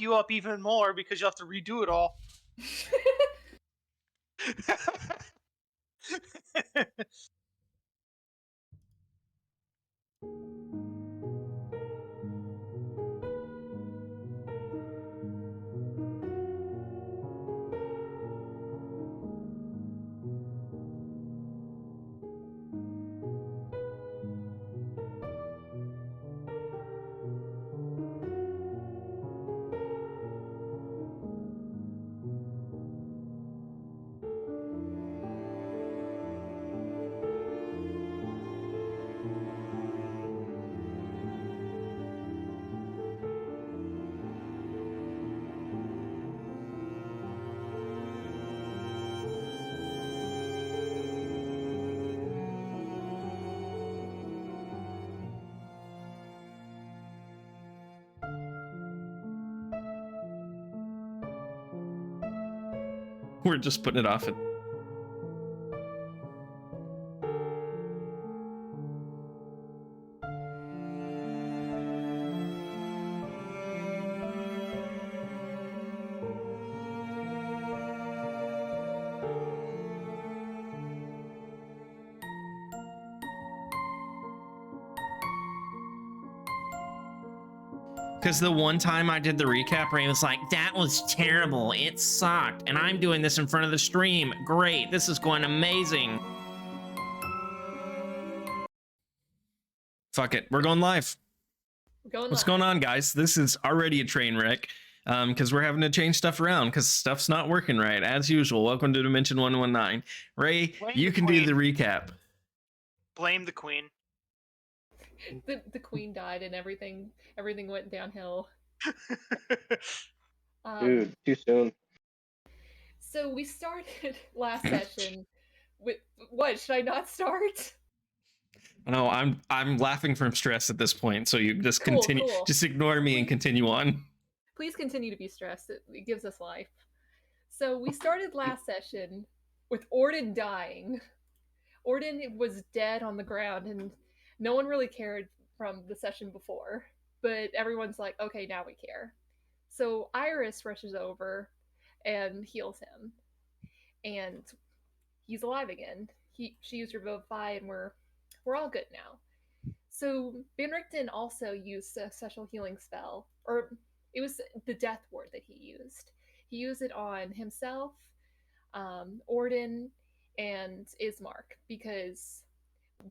you up even more because you have to redo it all. We're just putting it off. Because the one time I did the recap, Ray was like, that was terrible. It sucked. And I'm doing this in front of the stream. Great. This is going amazing. Fuck it. We're going live. What's going on, guys? This is already a train wreck because we're having to change stuff around because stuff's not working right. As usual, welcome to Dimension 119. Ray, you can do the recap. Blame the queen. The queen died and everything went downhill. Dude, too soon. So we started last session with what? Should I not start? No, I'm laughing from stress at this point, so you just continue. Cool. Just ignore me and continue on. Please continue to be stressed. It gives us life. So we started last session with Orden dying. Orden was dead on the ground, and no one really cared from the session before. But everyone's like, okay, now we care. So Iris rushes over and heals him, and he's alive again. She used Revivify, and we're all good now. So Van Richten also used a special healing spell, or it was the Death Ward that he used. He used it on himself, Orden, and Ismark, because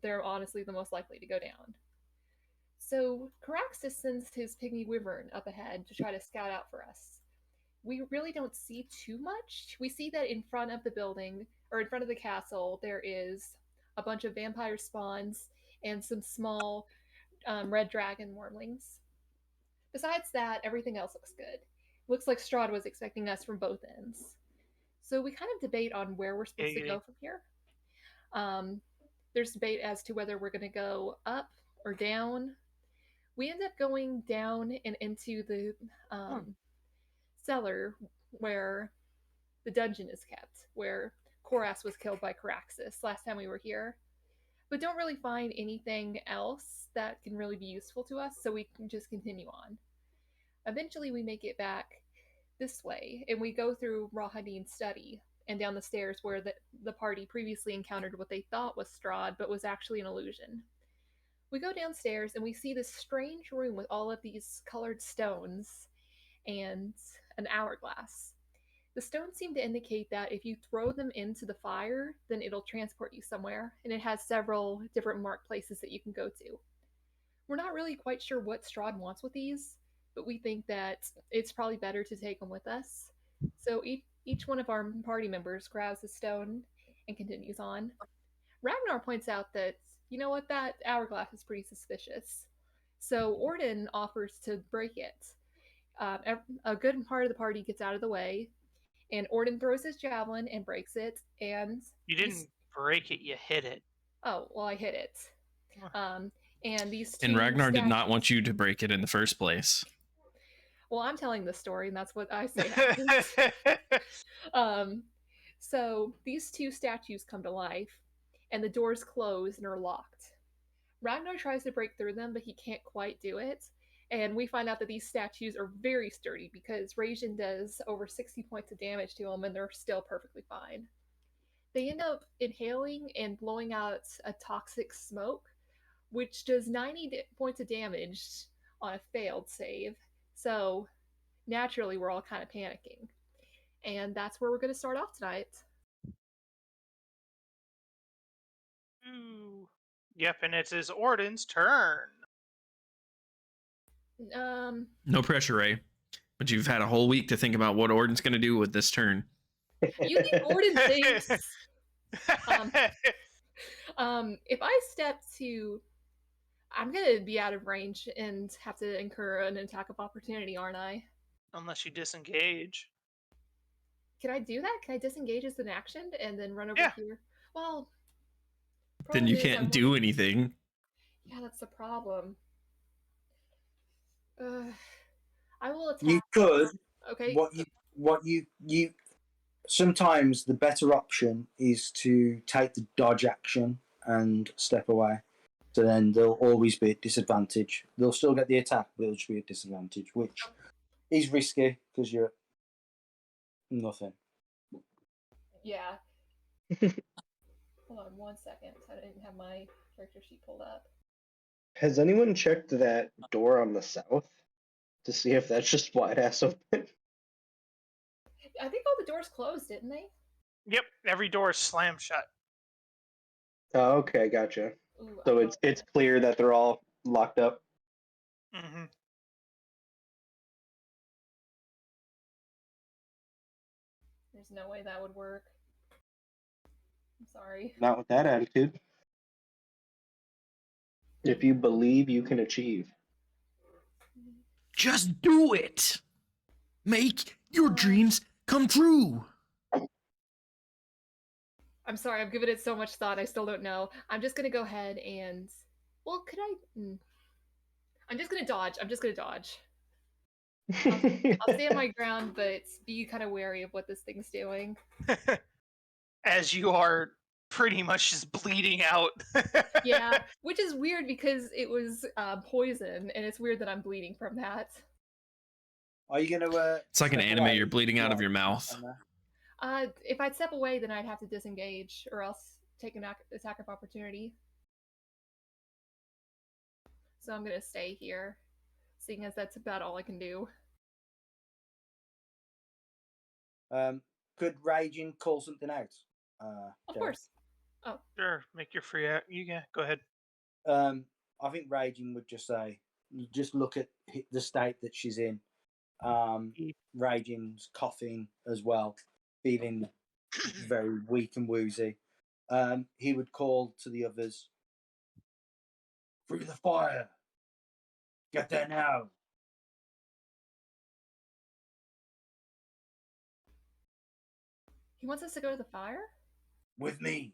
they're honestly the most likely to go down. So Caraxus sends his pygmy wyvern up ahead to try to scout out for us. We really don't see too much. We see that in front of the building, or in front of the castle, there is a bunch of vampire spawns and some small red dragon wormlings. Besides that, everything else looks good. Looks like Strahd was expecting us from both ends. So we kind of debate on where we're supposed to go from here. There's debate as to whether we're going to go up or down. We end up going down and into the cellar where the dungeon is kept, where Koras was killed by Caraxus last time we were here. But don't really find anything else that can really be useful to us, so we can just continue on. Eventually we make it back this way, and we go through Rahadin's study and down the stairs where the party previously encountered what they thought was Strahd, but was actually an illusion. We go downstairs and we see this strange room with all of these colored stones and an hourglass. The stones seem to indicate that if you throw them into the fire, then it'll transport you somewhere, and it has several different marked places that you can go to. We're not really quite sure what Strahd wants with these, but we think that it's probably better to take them with us. So each one of our party members grabs a stone and continues on. Ragnar points out that, you know what, that hourglass is pretty suspicious. So Orden offers to break it. A good part of the party gets out of the way, and Orden throws his javelin and breaks it, and... You didn't break it, you hit it. Oh, well, I hit it. And these two... And Ragnar did not want you to break it in the first place. Well, I'm telling the story, and that's what I say happens. So these two statues come to life, and the doors close and are locked. Ragnar tries to break through them, but he can't quite do it, And we find out that these statues are very sturdy because Rajin does over 60 points of damage to them and they're still perfectly fine. They end up inhaling and blowing out a toxic smoke, which does 90 points of damage on a failed save. So naturally, we're all kind of panicking. And that's where we're going to start off tonight. Ooh. Yep, and it's his Orden's turn. No pressure, Ray. But you've had a whole week to think about what Orden's going to do with this turn. You think Orden thinks if I step to, I'm gonna be out of range and have to incur an attack of opportunity, aren't I? Unless you disengage. Can I do that? Can I disengage as an action and then run over Yeah. here? Well, Then you can't do anything. Yeah, that's the problem. I will attack. You could. Okay. What you sometimes the better option is to take the dodge action and step away. So then they'll always be at disadvantage. They'll still get the attack, but they'll just be at disadvantage, which is risky because you're nothing. Yeah. Hold on 1 second. I didn't have my character sheet pulled up. Has anyone checked that door on the south to see if that's just wide ass open? I think all the doors closed, didn't they? Yep, every door is slammed shut. Oh, okay, gotcha. Ooh, So it's clear that they're all locked up. Mm-hmm. There's no way that would work. I'm sorry. Not with that attitude. If you believe, you can achieve. Just do it. Make your dreams come true. I'm sorry, I've given it so much thought, I still don't know. I'm just gonna go ahead and... Well, could I... I'm just gonna dodge. I'll stand my ground, but be kind of wary of what this thing's doing. As you are pretty much just bleeding out. Yeah, which is weird because it was poison, and it's weird that I'm bleeding from that. Are you gonna? It's like an step anime. away? You're bleeding out of your mouth. If I'd step away, then I'd have to disengage, or else take an attack of opportunity. So I'm gonna stay here, seeing as that's about all I can do. Could Raging call something out? Of course. Oh. Sure, make your free act. Yeah, go ahead. I think Raging would just say, just look at the state that she's in. Raging's coughing as well, feeling very weak and woozy. He would call to the others, "Through the fire! Get there now!" He wants us to go to the fire? With me.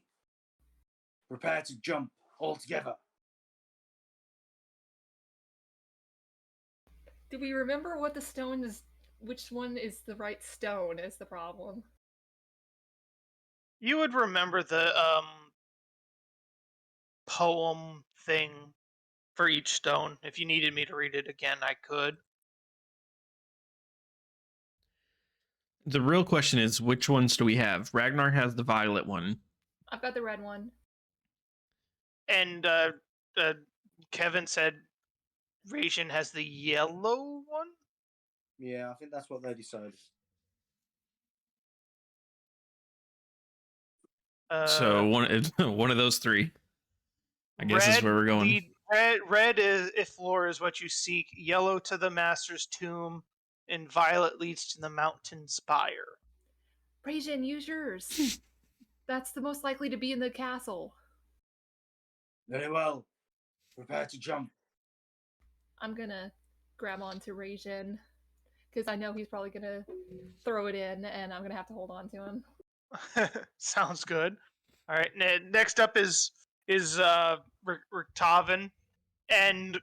Prepare to jump all together. Do we remember what the stone is? Which one is the right stone is the problem. You would remember the poem thing for each stone. If you needed me to read it again, I could. The real question is, which ones do we have? Ragnar has the violet one. I've got the red one. And Kevin said Rajin has the yellow one? Yeah, I think that's what they decided. So one of those three, I guess, is where we're going. Red is if lore is what you seek. Yellow to the master's tomb, and violet leads to the mountain spire. Rajin, use yours. That's the most likely to be in the castle. Very well. Prepare to jump. I'm gonna grab onto Rajin because I know he's probably gonna throw it in, and I'm gonna have to hold on to him. Sounds good. All right. Next up is Rictaven, and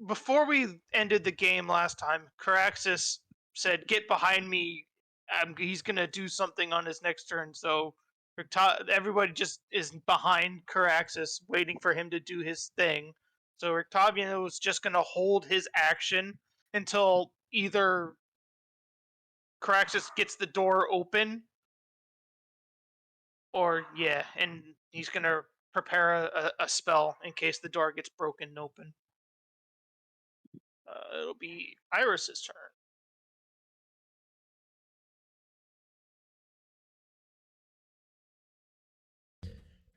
before we ended the game last time, Caraxis said, "Get behind me." He's gonna do something on his next turn. So everybody just is behind Caraxis, waiting for him to do his thing. So Octavian was just going to hold his action until either Caraxus gets the door open, or and he's going to prepare a spell in case the door gets broken open. It'll be Iris's turn.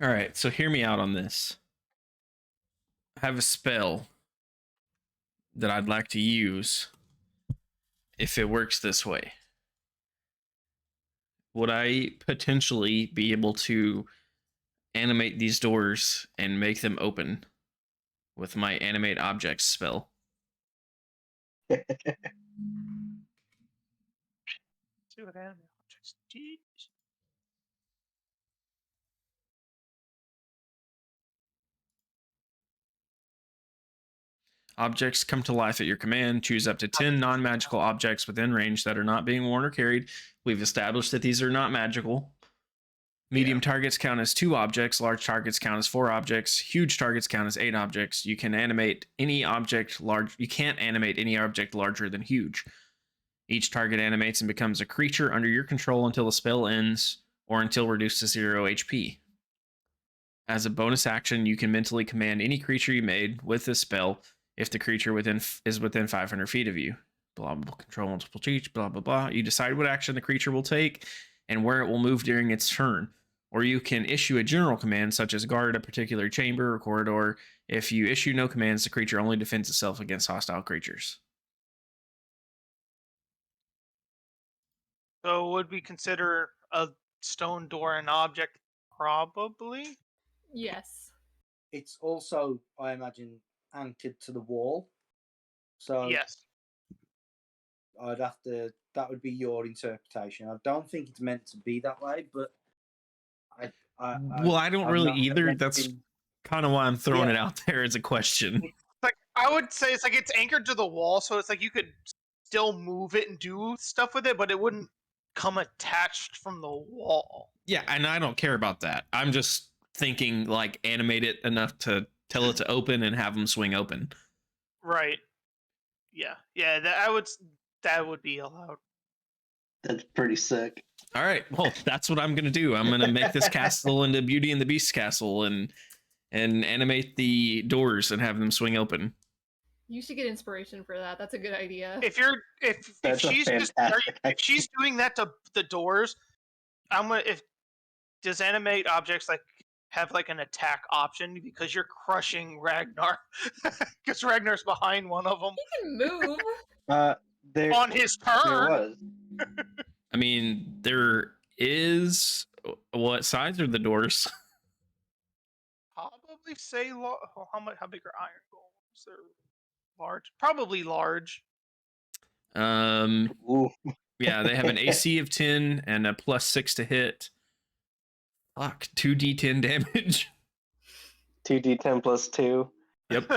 All right, so hear me out on this. I have a spell that I'd like to use if it works this way. Would I potentially be able to animate these doors and make them open with my animate objects spell? See what animate objects did. Objects come to life at your command. Choose up to 10 non-magical objects within range that are not being worn or carried. We've established that these are not magical. Medium targets count as 2 objects. Large targets count as 4 objects. Huge targets count as 8 objects. You can animate any object large. You can't animate any object larger than huge. Each target animates and becomes a creature under your control until the spell ends or until reduced to 0 HP. As a bonus action, you can mentally command any creature you made with this spell if the creature is within 500 feet of you. Blah, blah, control multiple cheats, blah, blah, blah. You decide what action the creature will take and where it will move during its turn. Or you can issue a general command, such as guard a particular chamber or corridor. If you issue no commands, the creature only defends itself against hostile creatures. So would we consider a stone door an object? Probably. Yes. It's also, I imagine, anchored to the wall. So yes. I'd have to. That would be your interpretation. I don't think it's meant to be that way, but I don't really either. That's kind of why I'm throwing it out there as a question. Like, I would say it's like it's anchored to the wall, so it's like you could still move it and do stuff with it, but it wouldn't come attached from the wall. Yeah, and I don't care about that. I'm just thinking like animate it enough to tell it to open and have them swing open. Right. Yeah. That would be allowed. That's pretty sick. All right. Well, that's what I'm gonna do. I'm gonna make this castle into Beauty and the Beast castle and animate the doors and have them swing open. You should get inspiration for that. That's a good idea. If she's doing that to the doors, does animate objects like have like an attack option because you're crushing Ragnar because Ragnar's behind one of them. He can move. On his turn. There was. I mean, there is. What size are the doors? Probably say how big are iron golems? They're large. Probably large. Ooh. Yeah, they have an AC of 10 and a +6 to hit. Fuck, 2d10 damage. 2d10 plus 2. Yep.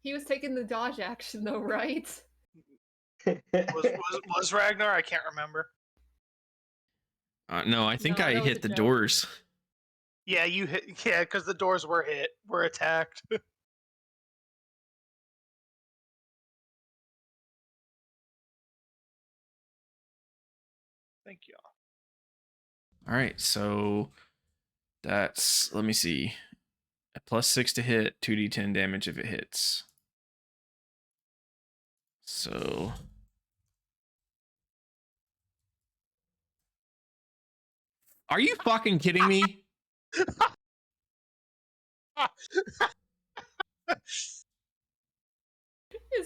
He was taking the dodge action though, right? was Ragnar? I can't remember. No, I think I that was hit a the joke. doors. Yeah, you hit. Yeah, because the doors were attacked. Thank you. All right, so that's, let me see, a +6 to hit, 2d10 damage if it hits. So are you fucking kidding me? Is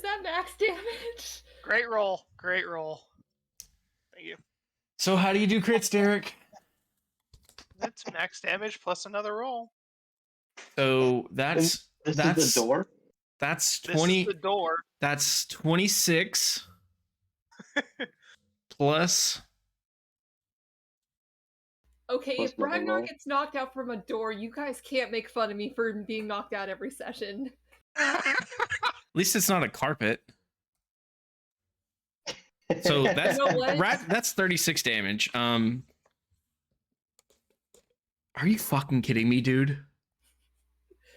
that max damage? Great roll. Thank you. So how do you do crits, Derek? That's max damage plus another roll. So that's This is the door? That's This 20. is the door. That's 26 plus. Okay, Plus if another Ragnar roll. gets knocked out from a door, you guys can't make fun of me for being knocked out every session. At least it's not a carpet. So that's You know what? that's 36 damage. Are you fucking kidding me, dude?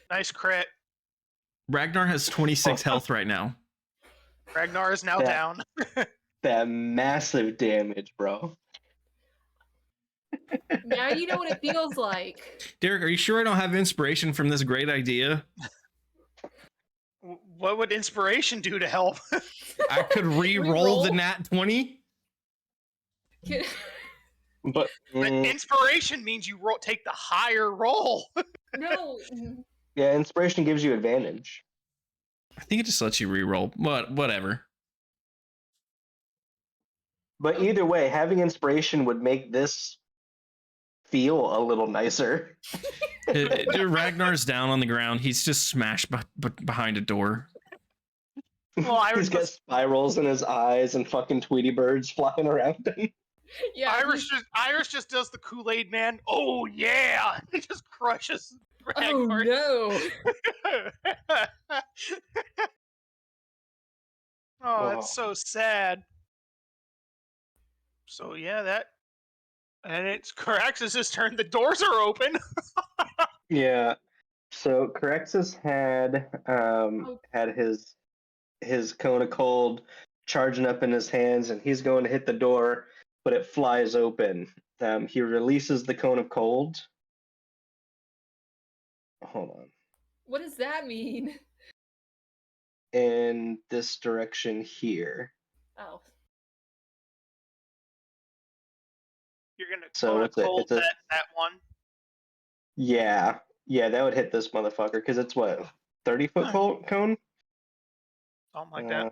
Nice crit. Ragnar has 26 health right now. Ragnar is now down. That massive damage, bro. Now you know what it feels like. Derek, are you sure I don't have inspiration from this great idea? What would inspiration do to help? I could re-roll the nat 20. But inspiration means you take the higher roll. No. yeah, inspiration gives you advantage. I think it just lets you re-roll. Whatever. But either way, having inspiration would make this feel a little nicer. Ragnar's down on the ground. He's just smashed behind a door. Well, He's got spirals in his eyes and fucking Tweety birds flying around him. Yeah. Iris just does the Kool-Aid man. Oh yeah, he just crushes Ragnar. Oh no. Oh, that's so sad. So yeah, and it's Carax's turn. The doors are open. Yeah. So Caraxus had his cone of cold charging up in his hands, and he's going to hit the door, but it flies open. He releases the cone of cold. Hold on. What does that mean? In this direction here. Oh. You're gonna So cold that one. Yeah, that would hit this motherfucker because it's what 30-foot cone. Something like that.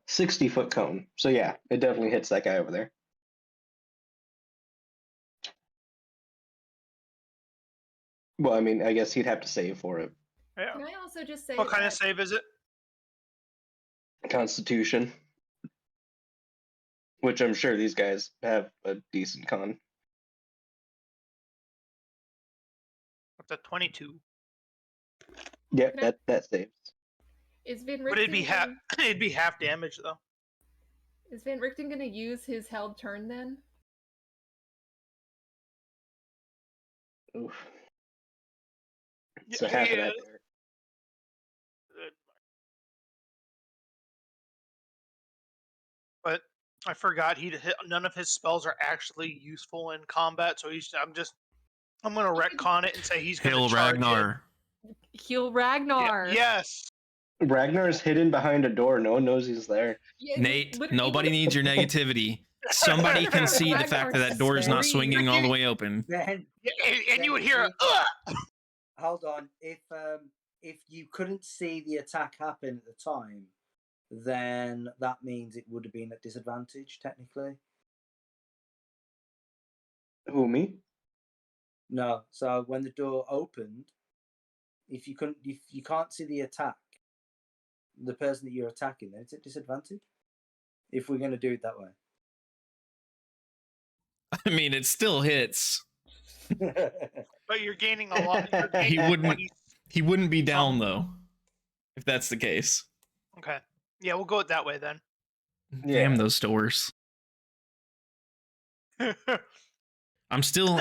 60-foot cone. So yeah, it definitely hits that guy over there. Well, I mean, I guess he'd have to save for it. Yeah. Can I also just say What kind of save is it? Constitution. Which I'm sure these guys have a decent con. What's a 22? Yep, that saves. Is Van Richten But it'd be half damage though. Is Van Richten gonna use his held turn then? Oof. So half of that there. But I forgot none of his spells are actually useful in combat, so I'm gonna retcon it and say he's gonna Hail charge Ragnar. Heal Ragnar. Yes. Ragnar is hidden behind a door. No one knows he's there. Yeah, Nate, literally- nobody needs your negativity. Somebody can see the fact that door is not swinging all the way open. Then, and you would hear a hold on. If you couldn't see the attack happen at the time, then that means it would have been at disadvantage technically. Who, me? No. So when the door opened, if you can't see the attack, the person that you're attacking, then it's at disadvantage. If we're going to do it that way. I mean, it still hits. but you're gaining a lot. He wouldn't be down though, if that's the case. Okay. Yeah, we'll go it that way then. Damn those doors. Ragnar's still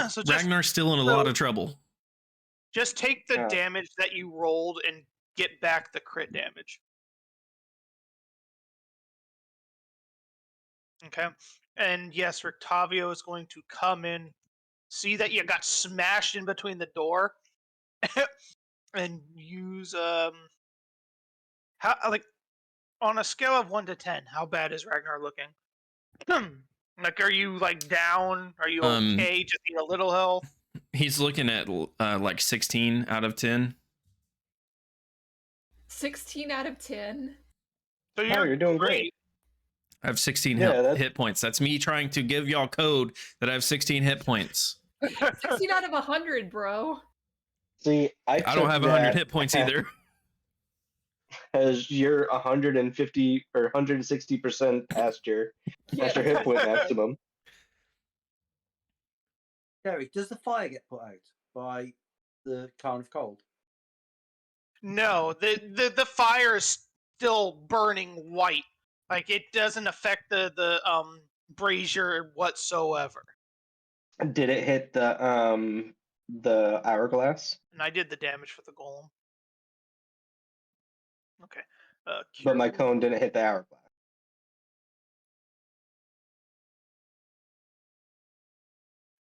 in a lot of trouble. Just take the damage that you rolled and get back the crit damage. Okay. And yes, Rictavio is going to come in, see that you got smashed in between the door, and use how on a scale of 1 to 10, how bad is Ragnar looking? Like, are you down? Are you okay? Just need a little health? He's looking at 16 out of 10. 16 out of 10. So you're doing great. I have 16 hit points. That's me trying to give y'all code that I have 16 hit points. 16 out of 100, bro. See, I don't have 100 hit points either. As you're 150 or 160% past your hit point maximum. Derek, does the fire get put out by the cone of cold? No, the fire is still burning white. Like it doesn't affect the brazier whatsoever. Did it hit the hourglass? And I did the damage for the golem. Okay. But my Cure cone didn't hit the hourglass.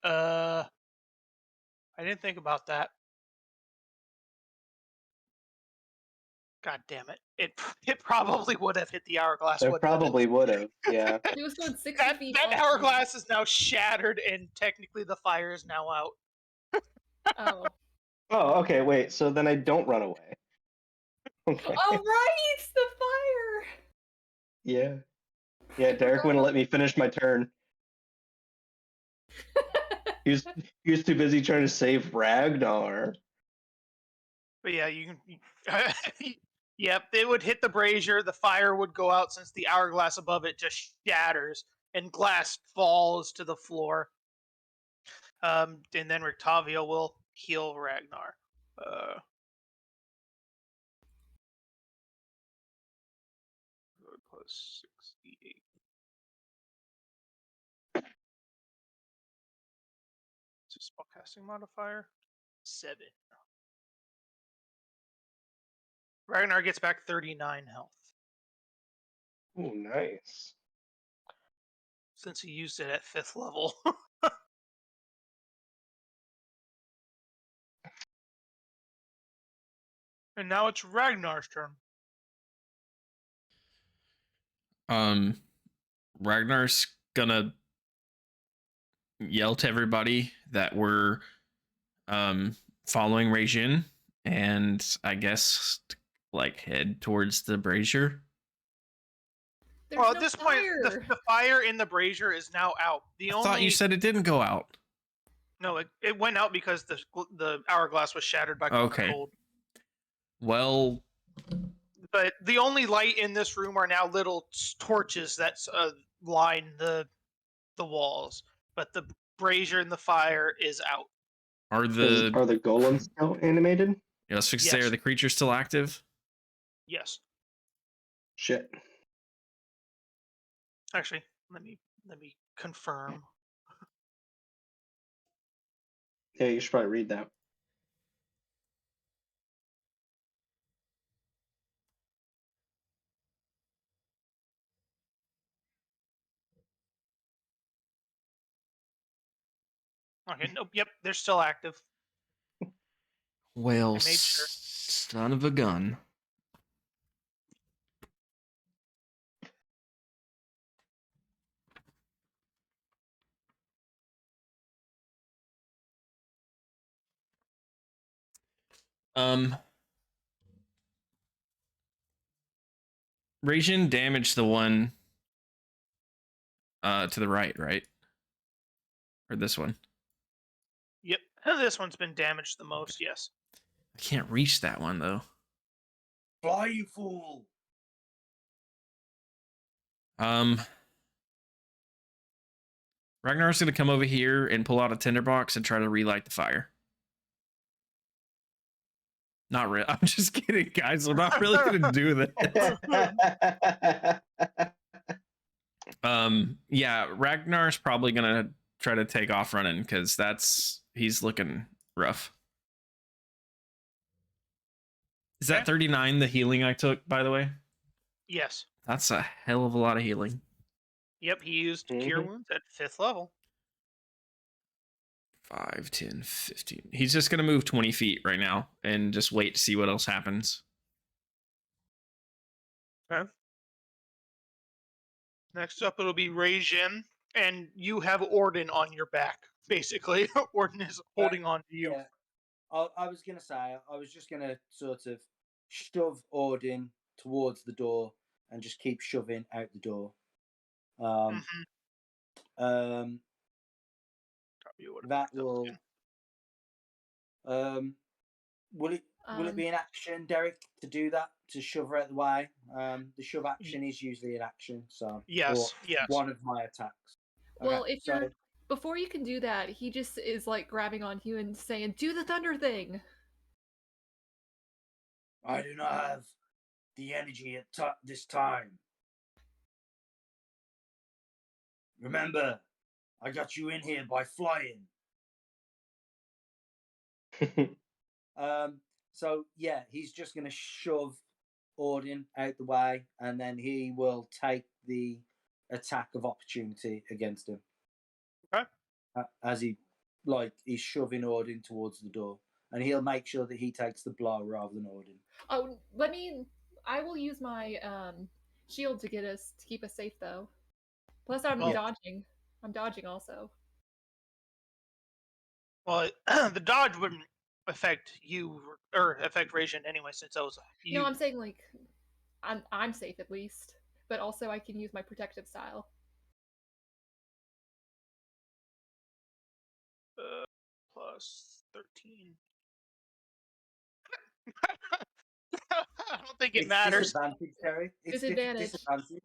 I didn't think about that. God damn it! It probably would have hit the hourglass. It probably would have. Yeah. It was going 60 that feet. that off hourglass is now shattered, and technically the fire is now out. Oh. Oh, okay. Wait. So then I don't run away. Okay. Oh right, the fire. Yeah. Yeah. Derek wouldn't let me finish my turn. He was too busy trying to save Ragnar. But yeah, you can. Yep, it would hit the brazier. The fire would go out since the hourglass above it just shatters and glass falls to the floor. And then Rictavio will heal Ragnar. Plus 68. It's a spellcasting modifier. 7. Ragnar gets back 39 health. Oh, nice. Since he used it at 5th level. And now it's Ragnar's turn. Ragnar's gonna yell to everybody that we're following Raijin, and I guess like head towards the brazier. There's At no this fire. point, the fire in the brazier is now out. I thought you said it didn't go out. No, it went out because the hourglass was shattered by Okay. cold. Well, but the only light in this room are now little torches that line the walls. But the brazier and the fire is out. Are the golems still animated? Yeah, let's fix are the creatures still active? Yes. Shit. Actually, let me confirm. Yeah, you should probably read that. Okay, nope, yep, they're still active. Well, son of a gun. Raijin damaged the one to the right, right? Or this one? Yep, this one's been damaged the most, yes. I can't reach that one, though. Fly, you fool! Ragnar's gonna come over here and pull out a tinderbox and try to relight the fire. Not really. I'm just kidding, guys. I'm not really gonna do that. Yeah, Ragnar's probably gonna try to take off running because he's looking rough. Is that 39 the healing I took, by the way? Yes. That's a hell of a lot of healing. Yep, he used Cure Wounds at 5th level. 5, 10, 15. He's just going to move 20 feet right now and just wait to see what else happens. Okay. Next up, it'll be Raijin, and you have Orden on your back, basically. Orden is holding on to you. Yeah. I was going to say, I was just going to sort of shove Orden towards the door and just keep shoving out the door. That will. Will it be an action, Derek, to do that, to shove her out the way? The shove action is usually an action, so yes. One of my attacks. Well, if you're before you can do that, he just is like grabbing on you and saying, "Do the thunder thing." I do not have the energy at this time. Remember, I got you in here by flying. So yeah, he's just going to shove Ordin out the way, and then he will take the attack of opportunity against him. Okay. As he's shoving Ordin towards the door, and he'll make sure that he takes the blow rather than Ordin. Oh, I will use my shield to keep us safe though. Plus, I'm dodging. I'm dodging also. Well, the dodge wouldn't affect you or affect Radiant anyway, since that was you. No, I'm saying like I'm safe at least, but also I can use my protective style. Plus 13. I don't think it matters. Disadvantage, Terry. It's Disadvantage. Disadvantage.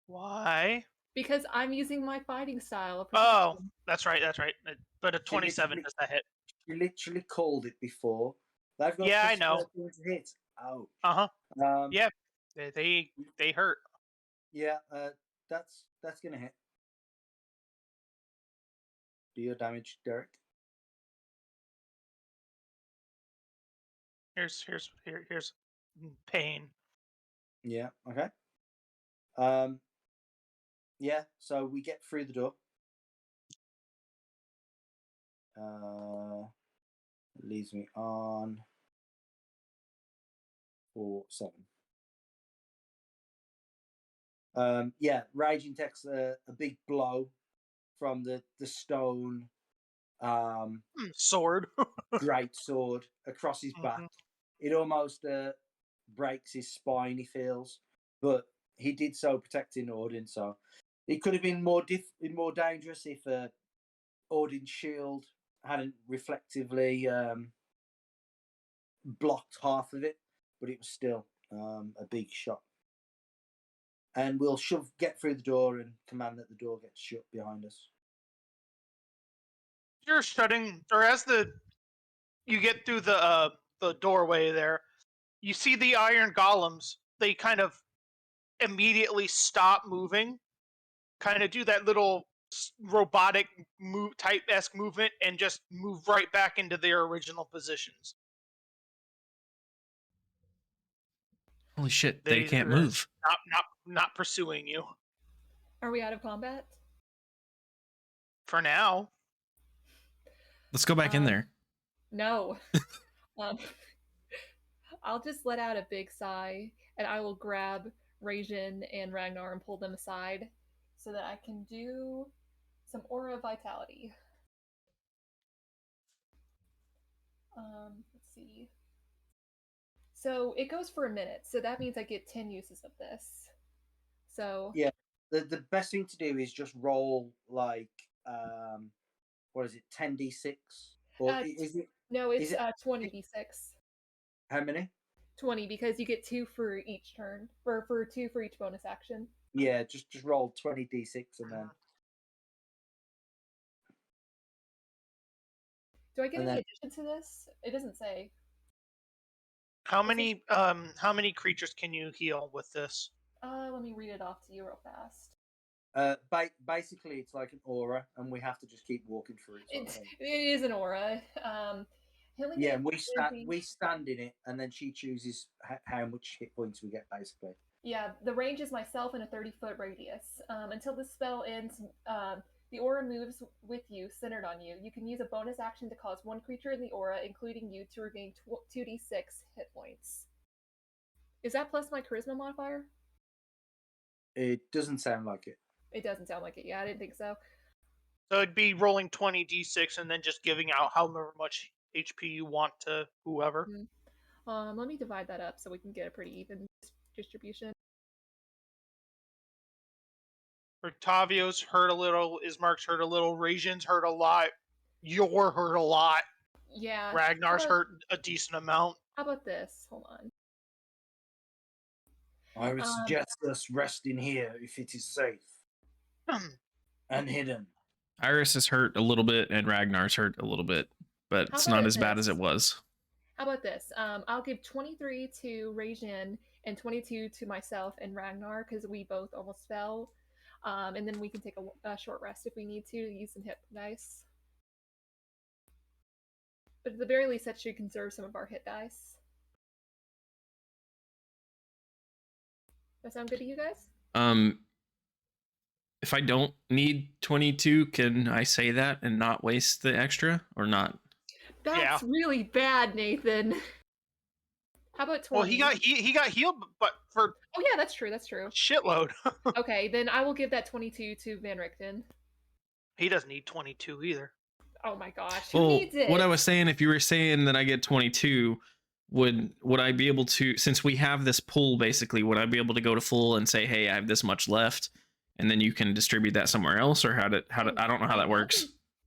Why? Because I'm using my fighting style. Oh, that's right. But a 27 does that hit? You literally called it before. They've got I know. To hit. Oh. Yeah, they hurt. Yeah, that's gonna hit. Do your damage, Derek. Here's pain. Yeah. Okay. Yeah. So we get through the door. Leaves me on 4-7. Yeah, Raging takes a big blow from the stone sword, great sword across his back. It almost breaks his spine. He feels, but he did so protecting Ordin. So it could have been more dangerous if Ordin's shield hadn't reflectively blocked half of it, but it was still a big shot. And we'll get through the door and command that the door gets shut behind us. You're shutting, or as you get through the doorway there, you see the iron golems. They kind of immediately stop moving, kind of do that little robotic type-esque movement, and just move right back into their original positions. Holy shit! They can't move. Not pursuing you. Are we out of combat? For now. Let's go back in there. No. I'll just let out a big sigh, and I will grab Rajin and Ragnar and pull them aside so that I can do some aura vitality. Let's see. So it goes for a minute, so that means I get 10 uses of this. So yeah, the best thing to do is just roll like what is it, 10d6? Or is it? No, it's 20d6. How many? 20, because you get 2 for each turn, or for 2 for each bonus action. Yeah, just roll 20d6 and then. Do I get any addition to this? It doesn't say. How many creatures can you heal with this? Let me read it off to you real fast. Basically, it's like an aura, and we have to just keep walking through it. It is an aura. Yeah, we stand in it, and then she chooses how much hit points we get, basically. Yeah, the range is myself in a 30-foot radius. Until the spell ends, the aura moves with you, centered on you. You can use a bonus action to cause one creature in the aura, including you, to regain 2d6 hit points. Is that plus my charisma modifier? It doesn't sound like it. It doesn't sound like it. Yeah, I didn't think so. So it'd be rolling 20d6 and then just giving out however much HP you want to whoever. Mm-hmm. Let me divide that up so we can get a pretty even distribution. Octavio's hurt a little. Ismark's hurt a little. Rajin's hurt a lot. You're hurt a lot. Yeah. Ragnar's hurt a decent amount. How about this? Hold on. I would suggest us resting here if it is safe and hidden. Iris is hurt a little bit, and Ragnar's hurt a little bit, but it's not as bad as it was. How about this? I'll give 23 to Rajin and 22 to myself and Ragnar because we both almost fell. And then we can take a short rest if we need to use some hit dice. But at the very least, that should conserve some of our hit dice. That sound good to you guys? If I don't need 22, can I say that and not waste the extra or not? That's really bad, Nathan. How about 20? Well, he got healed, but for oh yeah, that's true. That's true. Shitload. Okay, then I will give that 22 to Van Richten. He doesn't need 22 either. Oh my gosh, who needs it? What I was saying, if you were saying that I get 22, would I be able to, since we have this pool basically, would I be able to go to full and say, hey, I have this much left, and then you can distribute that somewhere else, or how I don't know how that works.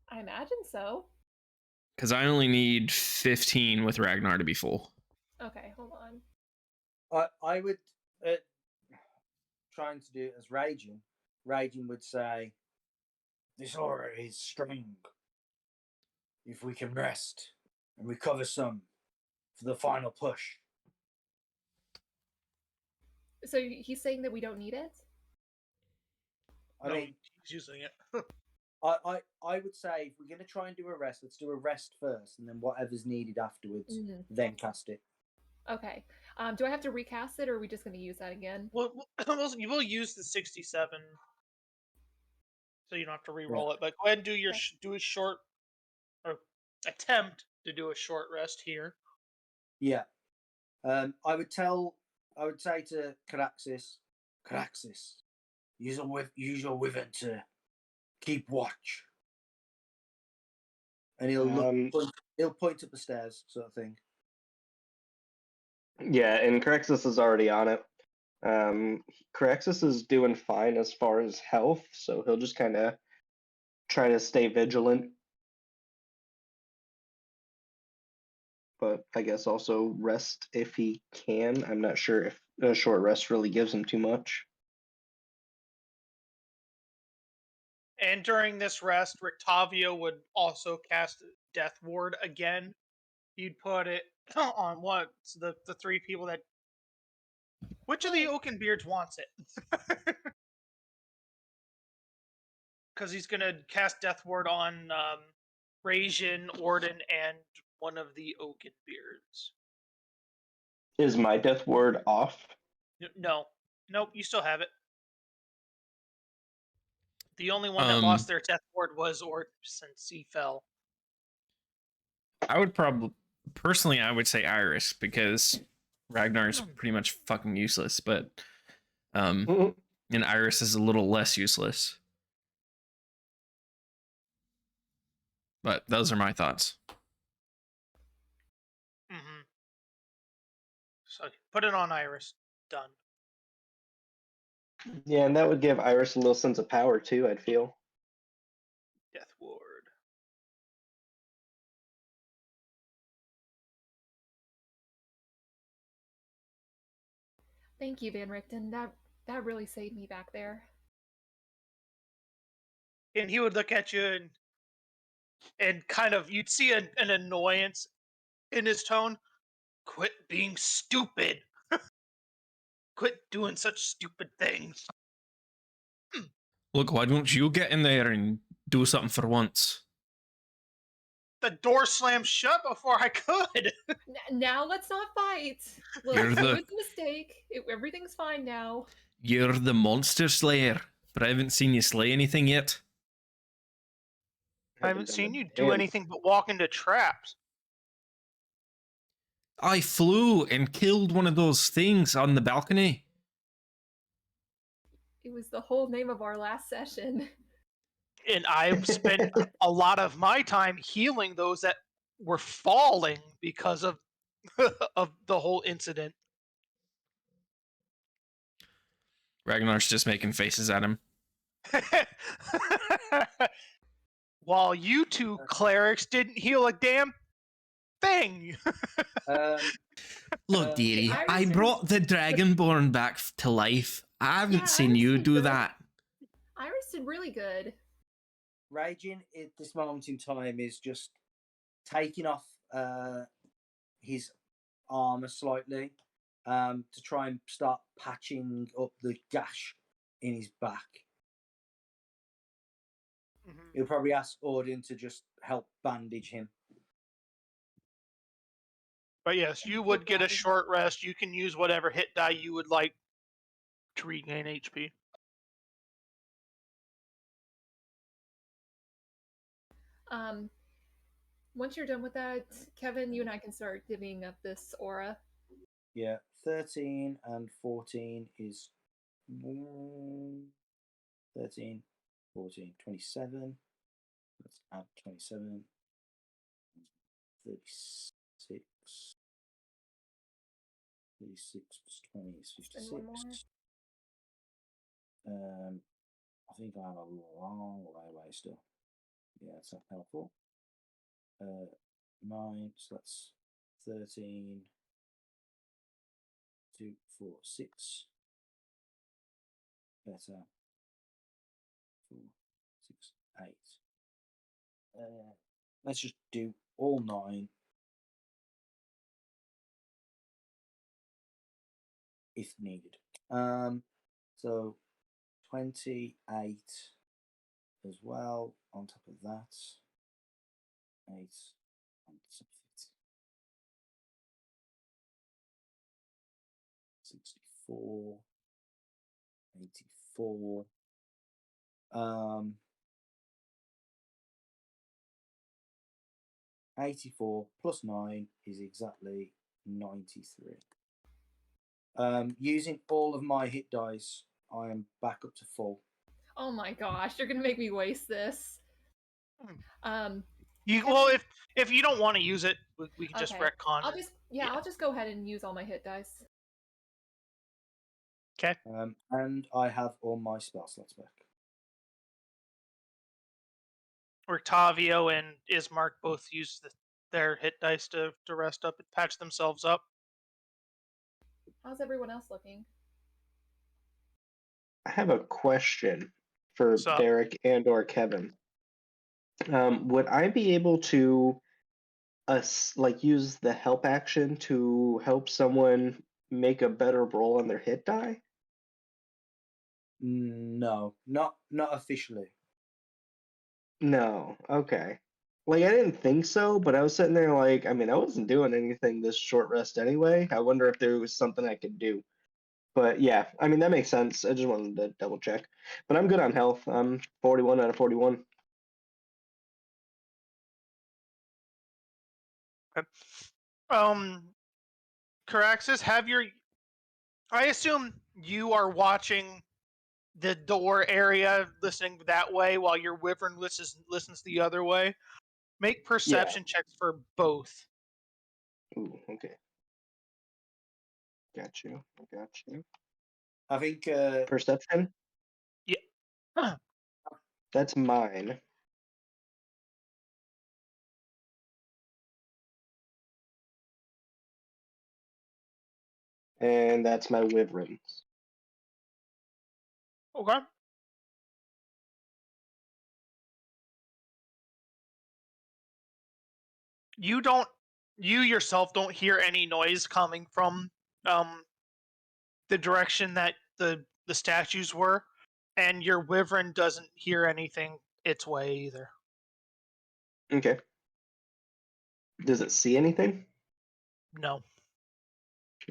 I imagine so. Because I only need 15 with Ragnar to be full. Okay, hold on. I would trying to do it as Raging. Raging would say, "This aura is strong. If we can rest and recover some for the final push." So he's saying that we don't need it? I mean, he's using it. I would say if we're going to try and do a rest, let's do a rest first, and then whatever's needed afterwards, then cast it. Okay. Do I have to recast it, or are we just going to use that again? Well, you will use the 67, so you don't have to re-roll it. But go ahead and do your do a short, or attempt to do a short rest here. Yeah. I would say to Caraxis, use your wyvern to keep watch, and he'll point up the stairs, sort of thing. Yeah, and Caraxis is already on it. Caraxis is doing fine as far as health, so he'll just kind of try to stay vigilant. But I guess also rest if he can. I'm not sure if a short rest really gives him too much. And during this rest, Rictavio would also cast Death Ward again. You'd put it on what? The three people that... Which of the Oakenbeards wants it? Because he's going to cast Death Ward on Rajin, Orden, and one of the Oakenbeards. Is my Death Ward off? No. Nope, you still have it. The only one that lost their Death Ward was Orden since he fell. I would probably... Personally, I would say Iris, because Ragnar is pretty much fucking useless, but... and Iris is a little less useless. But those are my thoughts. Mm-hmm. So put it on Iris. Done. Yeah, and that would give Iris a little sense of power too, I'd feel. Death Ward. Thank you, Van Richten. That really saved me back there. And he would look at you and kind of, you'd see an annoyance in his tone. Quit being stupid. Quit doing such stupid things. Look, why don't you get in there and do something for once? The door slammed shut before I could. Now let's not fight. Look, it was a mistake. Everything's fine now. You're the monster slayer, but I haven't seen you slay anything yet. I haven't seen you do anything but walk into traps. I flew and killed one of those things on the balcony. It was the whole name of our last session. And I've spent a lot of my time healing those that were falling because of of the whole incident. Ragnar's just making faces at him. While you two clerics didn't heal a damn thing. Look, dearie, I brought the Dragonborn back to life. I haven't seen you do that. Iris did really good. Raging at this moment in time is just taking off his armor slightly to try and start patching up the gash in his back. He'll probably ask Odin to just help bandage him. But yes, you would get a short rest. You can use whatever hit die you would like to regain HP. Once you're done with that, Kevin, you and I can start divvying up this aura. Yeah, 13 and 14 is 13, 14, 27. Let's add 27. 36. 36 plus 20 is 56. I think I have a long way away still. Yeah, it's not helpful. 9, so that's 13. 2, 4, 6. Better. 4, 6, 8. Let's just do all 9. If needed. So 28 as well on top of that. 8 on top of it. 64. 84. 84 plus 9 is exactly 93. Using all of my hit dice, I am back up to full. Oh my gosh, you're gonna make me waste this. Well, if you don't want to use it, we can just retcon. I'll just go ahead and use all my hit dice. Okay. And I have all my spell slots back. Octavio and Ismark both use their hit dice to rest up and patch themselves up. How's everyone else looking? I have a question for Derek and or Kevin. Would I be able to use the help action to help someone make a better roll on their hit die? No, not officially. No. Okay. I didn't think so, but I was sitting there I wasn't doing anything this short rest anyway. I wonder if there was something I could do. But yeah, that makes sense. I just wanted to double check. But I'm good on health. I'm 41 out of 41. Okay. Caraxis, I assume you are watching the door area, listening that way, while your wyvern listens the other way. Make perception checks for both. Ooh, okay. Got you. I think perception? Yeah. That's mine. And that's my wyverns. Okay. You yourself don't hear any noise coming from the direction that the statues were, and your wyvern doesn't hear anything its way either. Okay. Does it see anything? No.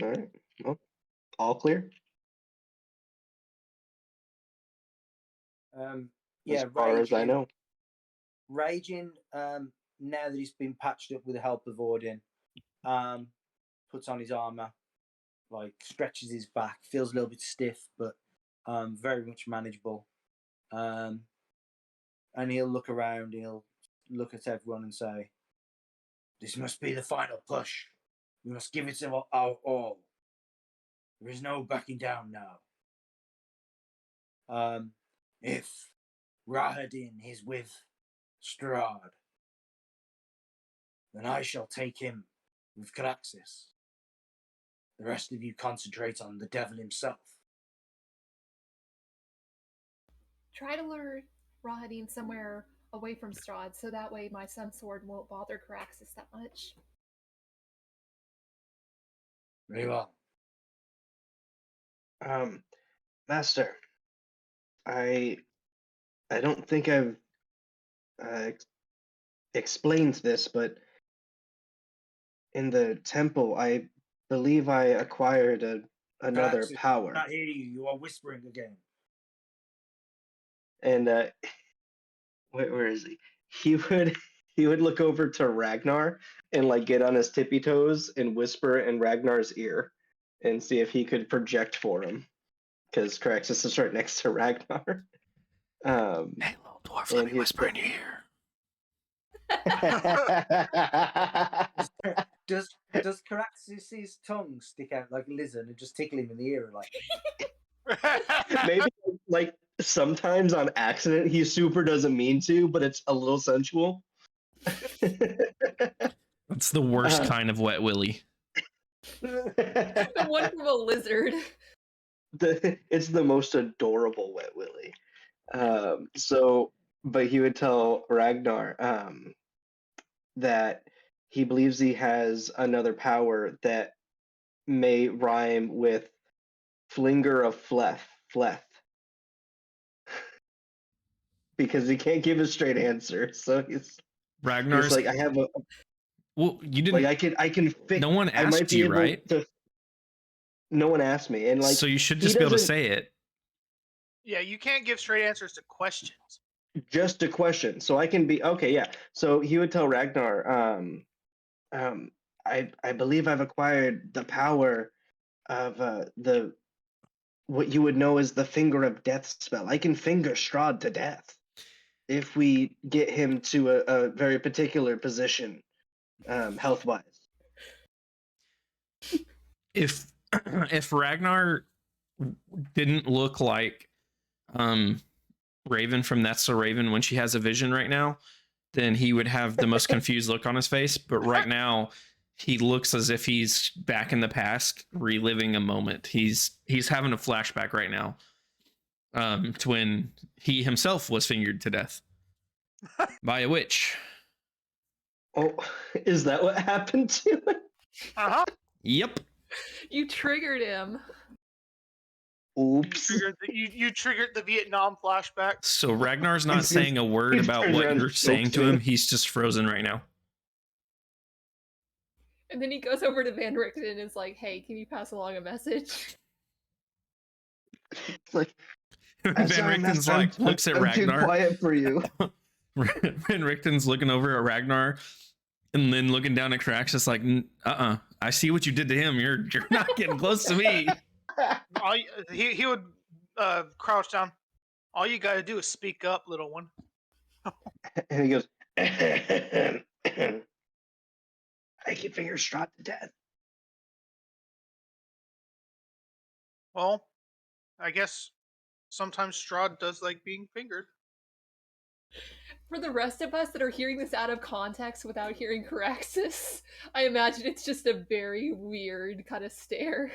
All right. Well, all clear. Yeah, as far as I know. Raging, now that he's been patched up with the help of Odin, puts on his armor, stretches his back, feels a little bit stiff, but very much manageable. And he'll look around, he'll look at everyone and say, "This must be the final push. We must give it our all. There is no backing down now. If Rahadin is with Strahd, then I shall take him with Caraxis. The rest of you concentrate on the devil himself." Try to lure Rahadin somewhere away from Strahd, so that way my sun sword won't bother Caraxis that much. Very well. Master, I don't think I've explained this, but in the temple, I believe I acquired another Perhaps power. I hear you. You are whispering again. And where is he? He would look over to Ragnar and like get on his tippy toes and whisper in Ragnar's ear and see if he could project for him, because Caraxus is right next to Ragnar. Hey, little dwarf, let me whisper in your ear. Does Caraxus's tongue stick out like a lizard and just tickle him in the ear like? Maybe like sometimes on accident he super doesn't mean to, but it's a little sensual. That's the worst kind of wet willy. The one from a lizard. It's the most adorable wet willy. But he would tell Ragnar that he believes he has another power that may rhyme with flinger of fleth. Because he can't give a straight answer, so he's like, I have a. Well, you didn't. Like I can fix. No one asked you, right? No one asked me, and like. So you should just be able to say it. Yeah, you can't give straight answers to questions. Just a question, so I can be okay. Yeah. So he would tell Ragnar, I believe I've acquired the power of what you would know as the Finger of Death spell. I can finger Strahd to death if we get him to a very particular position, health wise. If Ragnar didn't look like Raven from That's So Raven when she has a vision right now, then he would have the most confused look on his face. But right now, he looks as if he's back in the past, reliving a moment. He's having a flashback right now to when he himself was fingered to death by a witch. Oh, is that what happened to him? Uh-huh. Yep. You triggered him. Oops. You triggered the Vietnam flashback. So Ragnar's not saying a word about what you're saying to him. He's just frozen right now. And then he goes over to Van Richten and is like, hey, can you pass along a message? It's like, Van Richten's like, looks at Ragnar. I'm too quiet for you. Van Richten's looking over at Ragnar and then looking down at Caraxus like, I see what you did to him. You're not getting close to me. He would crouch down. All you got to do is speak up, little one. And he goes, I can finger Strahd to death. Well, I guess sometimes Strahd does like being fingered. For the rest of us that are hearing this out of context without hearing Caraxus, I imagine it's just a very weird kind of stare.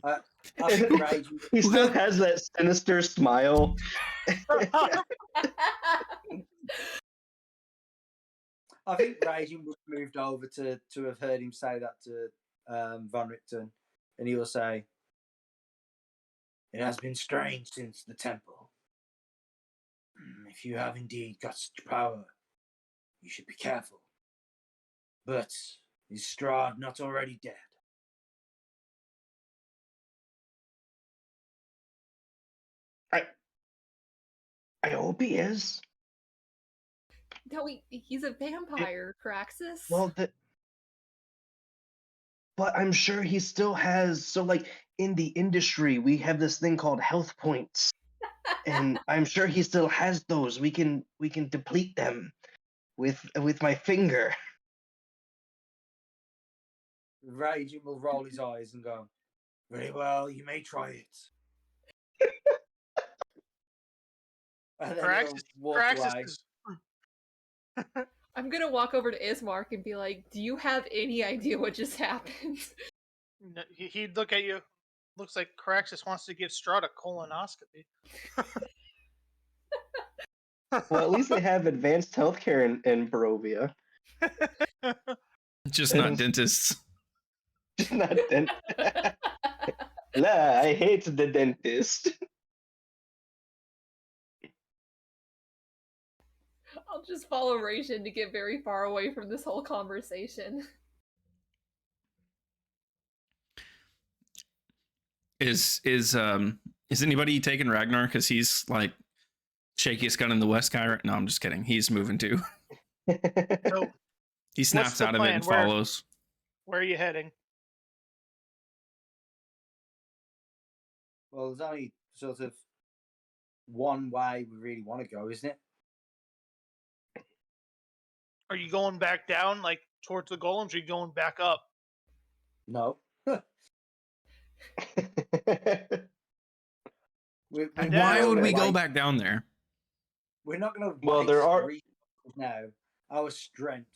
I think Raging. He still has that sinister smile. I think Raging was moved over to have heard him say that to Van Richten, and he will say, "It has been strange since the temple. If you have indeed got such power, you should be careful. But is Strahd not already dead?" I hope he is. No, he's a vampire, Caraxus. Well, but I'm sure he still has. So, like in the industry, we have this thing called health points, and I'm sure he still has those. We can deplete them with my finger. Raging will roll his eyes and go, "Very well, you may try it." And then he'll walk away. I'm gonna walk over to Ismark and be like, do you have any idea what just happened? He'd look at you. Looks like Caraxus wants to give Strahd a colonoscopy. Well, at least they have advanced healthcare in Barovia. Just not dentists. Just not dentists. I hate the dentist. I'll just follow Raisin to get very far away from this whole conversation. Is anybody taking Ragnar? Because he's like shakiest gun in the West guy right. No, I'm just kidding. He's moving too. So He snaps the out of it plan? and follows. Where are you heading? Well, there's only sort of one way we really want to go, isn't it? Are you going back down, like towards the golems, or are you going back up? No. Why would we go back down there? We're not going to. Well, there are now our strength.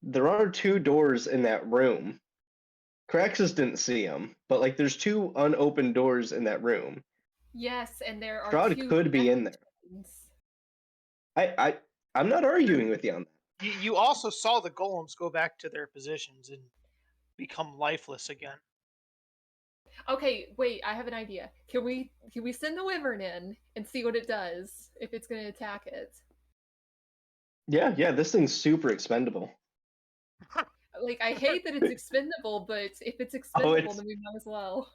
There are 2 doors in that room. Caraxus didn't see them, but like there's 2 unopened doors in that room. Yes, and there are Strahd 2 could be in there. I'm not arguing with you on that. You also saw the golems go back to their positions and become lifeless again. Okay, wait, I have an idea. Can we send the wyvern in and see what it does if it's going to attack it? Yeah, this thing's super expendable. Like, I hate that it's expendable, but if it's expendable, then we might as well.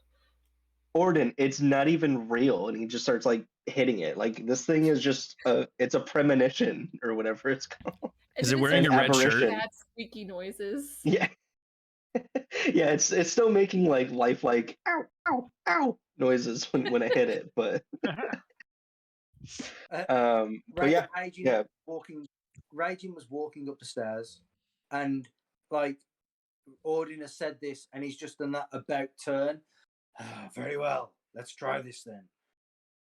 Orden, it's not even real, and he just starts like hitting it. Like this thing is just it's a premonition or whatever it's called. Is it wearing a red shirt? Bad squeaky noises. Yeah. Yeah, it's still making like lifelike ow ow ow noises when I hit it, but but yeah, Raging was walking up the stairs, and like Orden has said this, and he's just done that about turn. Very well, let's try this then.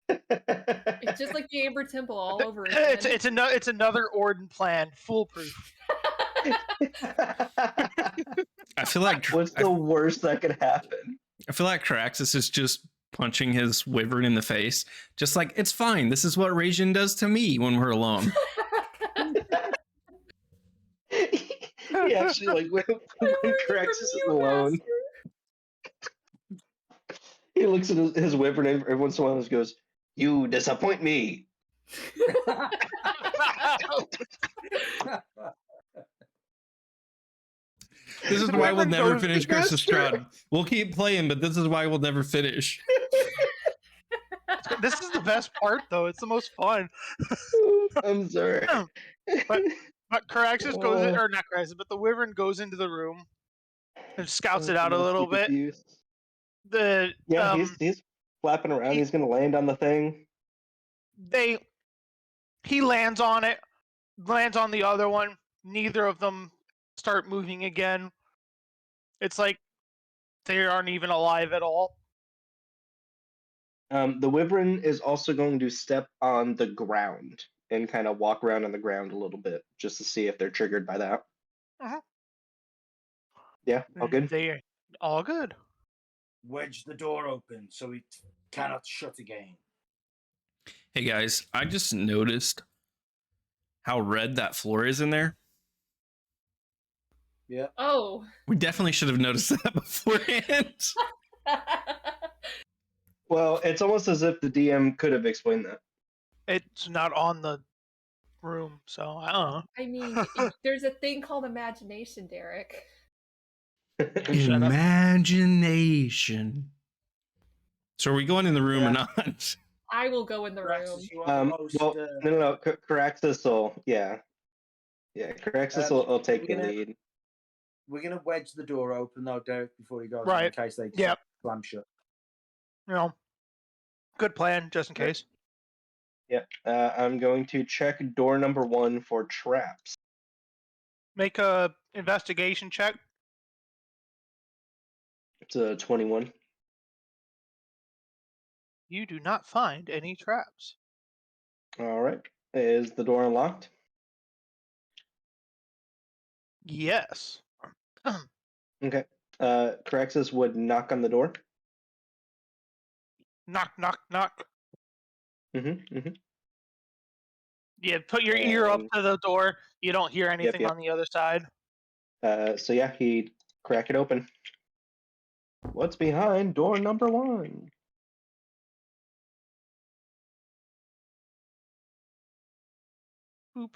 It's just like the Amber Temple all over again. It's another Orden plan, foolproof. I feel like what's the worst that could happen? I feel like Caraxus is just punching his wyvern in the face, just like it's fine. This is what Raisin does to me when we're alone. He actually, like when Caraxus is alone, he looks at his wyvern and every once in a while he goes, "You disappoint me." This is why we'll never finish Curse of Strahd. We'll keep playing, but this is why we'll never finish. This is the best part, though. It's the most fun. I'm sorry. But Caraxus goes in, or not Caraxus, but the wyvern goes into the room and scouts it out a little bit. He's flapping around. He's gonna land on the thing. He lands on it, lands on the other one. Neither of them start moving again. It's like they aren't even alive at all. The wyvern is also going to step on the ground and kind of walk around on the ground a little bit just to see if they're triggered by that. Uh-huh. Yeah, all good? They're all good. Wedge the door open so it cannot shut again. Hey guys, I just noticed how red that floor is in there. Yeah. Oh. We definitely should have noticed that beforehand. Well, it's almost as if the DM could have explained that. It's not on the room, so I don't know. I mean, there's a thing called imagination, Derek. Imagination. So are we going in the room or not? I will go in the room. No. Caraxus will, Caraxus will take the lead. We're gonna wedge the door open though, Derek, before he goes, right, in case they slam shut. Good plan, just in case. Yeah, I'm going to check door number 1 for traps. Make a investigation check. It's a 21. You do not find any traps. All right. Is the door unlocked? Yes. Okay. Caraxus would knock on the door. Knock, knock, knock. Mm-hmm. Yeah, put your ear up to the door. You don't hear anything on the other side. So yeah, he'd crack it open. What's behind door number 1? Boop.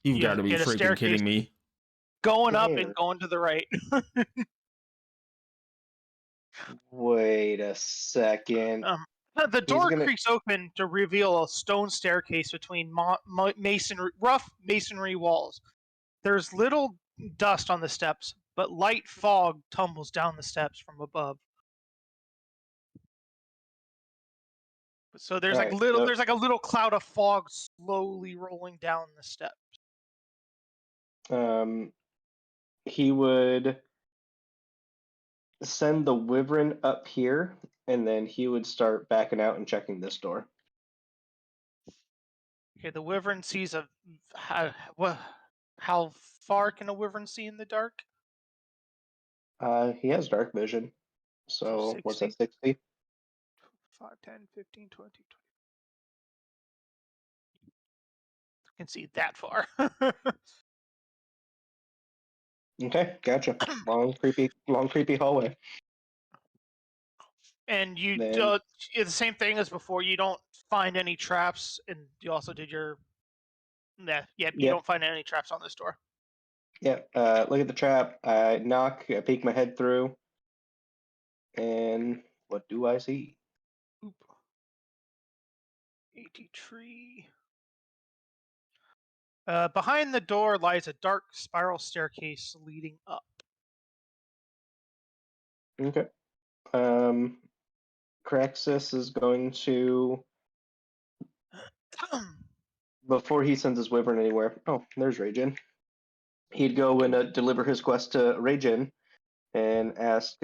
You've You got to be get a freaking staircase kidding me. going up Where? and going to the right. Wait a second. The He's door gonna. creaks open to reveal a stone staircase between rough masonry walls. There's little dust on the steps, but light fog tumbles down the steps from above. So there's Alright, so there's like a little cloud of fog slowly rolling down the steps. he would send the wyvern up here, and then he would start backing out and checking this door. Okay, the wyvern sees how far can a wyvern see in the dark? He has dark vision. So what's that, 60? 5, 10, 15, 20, 20. Can see that far. Okay, gotcha. Long creepy hallway. And you Then it's the same thing as before. You don't find any traps, and you also did your you Yep. don't find any traps on this door. Yeah, look at the trap. I knock, I peek my head through, and what do I see? Oop. 80 tree. Behind the door lies a dark spiral staircase leading up. Okay. Craxus is going to, before he sends his wyvern anywhere. Oh, there's Rajin. He'd go and deliver his quest to Rajin and ask,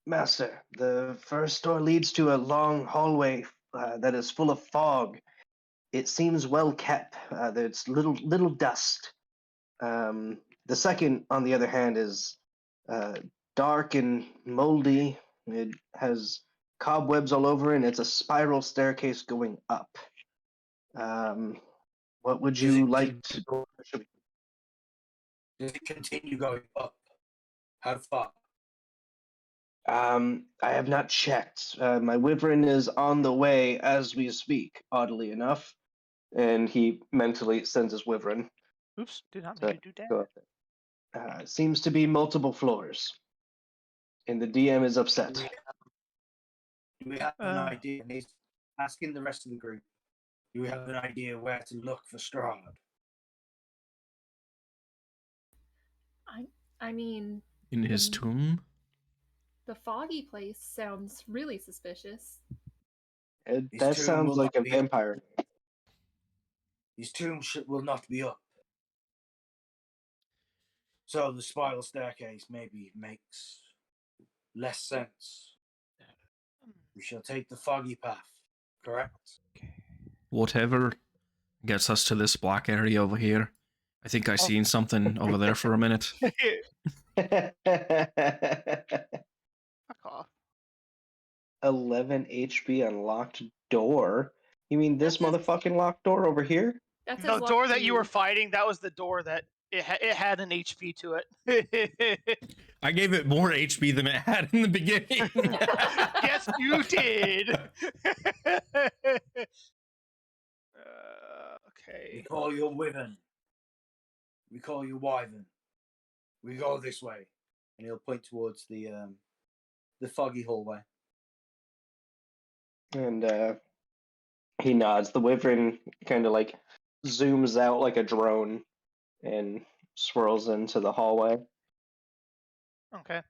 Master, the first door leads to a long hallway that is full of fog. It seems well kept. There's little dust. The second, on the other hand, is dark and moldy. It has cobwebs all over it, and it's a spiral staircase going up. What would you like to do? Does it continue going up? How far? I have not checked. My wyvern is on the way as we speak, oddly enough. And he mentally sends his wyvern. Oops, did not mean to do that. Go up there. Seems to be multiple floors. And the DM is upset. Do we have an idea? And he's asking the rest of the group. Do we have an idea where to look for Strahd? I mean, In his tomb? the foggy place sounds really suspicious. That sounds like a vampire. His tomb will not be up. So the spiral staircase maybe makes less sense. We shall take the foggy path, correct? Whatever gets us to this black area over here. I think I seen something over there for a minute. Fuck off. 11 HP unlocked door? You mean this motherfucking locked door over here? That's the door that you were fighting, that was the door that it had an HP to it. I gave it more HP than it had in the beginning. Yes, you did. Okay. We call you wyvern. We call you wyvern. We go this way, and he'll point towards the foggy hallway. And he nods. The wyvern kind of like zooms out like a drone and swirls into the hallway. Okay.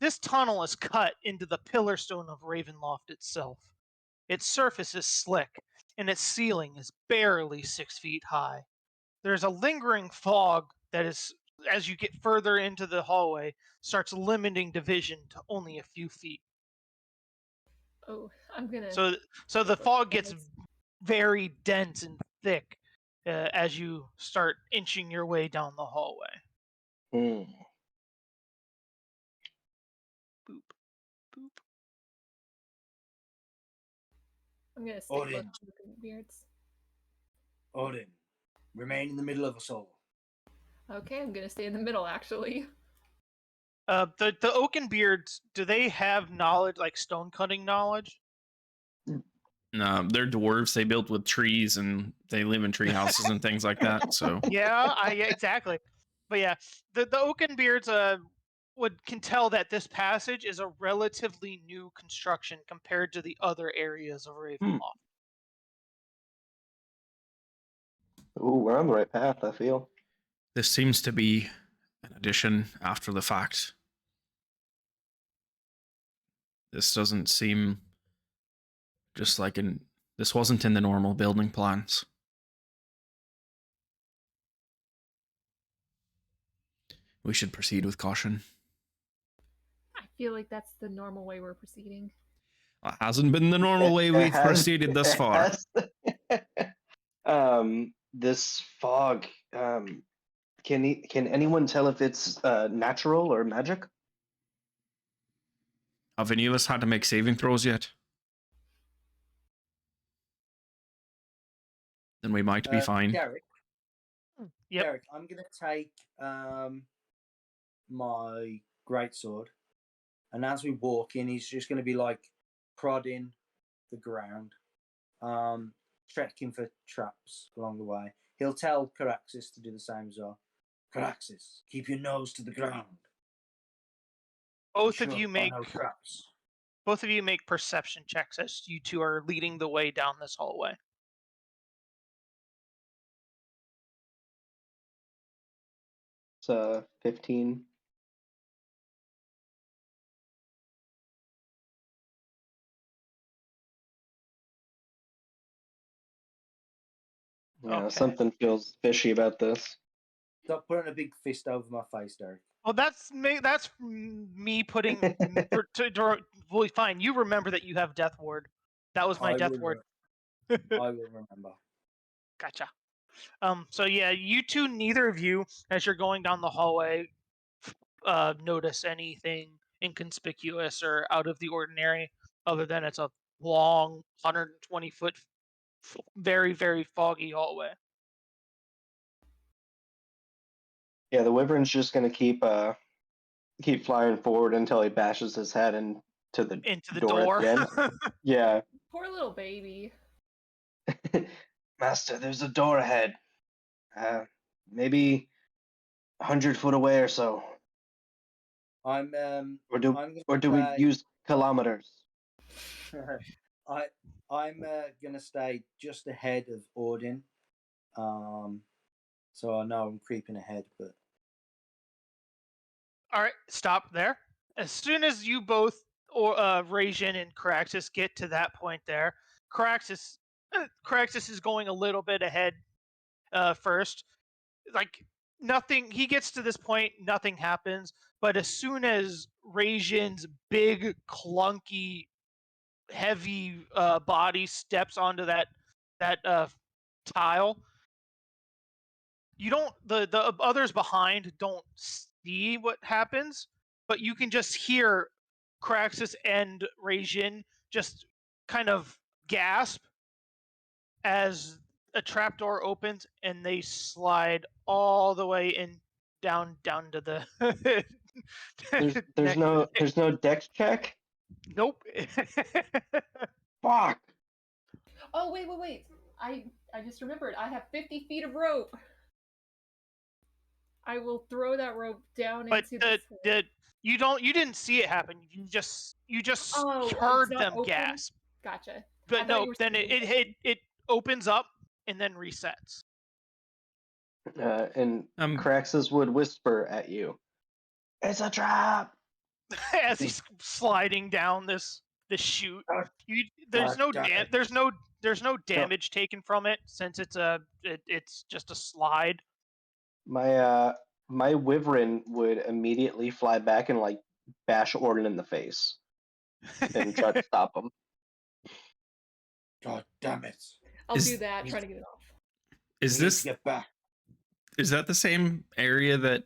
This tunnel is cut into the pillar stone of Ravenloft itself. Its surface is slick, and its ceiling is barely 6 feet high. There's a lingering fog that is, as you get further into the hallway, starts limiting division to only a few feet. Oh, I'm gonna. So the fog gets very dense and thick as you start inching your way down the hallway. Mm. Boop, boop. I'm gonna stay close to the beards. Odin, remain in the middle of us all. Okay, I'm gonna stay in the middle, actually. The Oakenbeards, do they have knowledge, like stone cutting knowledge? No, they're dwarves. They built with trees and they live in tree houses and things like that. So Yeah, exactly. But yeah, the Oakenbeards can tell that this passage is a relatively new construction compared to the other areas of Ravenloft. Ooh, we're on the right path, I feel. this seems to be an addition after the fact. This doesn't seem just like this wasn't in the normal building plans. We should proceed with caution. I feel like that's the normal way we're proceeding. It hasn't been the normal way we've proceeded thus far. This fog, can anyone tell if it's natural or magic? Have any of us had to make saving throws yet? Then we might be fine. Derek. Yep. Derek, I'm gonna take my greatsword, and as we walk in, he's just gonna be like prodding the ground, checking for traps along the way. He'll tell Caraxis to do the same as well. Caraxis, keep your nose to the ground. Both of you make traps. Both of you make perception checks as you two are leading the way down this hallway. It's 15. Yeah, Okay. something feels fishy about this. Stop putting a big fist over my face, Derek. Well, that's me putting. Well, fine. You remember that you have Death Ward. That was my Death Ward. I will remember. Gotcha. So yeah, you two, neither of you, as you're going down the hallway, notice anything inconspicuous or out of the ordinary, other than it's a long 120-foot, very, very foggy hallway. Yeah, the wyvern's just gonna keep flying forward until he bashes his head into the door. At the end. Yeah. Poor little baby. Master, there's a door ahead. Maybe 100 foot away or so. I'm Or do we use kilometers? I'm gonna stay just ahead of Ordin. So I know I'm creeping ahead, but All right, stop there. As soon as you both, or Rajin and Caraxis, get to that point there, Caraxis is going a little bit ahead first. Like nothing, he gets to this point, nothing happens. But as soon as Rajin's big, clunky, heavy body steps onto that tile, you don't, the others behind don't see what happens, but you can just hear Caraxis and Rajin just kind of gasp as a trapdoor opens and they slide all the way in down to the there's no dex check? Nope. Fuck. Oh wait. I just remembered. I have 50 feet of rope. I will throw that rope down into the you didn't see it happen. You just Oh, heard it's not them open? gasp. Gotcha. But no, then it opens up and then resets. And Caraxis would whisper at you, "It's a trap!" As he's sliding down this chute. There's no damage taken from it since it's just a slide. My wyvern would immediately fly back and like bash Ordin in the face and try to stop him. God damn it! I'll do that. Try to get it off. Is that the same area that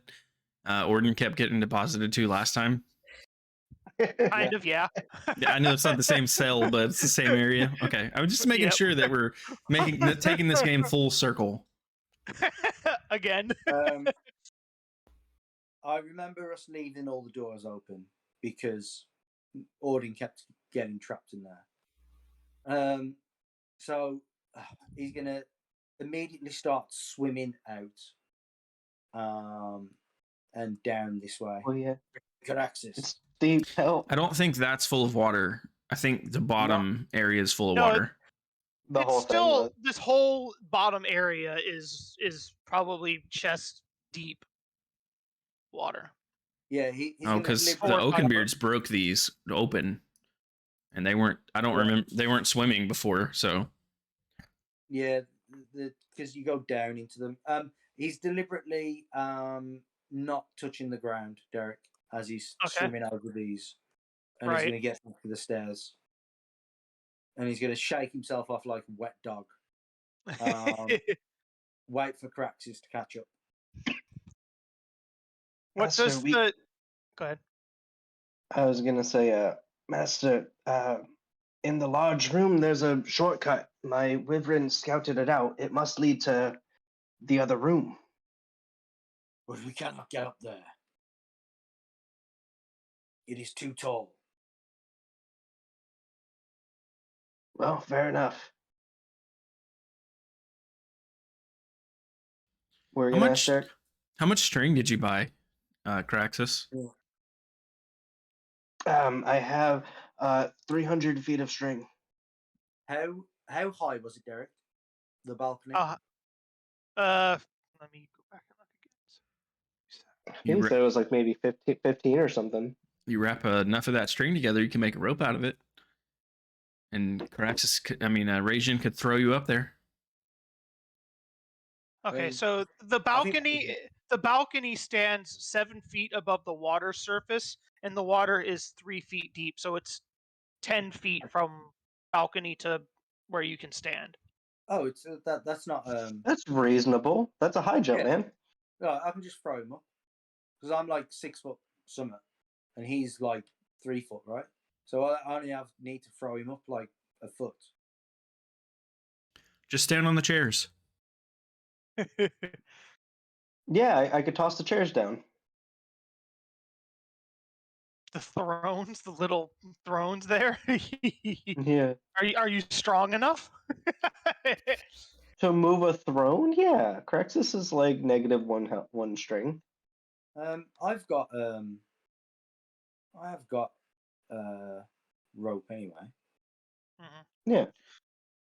Ordin kept getting deposited to last time? Kind of, yeah. I know it's not the same cell, but it's the same area. Okay, I was just making sure that we're taking this game full circle. Again. I remember us leaving all the doors open because Ordin kept getting trapped in there. So he's gonna immediately start swimming out, and down this way. Oh yeah, Caraxis. it's deep. Help! I don't think that's full of water. I think the bottom area is full of No, water. The it's whole still thing. this whole bottom area is probably chest deep water. Yeah, he's Oh, gonna because the Four or five Oakenbeards broke these open, and they weren't. I don't remember. They weren't swimming before, so Yeah, because you go down into them. He's deliberately not touching the ground, Derek, as he's Okay. swimming over these, and he's Right. going to get up to the stairs, and he's going to shake himself off like a wet dog. Wait for Craxis to catch up. What Master, does the? Go ahead. I was gonna say, Master, in the large room there's a shortcut. My wyvern scouted it out. It must lead to the other room. But we cannot get up there. It is too tall. Well, fair enough. We're gonna ask Derek. how much string did you buy, Craxus? I have 300 feet of string. How high was it, Derek? The balcony. Let me go back and look again. I think that was like maybe 15 or something. You wrap enough of that string together, you can make a rope out of it. And Craxus, Rajin could throw you up there. Okay, so the balcony stands 7 feet above the water surface, and the water is 3 feet deep, so it's 10 feet from balcony to where you can stand. Oh, it's that's not. That's reasonable. That's a high jump, man. No, I can just throw him up because I'm like 6 foot summit, and he's like 3 foot, right? So I only need to throw him up like a foot. Just stand on the chairs. Yeah, I could toss the chairs down. The thrones, the little thrones there. Yeah. Are you strong enough? To move a throne? Yeah. Craxus is like negative one string. I've got I have got rope anyway. Mm-hmm. Yeah.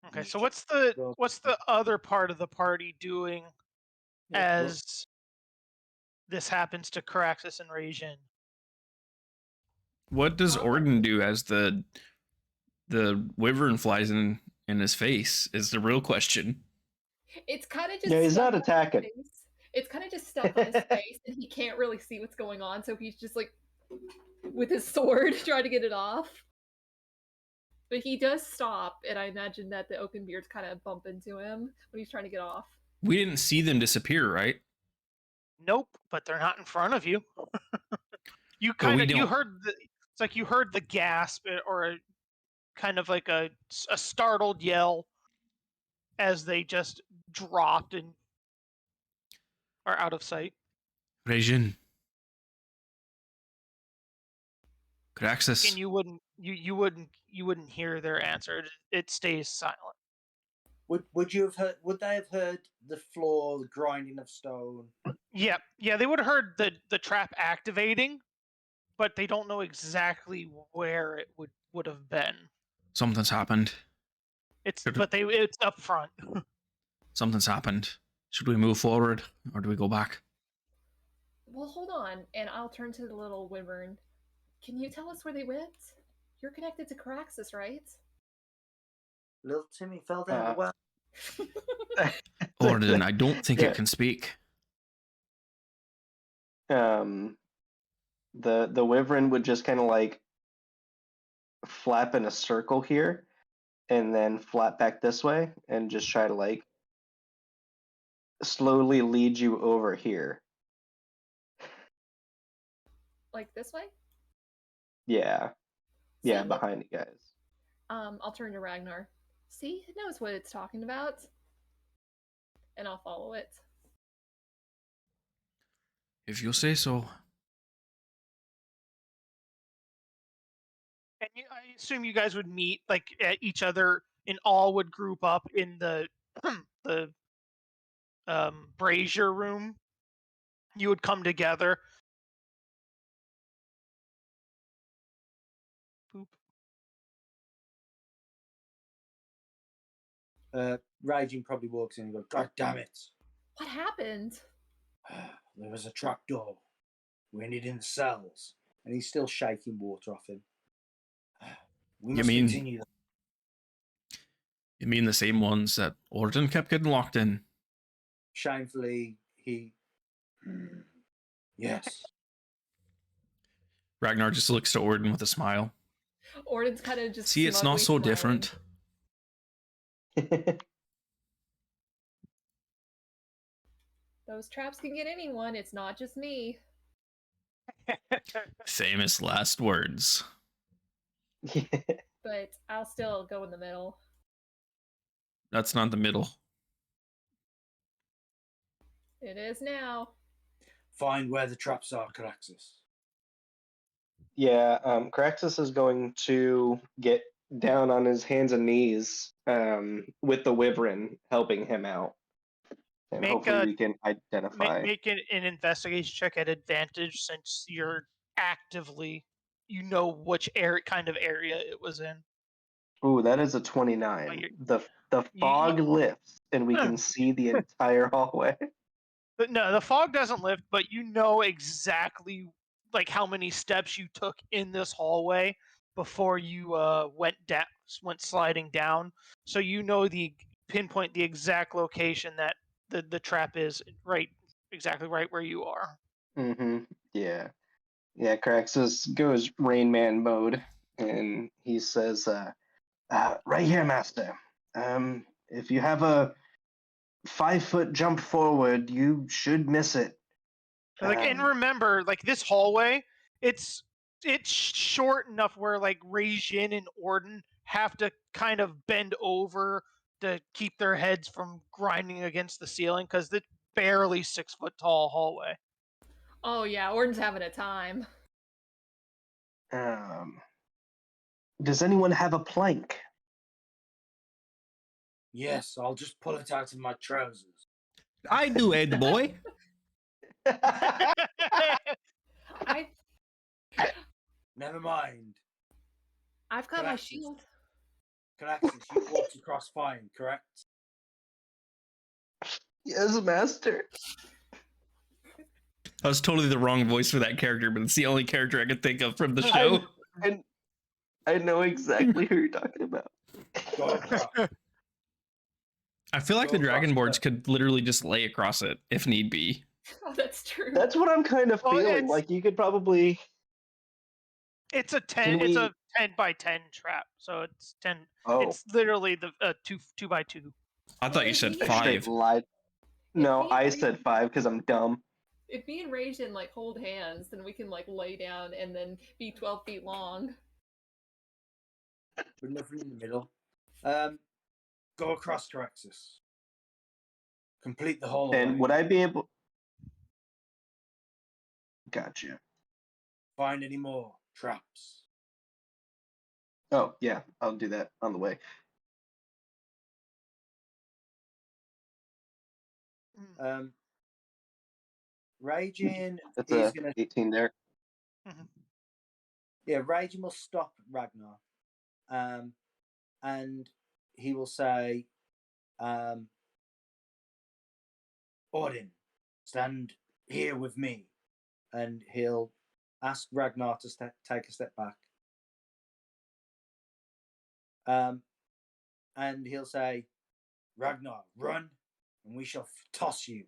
Okay, so what's the other part of the party doing as this happens to Caraxis and Rajin? What does Orden do as the wyvern flies in his face? Is the real question. It's kind of just Yeah, he's stuck not on his attacking. face. It's kind of just stuck on his face, and he can't really see what's going on, so he's just like with his sword trying to get it off. But he does stop, and I imagine that the Oakenbeards kind of bump into him when he's trying to get off. We didn't see them disappear, right? Nope, but they're not in front of you. You heard it's like you heard the gasp or a kind of like a startled yell as they just dropped and are out of sight. Rajin. Craxus. And you wouldn't hear their answer. It stays silent. Would you have heard? Would they have heard the floor, the grinding of stone? Yeah, they would have heard the trap activating, but they don't know exactly where it would have been. Something's happened. It's up front. Something's happened. Should we move forward or do we go back? Well, hold on, and I'll turn to the little wyvern. Can you tell us where they went? You're connected to Caraxis, right? Little Timmy fell down the well. Orden, I don't think it can speak. The wyvern would just kind of like flap in a circle here and then flap back this way and just try to like slowly lead you over here. Like this way? Yeah. Yeah, See, behind you guys. I'll turn to Ragnar. See, it knows what it's talking about. And I'll follow it. If you say so. And I assume you guys would meet like at each other and all would group up in the the brazier room. You would come together. Boop. Raging probably walks in and goes, God damn it. What happened? There was a trapdoor. We ended in the cells. And he's still shaking water off him. We must continue. You mean the same ones that Orden kept getting locked in? Shamefully, he... Yes. Ragnar just looks to Orden with a smile. Orden's kind of just See, it's not so smiling. different. Those traps can get anyone. It's not just me. Famous last words. But I'll still go in the middle. That's not the middle. It is now. Find where the traps are, Caraxus. Yeah, Caraxus is going to get down on his hands and knees with the Wyvern helping him out. And hopefully we can identify. Make an investigation check at advantage since you're actively, you know which kind of area it was in. Ooh, that is a 29. The fog lifts and we can see the entire hallway. But no, the fog doesn't lift, but you know exactly like how many steps you took in this hallway before you went sliding down. So you know pinpoint the exact location that the trap is exactly right where you are. Mm-hmm. Yeah. Yeah, Caraxus goes Rain Man mode and he says, right here, Master. If you have a 5-foot jump forward, you should miss it. And remember, like this hallway, it's short enough where like Rajin and Orden have to kind of bend over to keep their heads from grinding against the ceiling because it's barely 6 foot tall hallway. Oh yeah, Orden's having a time. Does anyone have a plank? Yes, I'll just pull it out of my trousers. I do, Ed boy. Never mind. I've got my shield. Caraxus, you walked across fine, correct? Yes, Master. That was totally the wrong voice for that character, but it's the only character I could think of from the show. I know exactly who you're talking about. I feel like the Dragonborns could literally just lay across it if need be. Oh, that's true. That's what I'm kind of feeling. Like you could probably. It's a 10. It's a 10 by 10 trap, so it's 10. Oh. It's literally the 2 by 2. I thought you said 5. Lied. No, I said 5 because I'm dumb. If me and Rajin like hold hands, then we can like lay down and then be 12 feet long. With nothing in the middle. Go across, Caraxus. Complete the hallway. And would I be able? Gotcha. Find any more traps? Oh yeah, I'll do that on the way. Raging That's is a gonna 18 there. Yeah, Raging will stop Ragnar. And he will say, Odin, stand here with me. And he'll ask Ragnar to take a step back. And he'll say, Ragnar, run, and we shall toss you.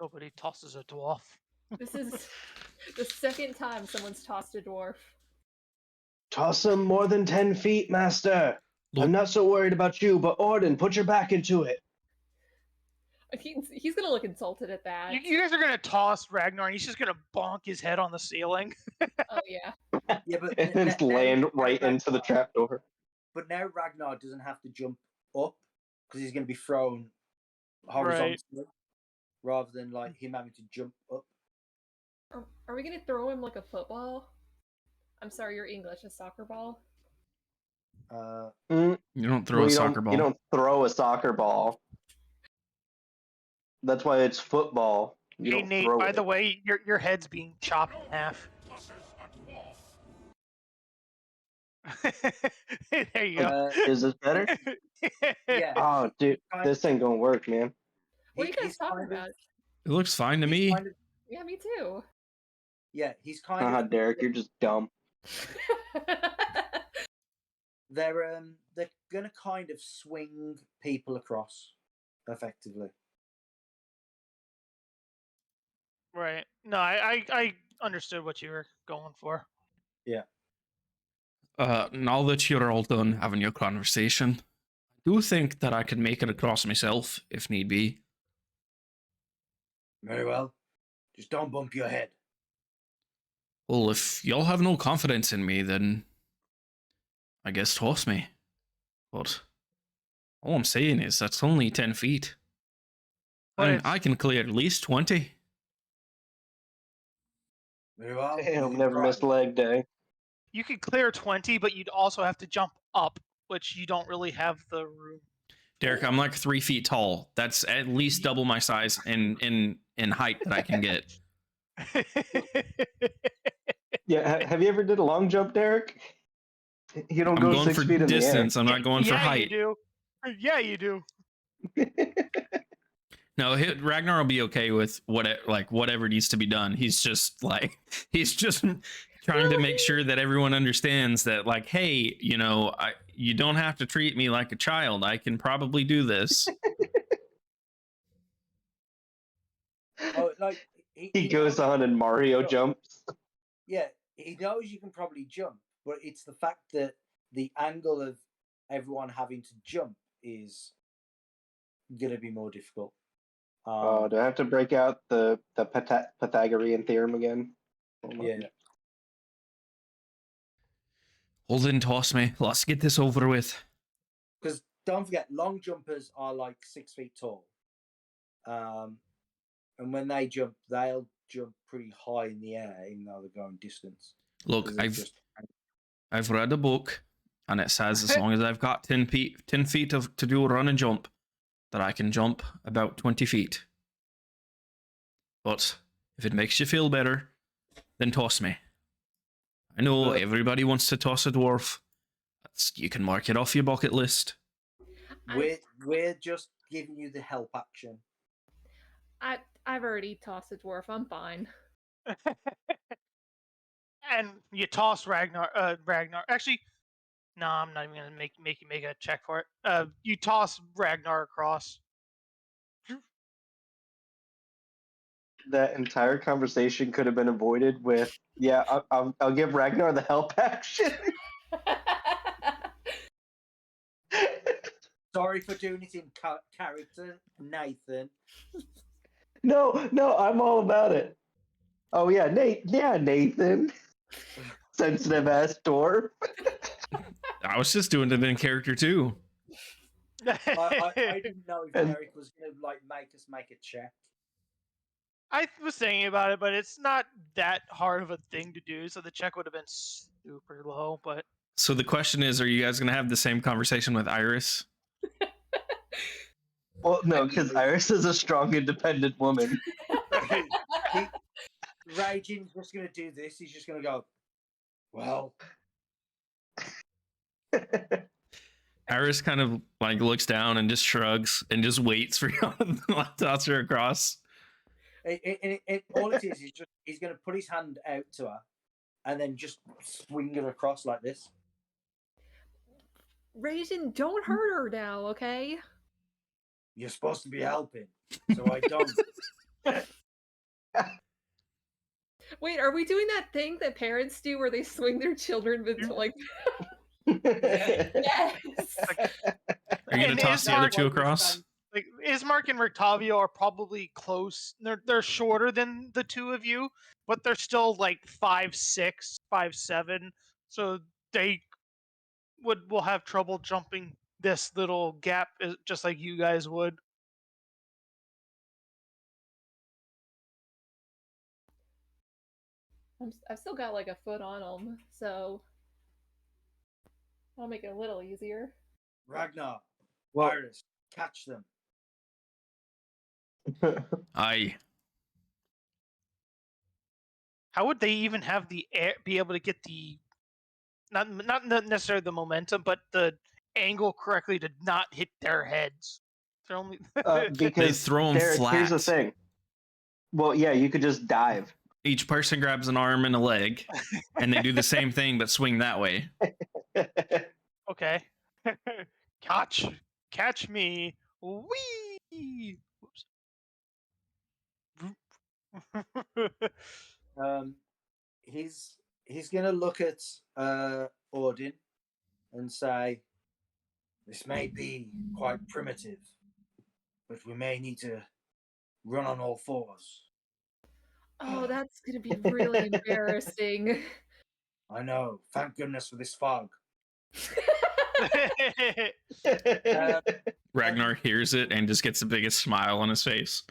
Nobody tosses a dwarf. This is the second time someone's tossed a dwarf. Toss him more than 10 feet, Master. I'm not so worried about you, but Orden, put your back into it. He's gonna look insulted at that. You guys are gonna toss Ragnar, and he's just gonna bonk his head on the ceiling. Oh yeah. Yeah, but and it's land right into the trapdoor. But now Ragnar doesn't have to jump up because he's going to be thrown horizontally rather than like him having to jump up. Are we gonna throw him like a football? I'm sorry, you're English. A soccer ball? You don't throw a soccer ball. You don't throw a soccer ball. That's why it's football. You Hey don't Nate, throw by it. the way, your head's being chopped in half. There you go. Is this better? Yeah. Oh, dude, this ain't gonna work, man. What are you guys talking about? It looks fine to me. Yeah, me too. Yeah, he's kind Haha, of. Derek, you're just dumb. They're gonna kind of swing people across, effectively. Right. No, I understood what you were going for. Yeah. Now that you're all done having your conversation, I do think that I could make it across myself if need be. Very well. Just don't bump your head. Well, if y'all have no confidence in me, then I guess toss me. But all I'm saying is that's only 10 feet. I can clear at least 20. Very well. Damn, never missed leg day. You could clear 20, but you'd also have to jump up, which you don't really have the room. Derek, I'm like 3 feet tall. That's at least double my size in height that I can get. Yeah, have you ever did a long jump, Derek? You don't I'm go going 6 for feet in distance. I'm not going for Yeah, height. you do. Yeah, you do. the air. No, Ragnar will be okay with whatever needs to be done. He's just trying to make sure that everyone understands that, like, hey, you don't have to treat me like a child. I can probably do this. Oh, like He goes on and Mario jumps. Yeah, he knows you can probably jump, but it's the fact that the angle of everyone having to jump is gonna be more difficult. Oh, do I have to break out the Pythagorean theorem again? Yeah. Well, then toss me. Let's get this over with. Because don't forget, long jumpers are like 6 feet tall. And when they jump, they'll jump pretty high in the air, even though they're going distance. Look, I've read a book, and it says as long as I've got 10 feet to do a run and jump, that I can jump about 20 feet. But if it makes you feel better, then toss me. I know everybody wants to toss a dwarf. You can mark it off your bucket list. We're just giving you the help action. I've already tossed a dwarf. I'm fine. And you toss Ragnar. Actually, no, I'm not even gonna make you make a check for it. You toss Ragnar across. That entire conversation could have been avoided with, yeah, I'll give Ragnar the help action. Sorry for doing it in character, Nathan. No, I'm all about it. Oh yeah, Nathan. Sensitive ass dwarf. I was just doing it in character too. I didn't know if Eric was going to make us make a check. I was thinking about it, but it's not that hard of a thing to do, so the check would have been super low. But so the question is, are you guys going to have the same conversation with Iris? Well, no, because Iris is a strong, independent woman. Raging's just going to do this. He's just going to go, well. Iris kind of looks down and just shrugs and just waits for you to toss her across. All it is he's going to put his hand out to her and then just swing it across like this. Raisin, don't hurt her now, okay? You're supposed to be helping, so I don't. Wait, are we doing that thing that parents do where they swing their children with Yes. Are you gonna toss the other two across? Ismark and Rictavio are probably close. They're shorter than the two of you, but they're still 5'6", 5'7", so they will have trouble jumping this little gap just like you guys would. I've still got like a foot on them, so I'll make it a little easier. Ragnar, Well, Iris, catch them. Aye. How would they even have the air, be able to get the not necessarily the momentum, but the angle correctly to not hit their heads? They're only because throw 'em Derek, here's the flat. thing. Well, yeah, you could just dive. Each person grabs an arm and a leg, and they do the same thing but swing that way. okay. Catch me. Wee. Whoops. He's gonna look at Odin and say, "This may be quite primitive, but we may need to run on all fours." Oh, that's gonna be really embarrassing. I know. Thank goodness for this fog. Ragnar hears it and just gets the biggest smile on his face.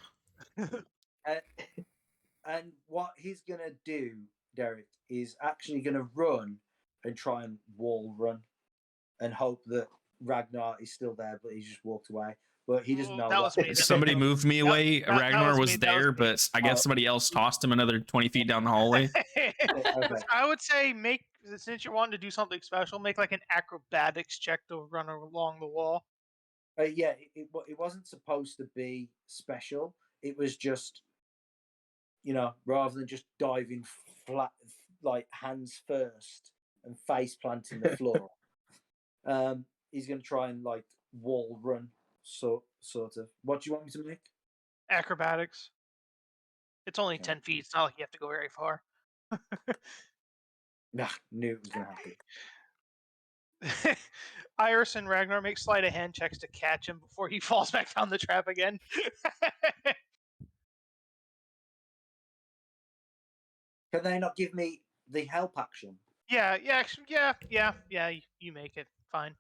And what he's gonna do, Derek, is actually gonna run and try and wall run, and hope that Ragnar is still there, but he's just walked away. But he doesn't know That was me. Somebody moved me away. that Ragnar was was me, that was there, me. but I guess somebody else tossed him another 20 feet down the hallway. Okay. I would say since you're wanting to do something special, make like an acrobatics check to run along the wall. Yeah, it wasn't supposed to be special. It was just, rather than just diving flat, like hands first and face planting the floor, he's going to try and like wall run, sort of. What do you want me to make? Acrobatics. It's only Okay. 10 feet. It's not like you have to go very far. Nah, knew it was going to happen. Iris and Ragnar make sleight of hand checks to catch him before he falls back down the trap again. Can they not give me the help action? Yeah. You make it fine.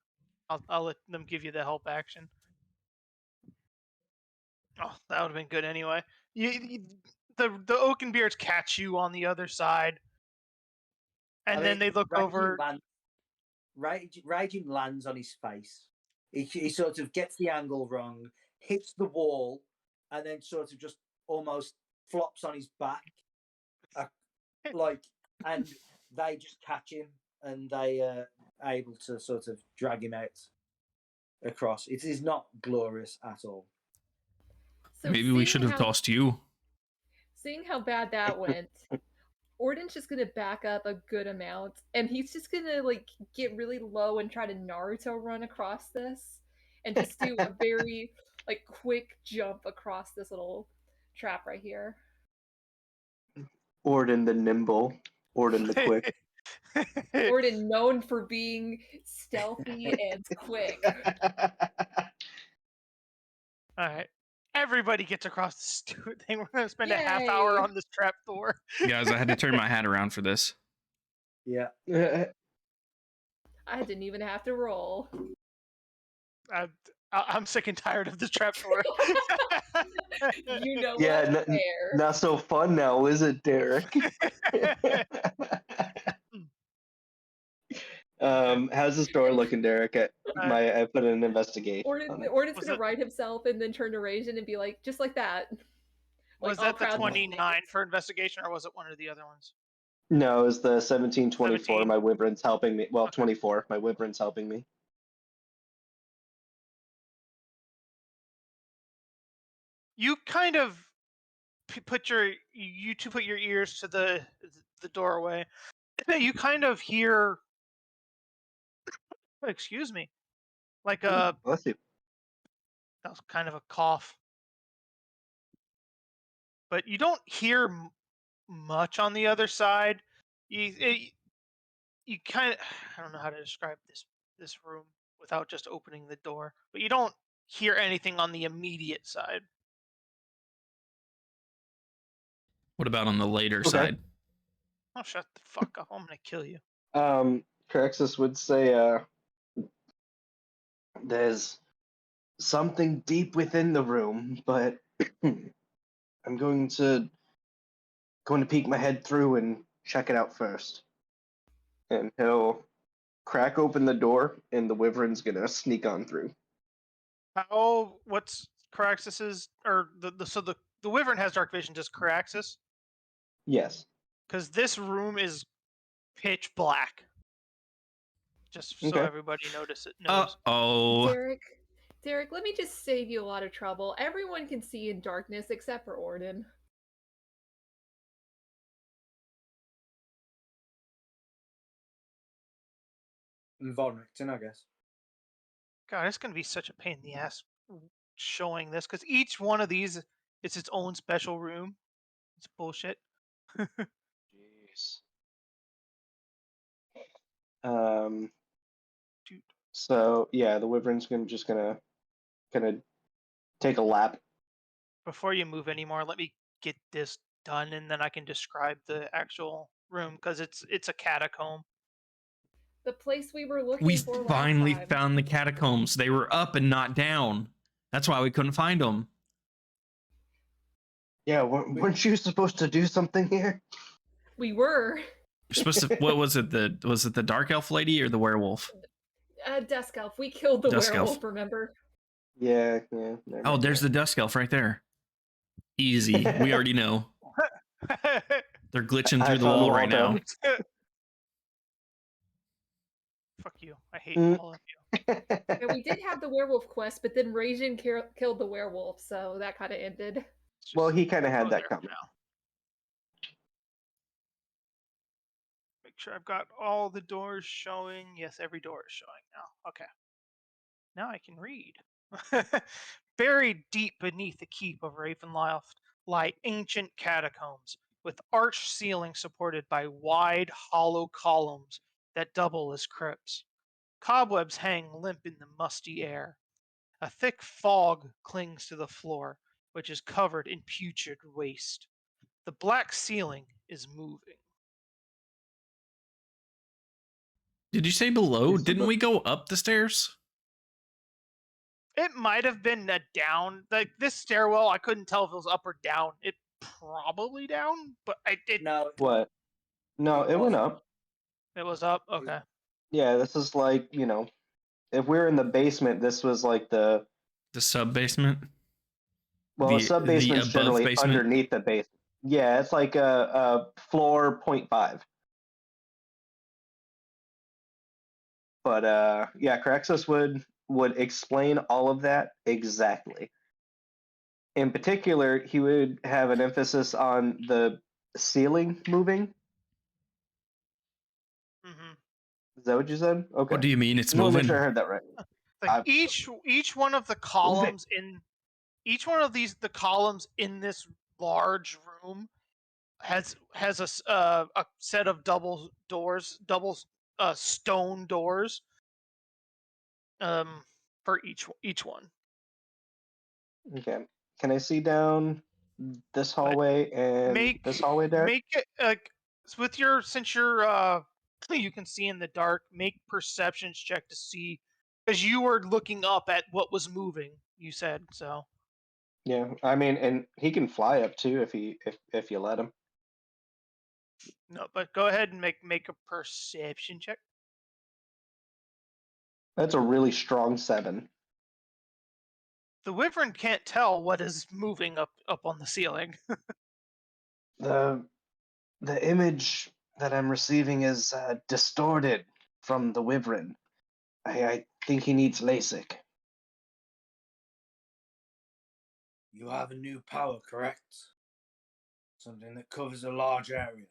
I'll let them give you the help action. Oh, that would have been good anyway. The Oakenbeards catch you on the other side, and then they look over. Raging lands on his face. He sort of gets the angle wrong, hits the wall, and then sort of just almost flops on his back. And they just catch him, and they are able to sort of drag him out across. It is not glorious at all. So Maybe we should have tossed you. Seeing how bad that went, Orden's just gonna back up a good amount, and he's just gonna like get really low and try to Naruto run across this, and just do a very like quick jump across this little trap right here. Orden the nimble, Orden the quick. Orden known for being stealthy and quick. All right. Everybody gets across this stupid thing. We're going to spend a half Yay. hour on this trap door. Guys, I had to turn my hat around for this. Yeah. I didn't even have to roll. I'm sick and tired of this trap door. You know Yeah, what's there. not so fun now, is it, Derek? How's the store looking, Derek? I put in an investigation. Orden's gonna ride himself and then turn to Rajan and be like, just like that. Was that the 29 for investigation, or was it one of the other ones? No, it was the 1724. 17. My wyvern's helping me. Well, 24. My wyvern's helping me. You kind of put your ears to the doorway. You kind of hear, excuse me, like Bless you. that was kind of a cough, but you don't hear much on the other side. You kind of, I don't know how to describe this room without just opening the door, but you don't hear anything on the immediate side. What about on the later side? Oh, shut the fuck up! I'm gonna kill you. Crexus would say, there's something deep within the room, but I'm going to peek my head through and check it out first. And he'll crack open the door, and the wyvern's gonna sneak on through. What's Caraxis's, or the wyvern has dark vision, does Caraxis? Yes. Because this room is pitch black. Just so Okay. everybody knows. Oh. Derek, let me just save you a lot of trouble. Everyone can see in darkness except for Orden. And Vonrington, I guess. God, it's gonna be such a pain in the ass showing this, because each one of these is its own special room. It's bullshit. Jeez. Um. Dude. So yeah, the wyvern's gonna take a lap. Before you move anymore, let me get this done, and then I can describe the actual room, because it's a catacomb. The place we were looking We for last finally time. found the catacombs. They were up and not down. That's why we couldn't find them. Yeah, weren't you supposed to do something here? We were. You're supposed to. What was it? Was it the dark elf lady or the werewolf? Dusk Elf. We killed the Dusk werewolf, Elf. remember? Yeah. Oh, there's the dusk elf right there. Easy. We already know. They're glitching through the wall right now. Fuck you. I hate all of you. Yeah, we did have the werewolf quest, but then Rajin killed the werewolf, so that kind of ended. Well, he kind of had go that there coming. now. Make sure I've got all the doors showing. Yes, every door is showing now. Okay. Now I can read. Buried deep beneath the keep of Ravenloft lie ancient catacombs with arched ceilings supported by wide, hollow columns that double as crypts. Cobwebs hang limp in the musty air. A thick fog clings to the floor, which is covered in putrid waste. The black ceiling is moving. Did you say below? Didn't we go up the stairs? It might have been a down. Like this stairwell, I couldn't tell if it was up or down. It probably down, but No. What? No, it went up. It was up. Okay. Yeah, this is like, if we're in the basement, this was like the sub basement. a sub basement's generally basement? underneath the basement. Yeah, it's like a floor 0.5. But yeah, Caraxis would explain all of that exactly. In particular, he would have an emphasis on the ceiling moving. Mm-hmm. Is that what you said? Okay. What do you mean it's I want to make moving? sure I heard that right. Like each one of the columns in each one of the columns in this large room has a set of double stone doors for each one. Okay. Can I see down this hallway and this hallway there? Make it since you're you can see in the dark. Make perceptions check to see, because you were looking up at what was moving. You said so. Yeah, I mean, and he can fly up too if you let him. No, but go ahead and make a perception check. That's a really strong 7. The wyvern can't tell what is moving up on the ceiling. The image that I'm receiving is distorted from the wyvern. I think he needs LASIK. You have a new power, correct? Something that covers a large area.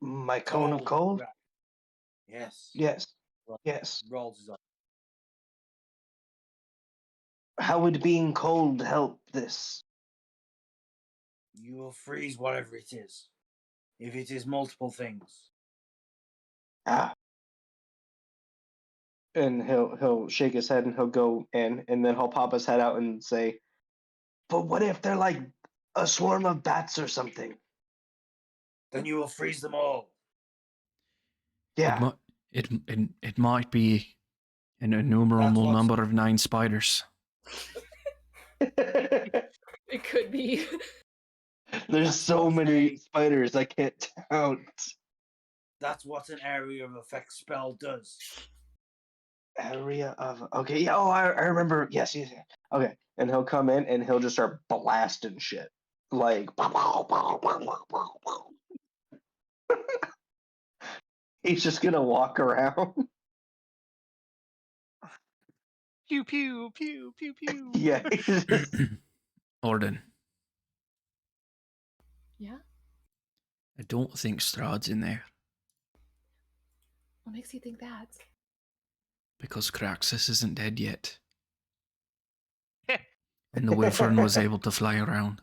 My cone of cold? Right. Yes. Yes. Right. Yes. Rolls is up. How would being cold help this? You will freeze whatever it is. If it is multiple things. Ah. And he'll shake his head and he'll go in, and then he'll pop his head out and say, "But what if they're like a swarm of bats or something?" Then you will freeze them all. Yeah. It might be an innumerable number of 9 spiders. It could be. There's That's so what's many a- spiders I can't count. That's what an area of effect spell does. Area of okay, yeah. Oh, I remember. Yes, yes, yes. Okay, and he'll come in and he'll just start blasting shit like. He's just gonna walk around. Pew pew pew pew pew. Yeah, he's just Orden, Yeah? I don't think Strahd's in there What makes you think that? because Craxus isn't dead yet, and the Wyvern was able to fly around.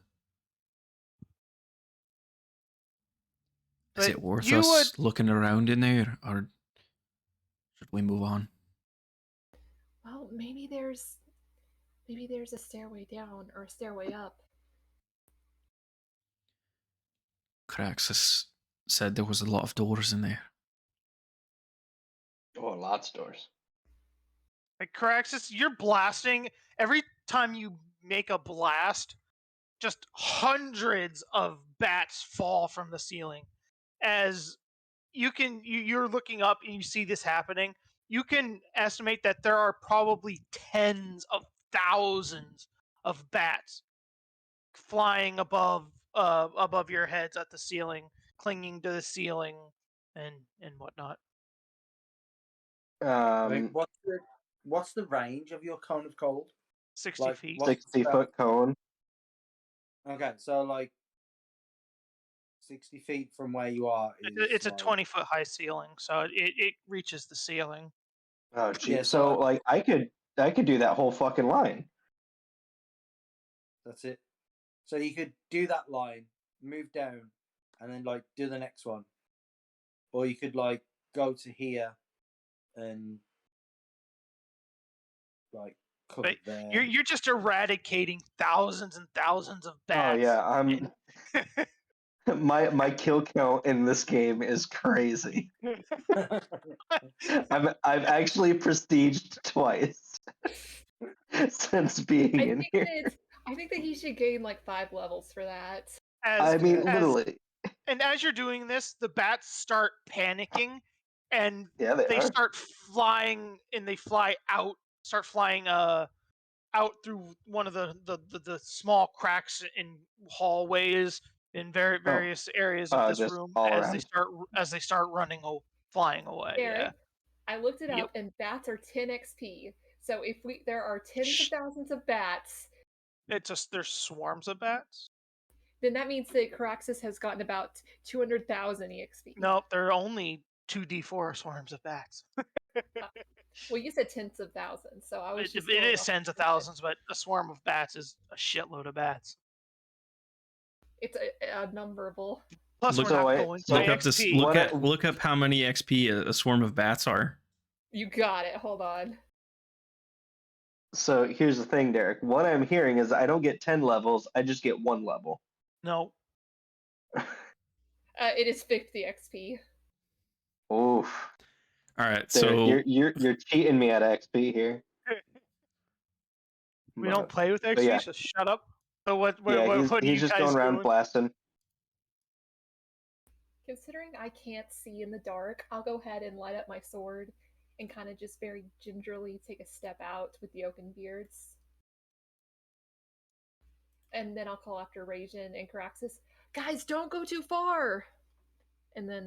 Is But it worth you us looking around in there, or should we move on? Well, maybe there's a stairway down or a stairway up. Craxus said there was a lot of doors in there. oh, lots of doors. Like Caraxis, you're blasting. Every time you make a blast, just hundreds of bats fall from the ceiling. As you're looking up and you see this happening, you can estimate that there are probably tens of thousands of bats flying above your heads at the ceiling, clinging to the ceiling, and whatnot. What's the range of your cone of cold? 60 Like, feet. what's the 60-foot cone. Okay, so like 60 feet from where you are is It's a like, 20-foot high ceiling, so it reaches the ceiling. Oh, gee. Yeah, So so- like I could do that whole fucking line. That's it. So you could do that line, move down, and then like do the next one. Or you could like go to here and like cover But there. you're just eradicating thousands and thousands of bats. Oh yeah, I'm my kill count in this game is crazy. I've actually prestiged twice since being in here. I think that he should gain like 5 levels for that. I mean, as literally. and as you're doing this, the bats start panicking, and Yeah, they they are. start flying, and they fly out, start flying out through one of the small cracks in hallways in various areas of this just room all as around. they start flying away. Eric, Yeah. I looked it Yep. up, and bats are 10 XP. So if there are tens of thousands of bats, It's just there's swarms of bats. then that means that Caraxus has gotten about 200,000 EXP. Nope, there are only 2d4 swarms of bats. Well, you said tens of thousands, so I was It just. it is tens of thousands, but a swarm of bats is a shitload of bats. It's a numberable. Plus, Look- we're not So wait, going so by Look up this. XP. Look up how many XP a swarm of bats are. You got it. Hold on. So here's the thing, Derek. What I'm hearing is I don't get 10 levels, I just get 1 level. No, It is 50 XP. Oof. All right, Derek, so you're cheating me at XP here. we don't play with XP, yeah. so shut up. So what Yeah, are he's you just guys going around doing? blasting. Considering I can't see in the dark, I'll go ahead and light up my sword and kind of just very gingerly take a step out with the oaken beards. And then I'll call after Rajan and Caraxus, guys, don't go too far! And then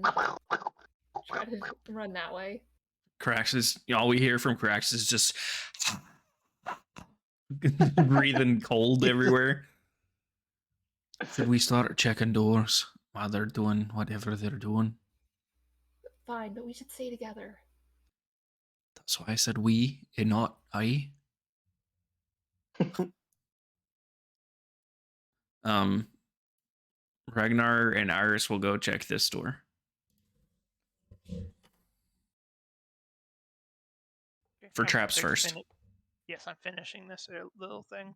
try to run that way. Caraxus, all we hear from Caraxus is just breathing cold everywhere. Should we start checking doors while they're doing whatever they're doing? Fine, but we should stay together. That's why I said we and not I. Ragnar and Iris will go check this door. For I'm traps first. Yes, I'm finishing this little thing.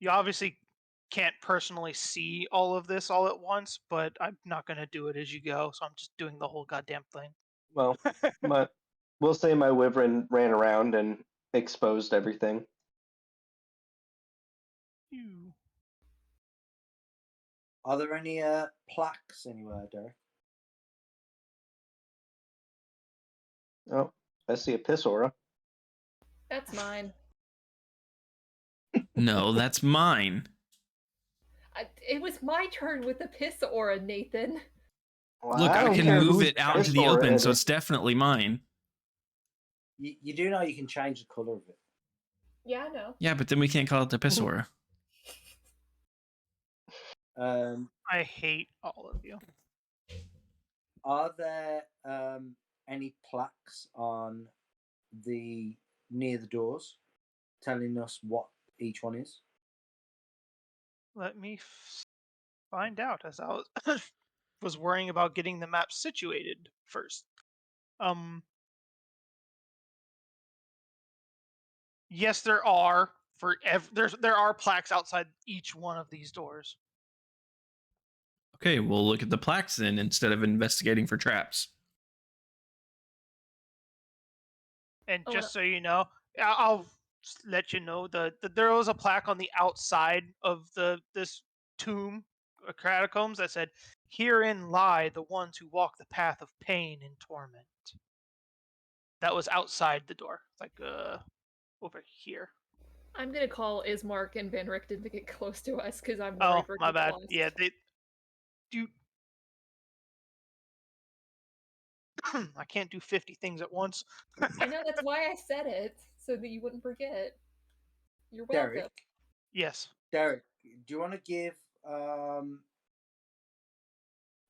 You obviously can't personally see all of this all at once, but I'm not going to do it as you go, so I'm just doing the whole goddamn thing. Well, we'll say my wyvern ran around and exposed everything. Are there any plaques anywhere, Derek? Oh, I see a piss aura. That's mine. No, that's mine. It was my turn with the piss aura, Nathan. Well, Look, I don't can care move whose it out piss into the aura open, it so is. it's definitely mine. You do know you can change the color of it. Yeah, I know. Yeah, but then we can't call it the piss aura. I hate all of you. Are there any plaques on near the doors telling us what each one is? Let me find out, as I was worrying about getting the map situated first. Yes, there are there are plaques outside each one of these doors. Okay, we'll look at the plaques then instead of investigating for traps. And Oh, just so you know, I'll let you know there was a plaque on the outside of this tomb, catacombs, that said, "Herein lie the ones who walk the path of pain and torment." That was outside the door, like over here. I'm gonna call Ismark and Van Richten to get close to us because I'm Oh, worried we're my gonna get bad. lost. Yeah, they do. I can't do 50 things at once. I know, that's why I said it, so that you wouldn't forget. You're welcome. Derek, Yes. do you want to give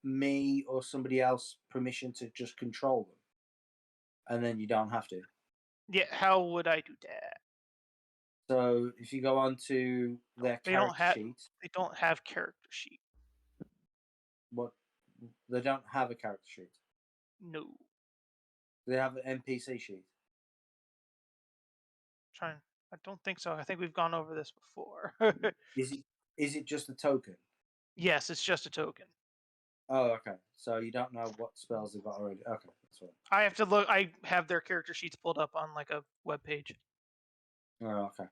me or somebody else permission to just control them, and then you don't have to? Yeah. How would I do that? So if you go on to their They don't character have. sheet, They don't have character sheet. what they don't have a character sheet. No. They have an NPC sheet. Trying. I don't think so. I think we've gone over this before. Is it just a token? Yes, it's just a token. Oh, okay. So you don't know what spells they've got already. Okay, that's fine. I have to look. I have their character sheets pulled up on like a web page. Oh, okay.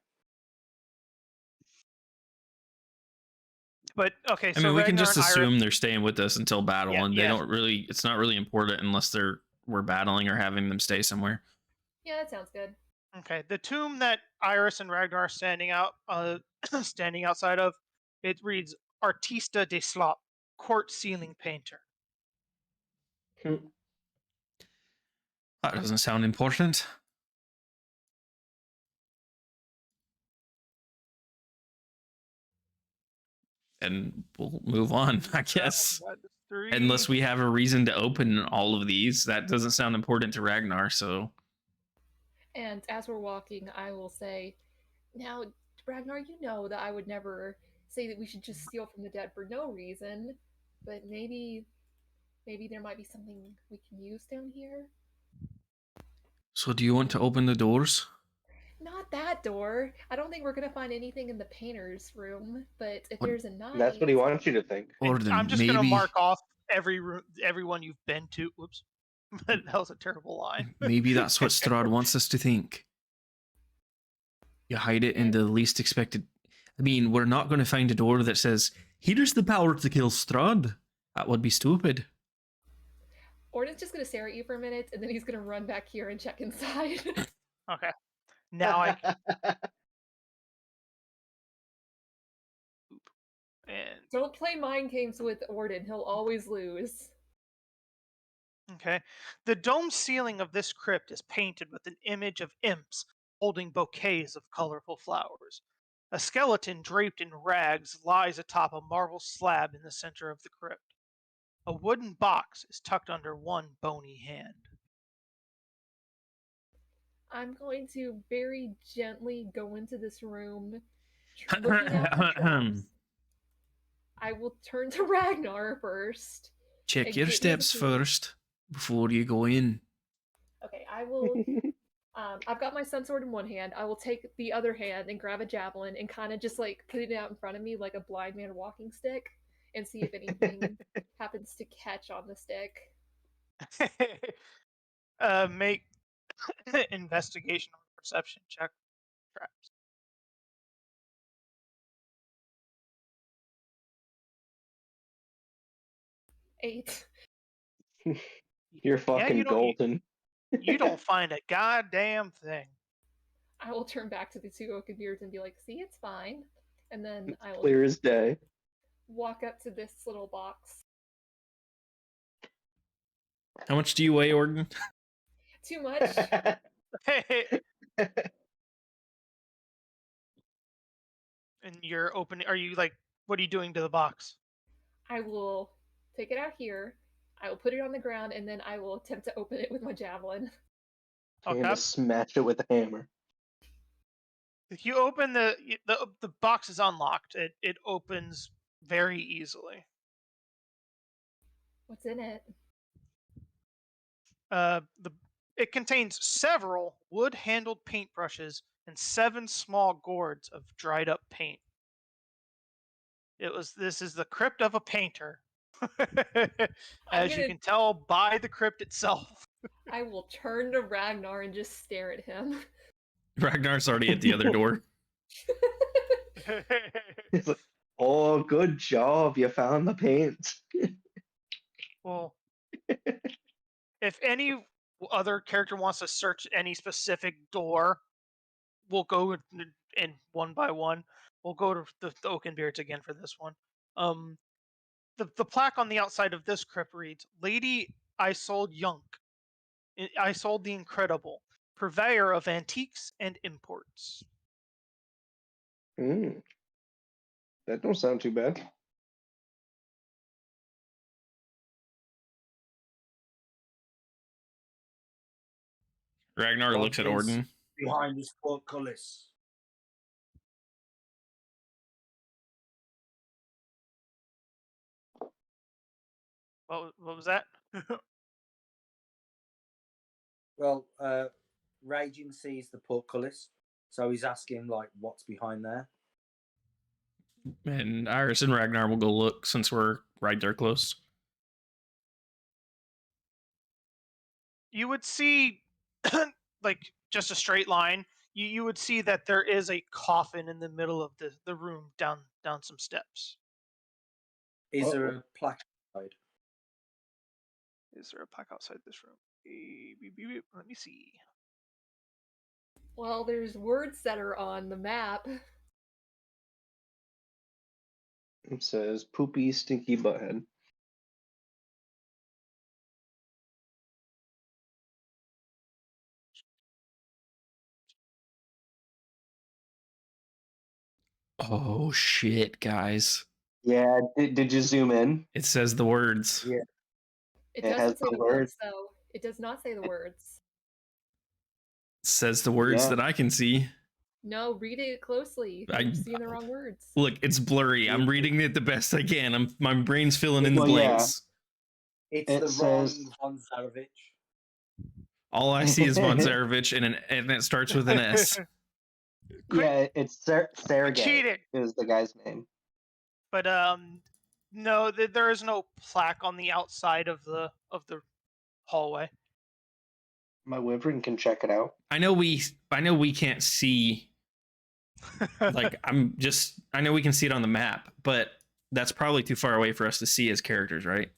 But okay, I so mean, we can Ragnar just and Iris. assume they're staying with us until battle, Yeah, and they yeah. don't really. It's not really important unless we're battling or having them stay somewhere. Yeah, that sounds good. Okay, the tomb that Iris and Ragnar are standing outside of, it reads Artista de Slop, court ceiling painter. That doesn't sound important. And we'll move on, I guess. Unless we have a reason to open all of these. That doesn't sound important to Ragnar, so. And as we're walking, I will say, now, Ragnar, you know that I would never say that we should just steal from the dead for no reason, but maybe there might be something we can use down here. So do you want to open the doors? Not that door. I don't think we're gonna find anything in the painter's room, but if What? there's a knife. That's what he wants you to think. Or then I'm just maybe... gonna mark off everyone you've been to. Whoops. That was a terrible line. Maybe that's what Strahd wants us to think. You hide it in the least expected... I mean, we're not going to find a door that says, here's the power to kill Strahd. That would be stupid. Orden's just gonna stare at you for a minute, and then he's gonna run back here and check inside. Okay. Now I can... And Don't play mind games with Orden. He'll always lose. okay. The dome ceiling of this crypt is painted with an image of imps holding bouquets of colorful flowers. A skeleton draped in rags lies atop a marble slab in the center of the crypt. A wooden box is tucked under one bony hand. I'm going to very gently go into this room, looking out for traps. I will turn to Ragnar first. Check your steps first before you go in. Okay, I will. I've got my sun sword in one hand. I will take the other hand and grab a javelin and kind of just like put it out in front of me like a blind man walking stick and see if anything happens to catch on the stick. Make investigation or perception check. Traps. 8. You're fucking you don't golden. you don't find a goddamn thing. I will turn back to the 2 oaken beards and be like, see, it's fine. And then I will Clear as day. walk up to this little box. How much do you weigh, Orden? Too much. And you're opening. Are you like? What are you doing to the box? I will take it out here. I will put it on the ground, and then I will attempt to open it with my javelin. I'm Okay. gonna smash it with a hammer. If you open the box is unlocked. It opens very easily. What's in it? It contains several wood-handled paintbrushes and 7 small gourds of dried up paint. This is the crypt of a painter. As you can tell by the crypt itself. I will turn to Ragnar and just stare at him. Ragnar's already at the other door. It's like, oh, good job. You found the paint. Well, if any other character wants to search any specific door, we'll go in one by one. We'll go to the Oakenbeards again for this one. The plaque on the outside of this crypt reads, "Lady Isolde Yunk, Isolde the Incredible, purveyor of antiques and imports." That don't sound too bad. Ragnar looks at Orden. Behind this portcullis. What was that? Well, Raging sees the portcullis, so he's asking like, what's behind there? And Iris and Ragnar will go look since we're right there close. You would see, like, just a straight line. You would see that there is a coffin in the middle of the room down some steps. Is there a plaque outside? Is there a plaque outside this room? Let me see. Well, there's words that are on the map. It says poopy, stinky butthead. Oh shit, guys. Yeah, did you zoom in? It says the words. Yeah. It It has doesn't say the the words, words. though. It does not say the words. It says the words Yeah. that I can see. No, read it closely. I- You're seeing the wrong words. Look, it's blurry. I'm reading it the best I can. My brain's filling in the Well, yeah. blanks. It's It the says- wrong Von Zarovich. All I see is Von Zarovich, and it starts with an S. Yeah, it's Sergey Cheating. is the guy's name. But no, there is no plaque on the outside of the hallway. My wyvern can check it out. I know we can't see. Like I know we can see it on the map, but that's probably too far away for us to see as characters, right?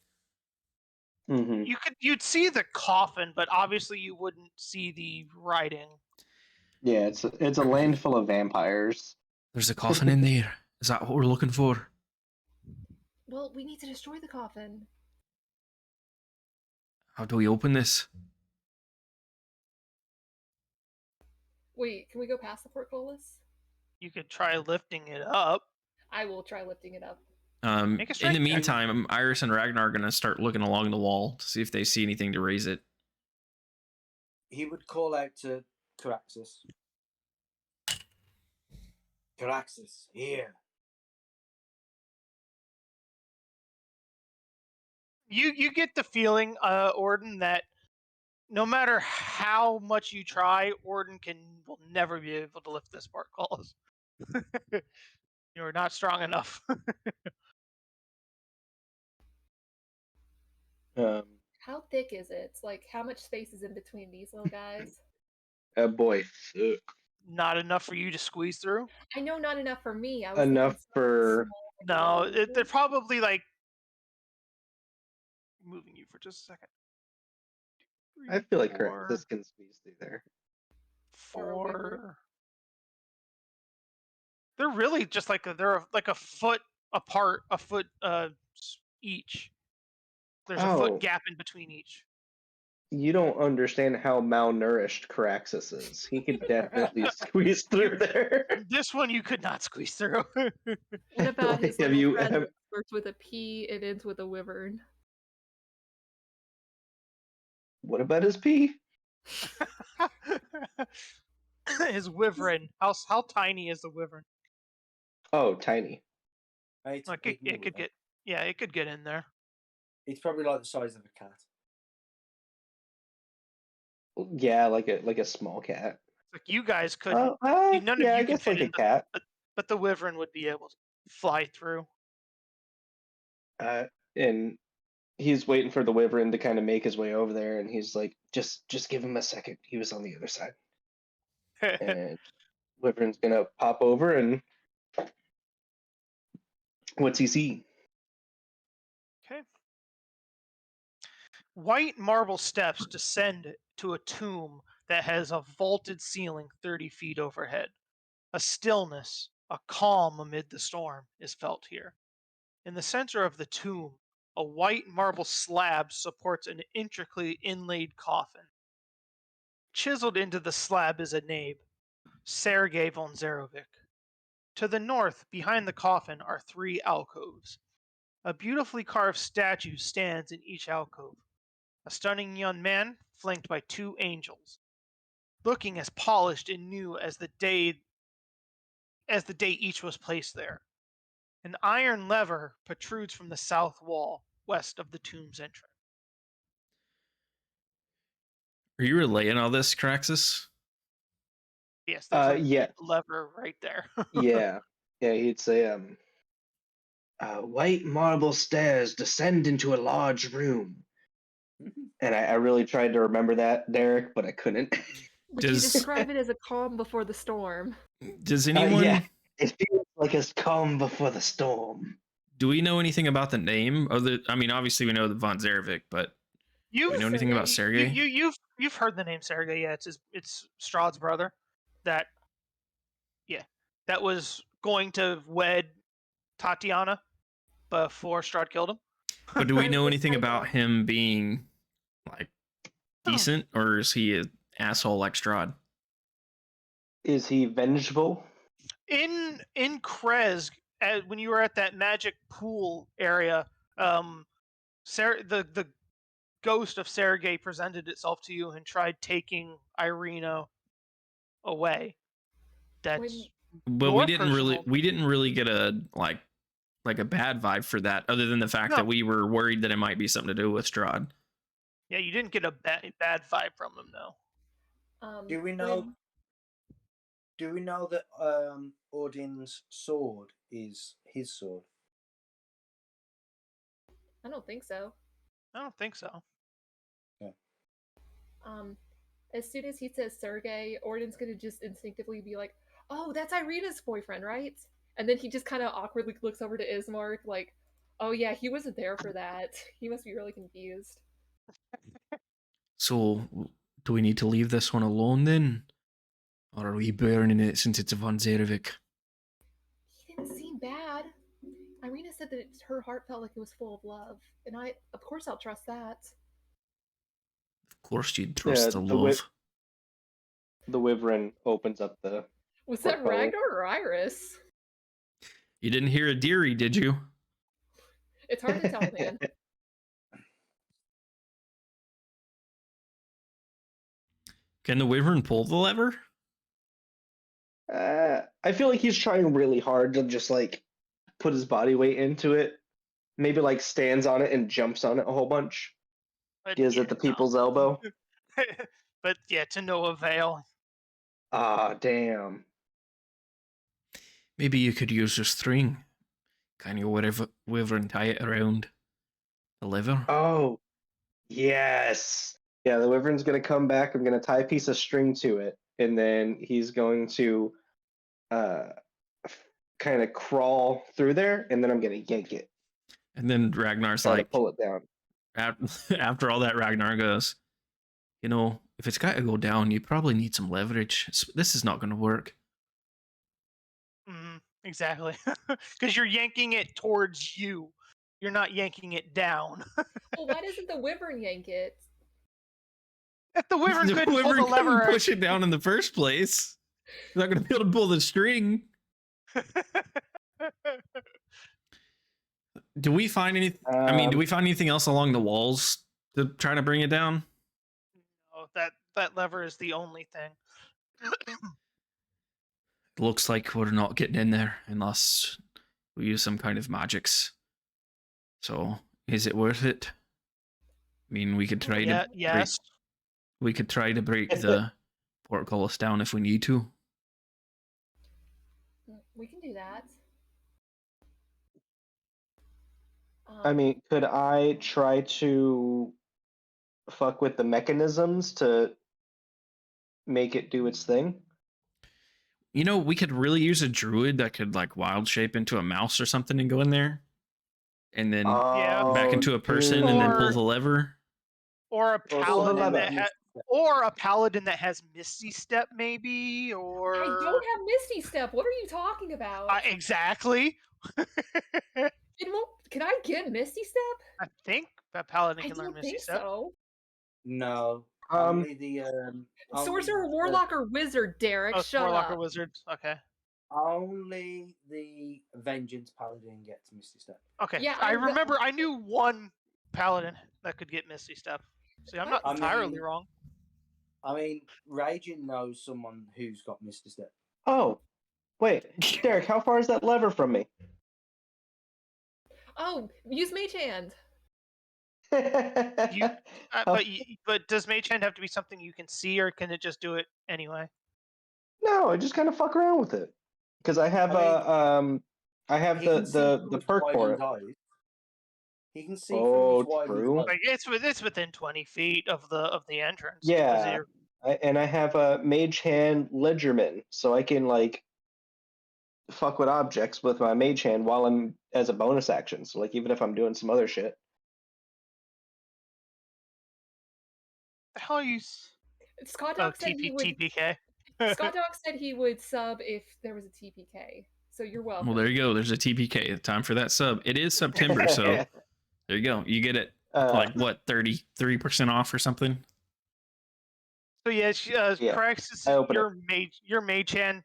Mm-hmm. You'd see the coffin, but obviously you wouldn't see the writing. Yeah, it's a land full of vampires. There's a coffin in there. Is that what we're looking for? Well, we need to destroy the coffin. How do we open this? Wait, can we go past the portcullis? You could try lifting it up. I will try lifting it up. Make a In strength the check. meantime, Iris and Ragnar are gonna start looking along the wall to see if they see anything to raise it. He would call out to Caraxus. Caraxus, here. You get the feeling, Orden, that no matter how much you try, Orden will never be able to lift this portcullis. You're not strong enough. How thick is it? It's like, how much space is in between these little guys? Boy, thick. Not enough for you to squeeze through? I know not enough for me. I was Enough thinking something for- small, like No, they're probably like for just a second. I feel like Four, this can squeeze through there. Or a wyvern. 4. They're really just like they're like a foot apart, a foot each. There's a foot gap in between each. You don't understand how malnourished Caraxus is. He could definitely squeeze through there. This one you could not squeeze through. What about his Have little you- friend have- that starts with a P and ends with a wyvern? What about his pee? His wyvern. How tiny is the wyvern? Oh, tiny. Like it could get. Yeah, it could get in there. It's probably like the size of a cat. Yeah, like a small cat. Like you guys could. None of you I could guess fit like a in, cat. but the wyvern would be able to fly through. And he's waiting for the wyvern to kind of make his way over there, and he's like, just give him a second. He was on the other side. And wyvern's gonna pop over, and what's he see? Okay. White marble steps descend to a tomb that has a vaulted ceiling 30 feet overhead. A stillness, a calm amid the storm, is felt here. In the center of the tomb, a white marble slab supports an intricately inlaid coffin. Chiseled into the slab is a name, Sergei von Zarovic. To the north, behind the coffin, are 3 alcoves. A beautifully carved statue stands in each alcove. A stunning young man flanked by 2 angels, looking as polished and new as the day each was placed there. An iron lever protrudes from the south wall, west of the tomb's entrance. Are you relaying all this, Caraxus? Yes, there's Yeah, a lever right there. yeah. He'd say, white marble stairs descend into a large room. And I really tried to remember that, Derek, but I couldn't. Would you describe it as a calm before the storm? Does anyone? Yeah, it feels like it's calm before the storm. Do we know anything about the name of the? I mean, obviously we know the von Zarovic, but do we know anything about Sergei? You've heard the name Sergei. Yeah, it's Strahd's brother. That was going to wed Tatiana before Strahd killed him. But do we know anything about him being like decent, or is he an asshole like Strahd? Is he vengeful? In Krezk, when you were at that magic pool area, the ghost of Sergei presented itself to you and tried taking Irina away. That's but your we didn't personal- really get a like a bad vibe for that, other than the fact No. that we were worried that it might be something to do with Strahd. Yeah, you didn't get a bad vibe from him, no. Do we know? Do we know that Odin's sword is his sword? I don't think so. I don't think so. As soon as he says Sergei, Ordin's gonna just instinctively be like, "Oh, that's Irina's boyfriend, right?" And then he just kind of awkwardly looks over to Ismark, like, "Oh yeah, he wasn't there for that. He must be really confused." So, do we need to leave this one alone then, or are we burning it since it's a von Zarovic? He didn't seem bad. Irina said that her heart felt like it was full of love, and of course, I'll trust that. Of course, you'd trust the the love. The wyvern opens up the. Was that portfolio. Ragnar or Iris? You didn't hear a dearie, did you? It's hard to tell, man. Can the wyvern pull the lever? I feel like he's trying really hard to just like put his body weight into it. Maybe like stands on it and jumps on it a whole bunch. But Gives it the people's elbow. But yeah, to no avail. Ah, damn. Maybe you could use a string. Kind of whatever and tie it around the lever. Oh, yes. Yeah, the wyvern's gonna come back. I'm gonna tie a piece of string to it, and then he's going to kind of crawl through there, and then I'm gonna yank it. And then Ragnar's Try to like, pull it down. after all that, Ragnar goes, you know, if it's got to go down, you probably need some leverage. This is not going to work. Exactly. Because you're yanking it towards you. You're not yanking it down. Well, why doesn't the wyvern yank it? If the wyvern The couldn't pull wyvern the couldn't lever, push it down in the first place. You're not going to be able to pull the string. Do we find any? I mean, do we find anything else along the walls to try to bring it down? No, that lever is the only thing. Looks like we're not getting in there unless we use some kind of magics. So, is it worth it? I mean, we could try to. Yes. We could try to break the portcullis down if we need to. We can do that. I mean, could I try to fuck with the mechanisms to make it do its thing? You know, we could really use a druid that could like wild shape into a mouse or something and go in there, and then back into a person and then pull the lever. Or a paladin that has Misty Step, maybe, or I don't have Misty Step. What are you talking about? Exactly. Can I get Misty Step? I think that paladin can learn don't Misty think Step. so. No. Only the Sorcerer, Warlock, or Wizard, Derek. Oh, shut Warlock up. or Wizard. Okay. Only the Vengeance Paladin gets Misty Step. Okay. Yeah, I remember. I knew one paladin that could get Misty Step. See, I'm not entirely wrong. I mean, Raging knows someone who's got Misty Step. Oh, wait, Derek, how far is that lever from me? Oh, use Mage Hand. But does Mage Hand have to be something you can see, or can it just do it anyway? No, I just kind of fuck around with it because I have the perk for it. He can see Oh, from his true. Like it's within 20 feet of the entrance. Yeah, and I have a Mage Hand Ledgerman, so I can like fuck with objects with my Mage Hand while I'm as a bonus action. So like even if I'm doing some other shit. The hell are you? Scott Dog said he would. TPK. Scott Dog said he would sub if there was a TPK. So you're welcome. Well, there you go. There's a TPK. Time for that sub. It is September, so there you go. You get it like what 33% off or something. So correct. Your Mage Hand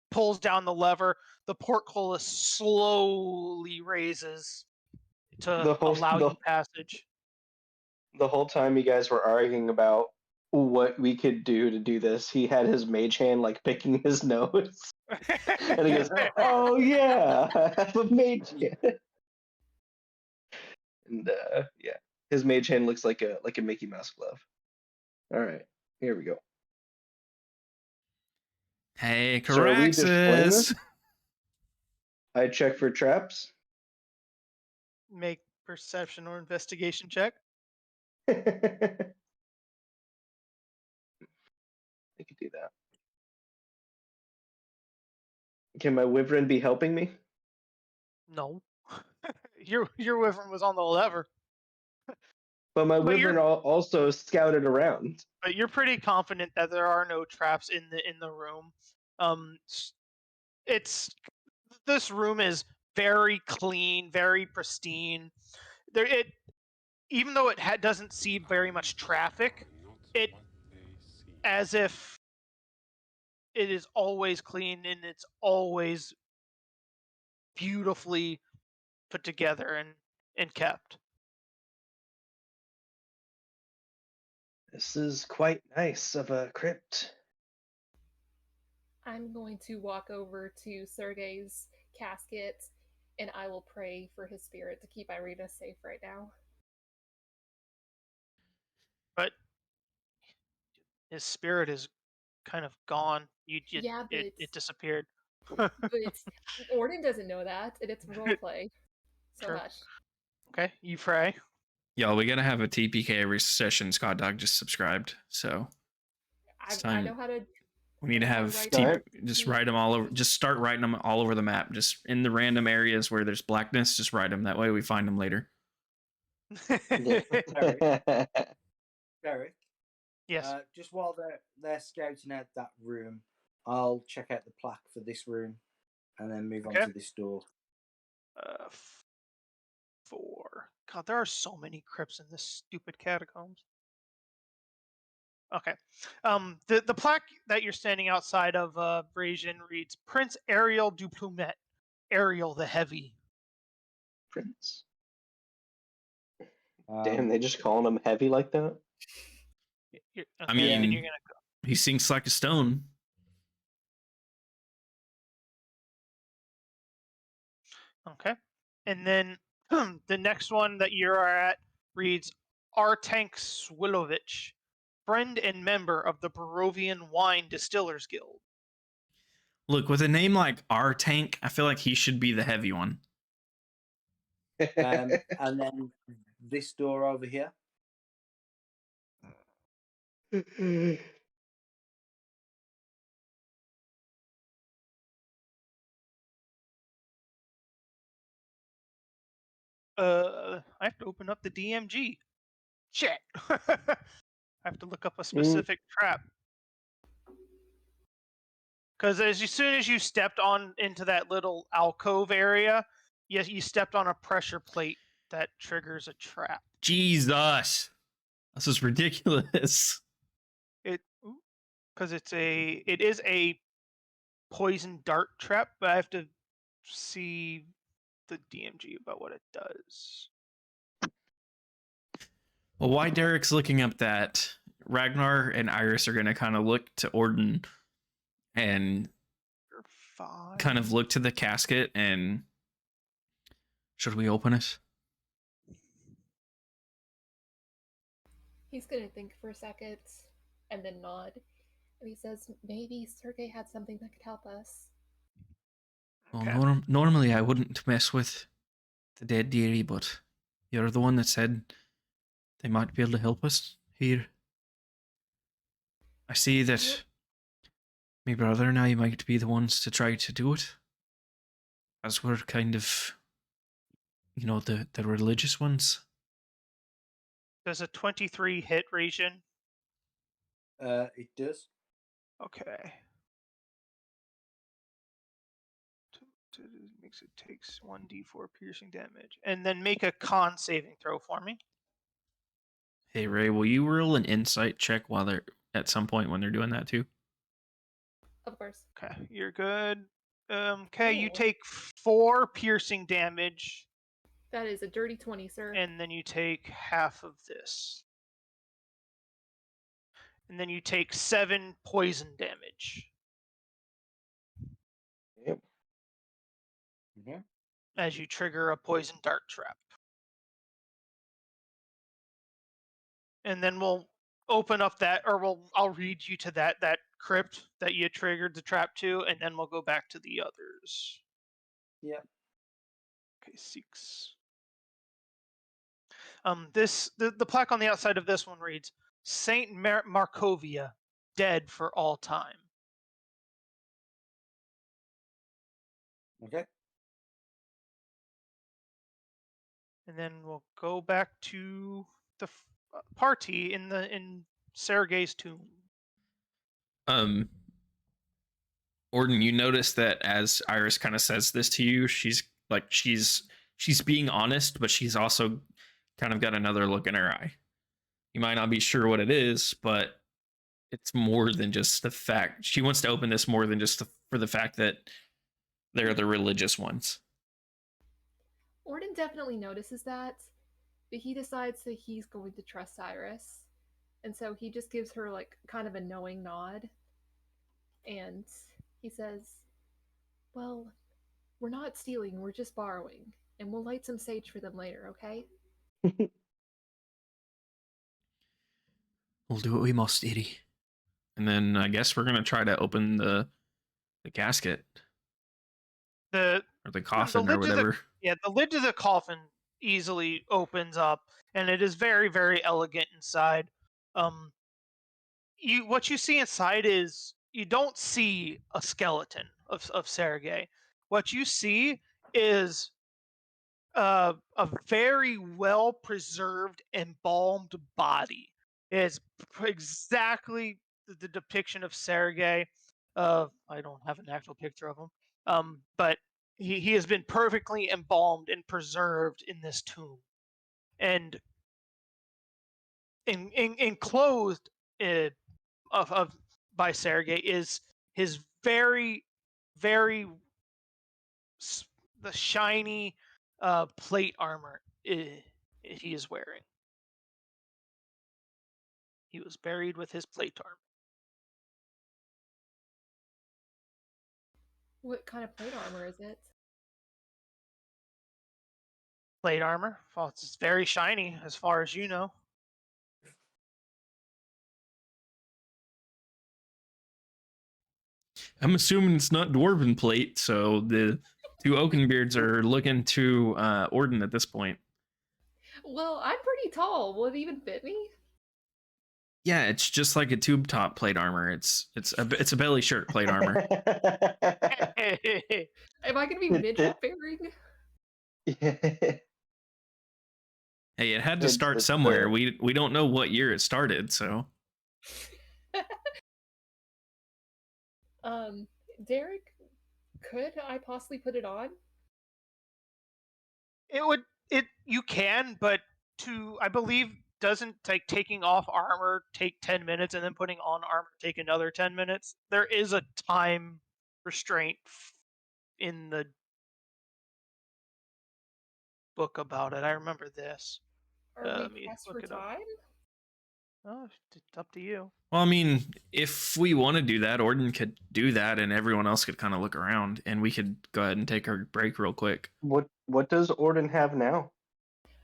pulls down the lever. The portcullis slowly raises to allow you passage. The whole time you guys were arguing about what we could do to do this, he had his Mage Hand like picking his nose. And he goes, "Oh yeah, I have a Mage Hand." And yeah, his Mage Hand looks like a Mickey Mouse glove. All right, here we go. Hey, So are we just playing Caraxus. this? I check for traps. Make perception or investigation check. I could do that. Can my wyvern be helping me? No. your wyvern was on the lever. But my wyvern also scouted around. But you're pretty confident that there are no traps in the room. This room is very clean, very pristine. Even though it doesn't see very much traffic, it as if it is always clean and it's always beautifully put together and kept. This is quite nice of a crypt. I'm going to walk over to Sergei's casket and I will pray for his spirit to keep Irina safe right now. But his spirit is kind of gone. It disappeared. But Orden doesn't know that, and it's roleplay. So Sure. hush. Okay, you pray. Yo, we gotta have a TPK every session. Scott Dog just subscribed, so I know how to. We need to have just write them all over. Just start writing them all over the map. Just in the random areas where there's blackness, just write them. That way we find them later. Derek, Yes. just while they're scouting out that room, I'll check out the plaque for this room, and then move on Okay. to this door. 4. God, there are so many crypts in this stupid catacombs. Okay. The plaque that you're standing outside of Vrasion reads Prince Ariel du Plumet, Ariel the Heavy. Prince. Um, Damn, they just calling him heavy like that? Okay, I mean, and then you're gonna he sinks like a stone. Okay. And then the next one that you are at reads Artank Swilovich, friend and member of the Barovian Wine Distillers Guild. Look, with a name like R Tank, I feel like he should be the heavy one. and then this door over here. I have to open up the DMG. Shit. I have to look up a specific trap. Because as soon as you stepped on into that little alcove area, yes, you stepped on a pressure plate that triggers a trap. Jesus, this is ridiculous. Because it is a poison dart trap, but I have to see the DMG about what it does. Well, while Derek's looking up that, Ragnar and Iris are going to kind of look to Orden and kind of look to the casket and should we open it? He's gonna think for a second and then nod. And he says, maybe Sergei had something that could help us. Well, Okay. normally I wouldn't mess with the dead dearie, but you're the one that said they might be able to help us here. I see that my brother and I might be the ones to try to do it, as we're kind of, the religious ones. Does a 23 hit region? It does. Okay. It takes 1d4 piercing damage. And then make a con saving throw for me. Hey Ray, will you roll an insight check while they're at some point when they're doing that too? Of course. Okay, you're good. Okay, you Oh. take 4 piercing damage. That is a dirty 20, sir. And then you take half of this. And then you take 7 poison damage. Yep. Mm-hmm. As you trigger a poison dart trap. And then we'll open up that, or I'll read you to that crypt that you triggered the trap to, and then we'll go back to the others. Yep. Okay, 6. The plaque on the outside of this one reads Saint Markovia, dead for all time. Okay. And then we'll go back to the party in Sergei's tomb. Orden, you notice that as Iris kind of says this to you, she's being honest, but she's also kind of got another look in her eye. You might not be sure what it is, but it's more than just the fact. She wants to open this more than just for the fact that they're the religious ones. Orden definitely notices that, but he decides that he's going to trust Iris. And so he just gives her like kind of a knowing nod. And he says, well, we're not stealing, we're just borrowing. And we'll light some sage for them later, okay? We'll do what we must, Edie. And then I guess we're gonna try to open the casket. Or the coffin or whatever. The lid to the coffin easily opens up, and it is very, very elegant inside. What you see inside is you don't see a skeleton of Sergei. What you see is a very well preserved, embalmed body. It is exactly the depiction of Sergei. I don't have an actual picture of him, but he has been perfectly embalmed and preserved in this tomb, and enclosed of by Sergei is his very the shiny plate armor he is wearing. He was buried with his plate armor. What kind of plate armor is it? Plate armor? Well, it's very shiny, as far as you know. I'm assuming it's not dwarven plate, so the two Oakenbeards are looking to Orden at this point. Well, I'm pretty tall. Will it even fit me? Yeah, it's just like a tube top plate armor. It's a belly shirt plate armor. Am I gonna be midget bearing? Hey, it had to start somewhere. We don't know what year it started, so. Derek, could I possibly put it on? You can, but I believe doesn't taking off armor take 10 minutes and then putting on armor take another 10 minutes. There is a time restraint in the book about it. I remember this. Are we pressed for time? Oh, it's up to you. Well, I mean, if we want to do that, Orden could do that, and everyone else could kind of look around, and we could go ahead and take our break real quick. What does Orden have now?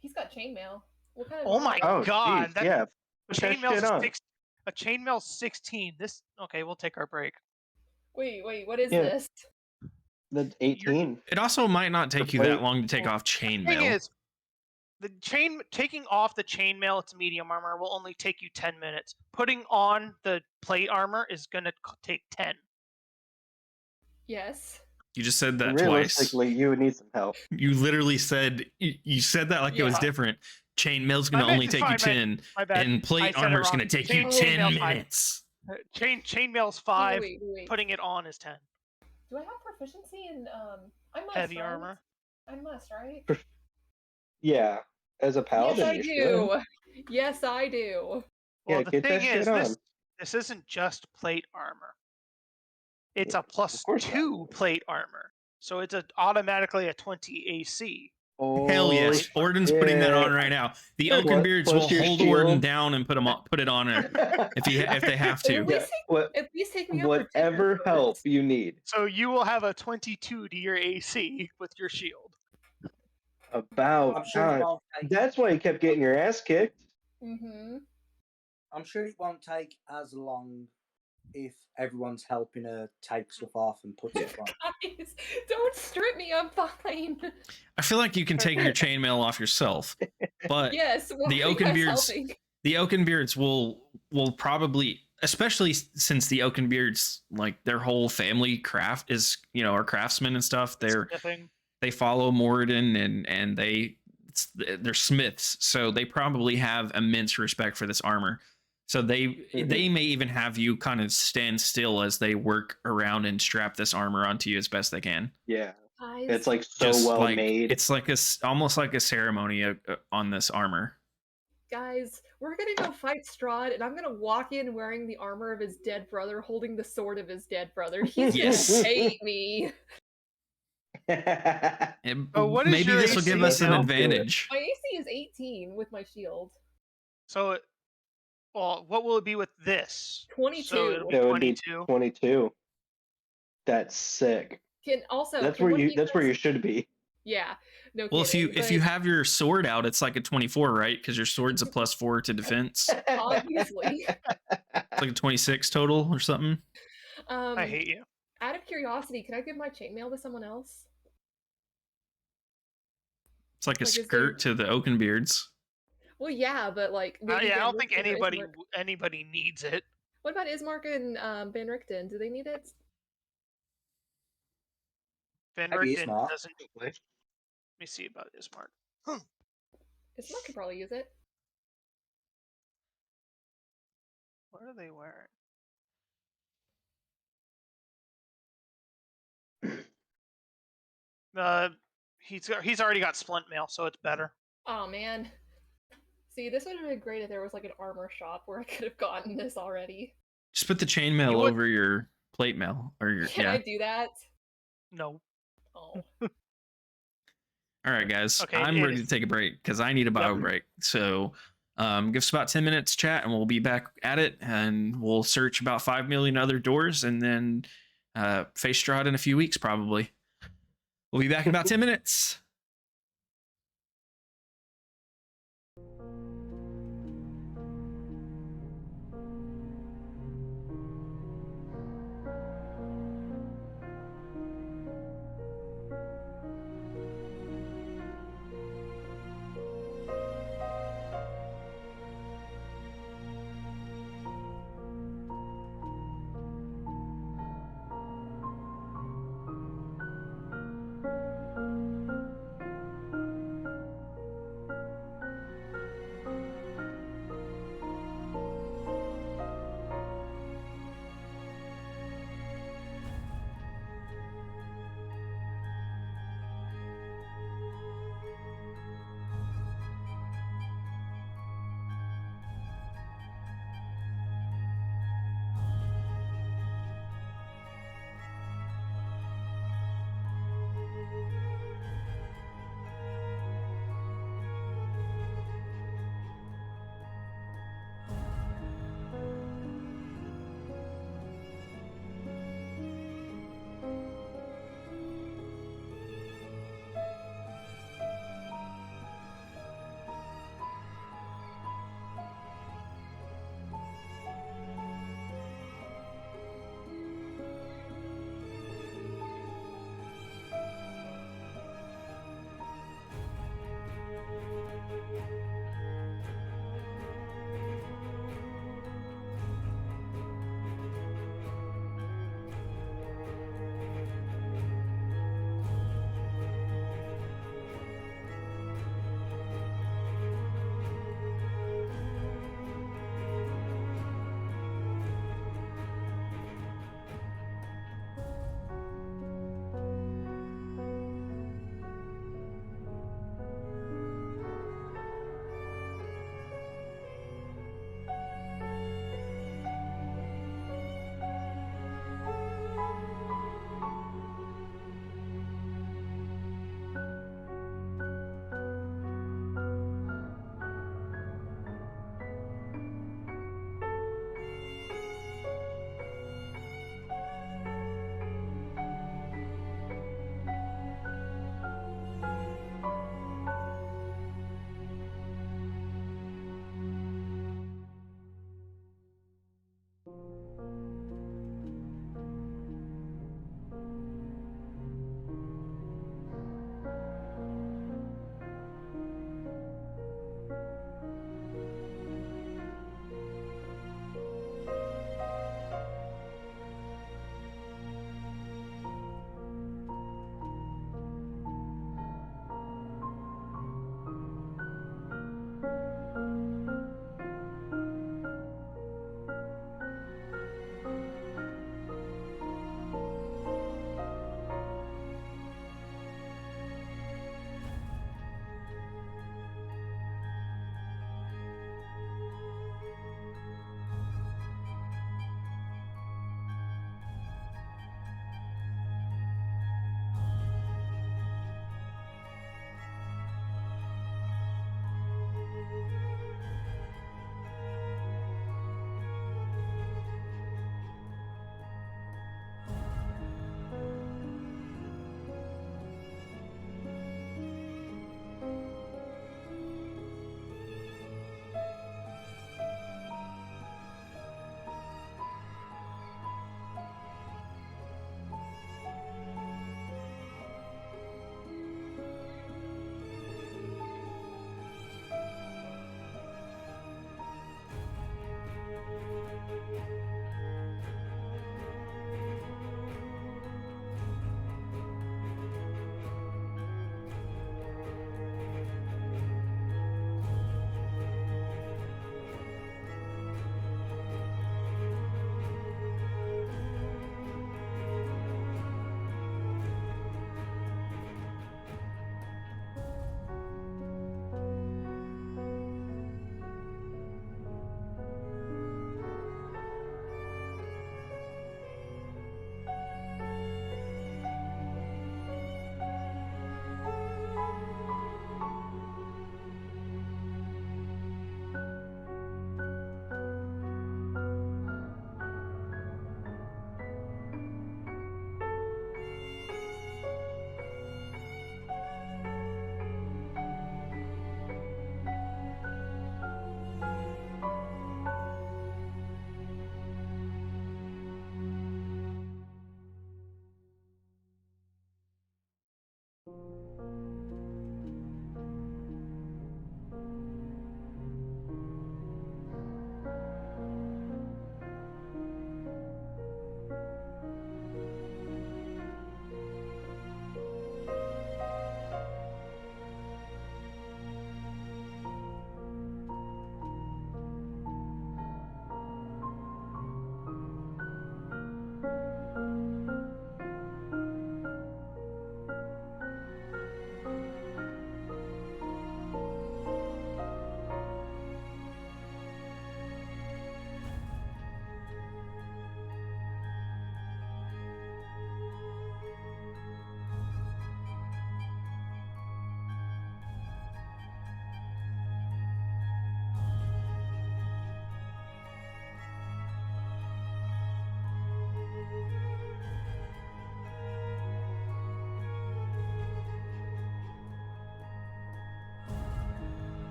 He's got chainmail. What kind of? Oh my god! Geez, yeah. A chainmail's 16. Okay, we'll take our break. Wait, what is this? That's 18. It also might not take you that long to take off Thing chainmail. is, taking off the chainmail, it's medium armor, will only take you 10 minutes. Putting on the plate armor is gonna take 10. Yes. You just said that Realistically, twice. you would need some help. You literally said you said that like it was different. Chainmail's gonna only take you 10, and plate armor's gonna take you 10 minutes. Chainmail's 5. Wait. Putting it on is 10. Do I have proficiency in I must, heavy right? armor? I must, right? Yeah, as a paladin. Yes, I do. Yes, I do. Well, Yeah, the get that thing is, shit on. this isn't just plate armor. It's a +2 plate armor, so it's automatically a 20 AC. Hell yes, Orden's putting that on right now. The Oakenbeards will hold Orden down and put it on if they have to. At least take me up whatever help you need. So you will have a 22 to your AC with your shield. About God. That's why you kept getting your ass kicked. Mm-hmm. I'm sure it won't take as long if everyone's helping her take stuff off and put it on. Guys, don't strip me. I'm fine. I feel like you can take your chainmail off yourself, but yes, the Oakenbeards will probably, especially since the Oakenbeards, like their whole family craft is, are craftsmen and stuff. They follow Morden and they're smiths, so they probably have immense respect for this armor. So they may even have you kind of stand still as they work around and strap this armor onto you as best they can. Yeah, guys, it's like so made. It's like almost like a ceremony on this armor. Guys, we're gonna go fight Strahd, and I'm gonna walk in wearing the armor of his dead brother, holding the sword of his dead brother. He's gonna hate me. Maybe this will give us an advantage. My AC is 18 with my shield. So, what will it be with this? 22. So it would be 22. That's sick. That's where you should be. Yeah. No. Well, kidding, if you have your sword out, it's like a 24, right? Because your sword's a +4 to defense. Obviously. It's like a 26 total or something. I hate you. Out of curiosity, can I give my chainmail to someone else? It's like a skirt to the Oakenbeards. Well, yeah, but like. I don't think anybody needs it. What about Ismark and Van Richten? Do they need it? Van Richten doesn't. me see about this, Marc. This Marc could probably use it. What are they wearing? He's already got splint mail, so it's better. Oh man. See, this would have been great if there was like an armor shop where I could have gotten this already. Just put the chainmail over your plate mail, or your Can I do that? No. Oh. All right, guys. Okay, I'm ready to take a break because I need a bio break. So give us about 10 minutes chat and we'll be back at it, and we'll search about 5 million other doors and then face Strahd in a few weeks probably. We'll be back in about 10 minutes.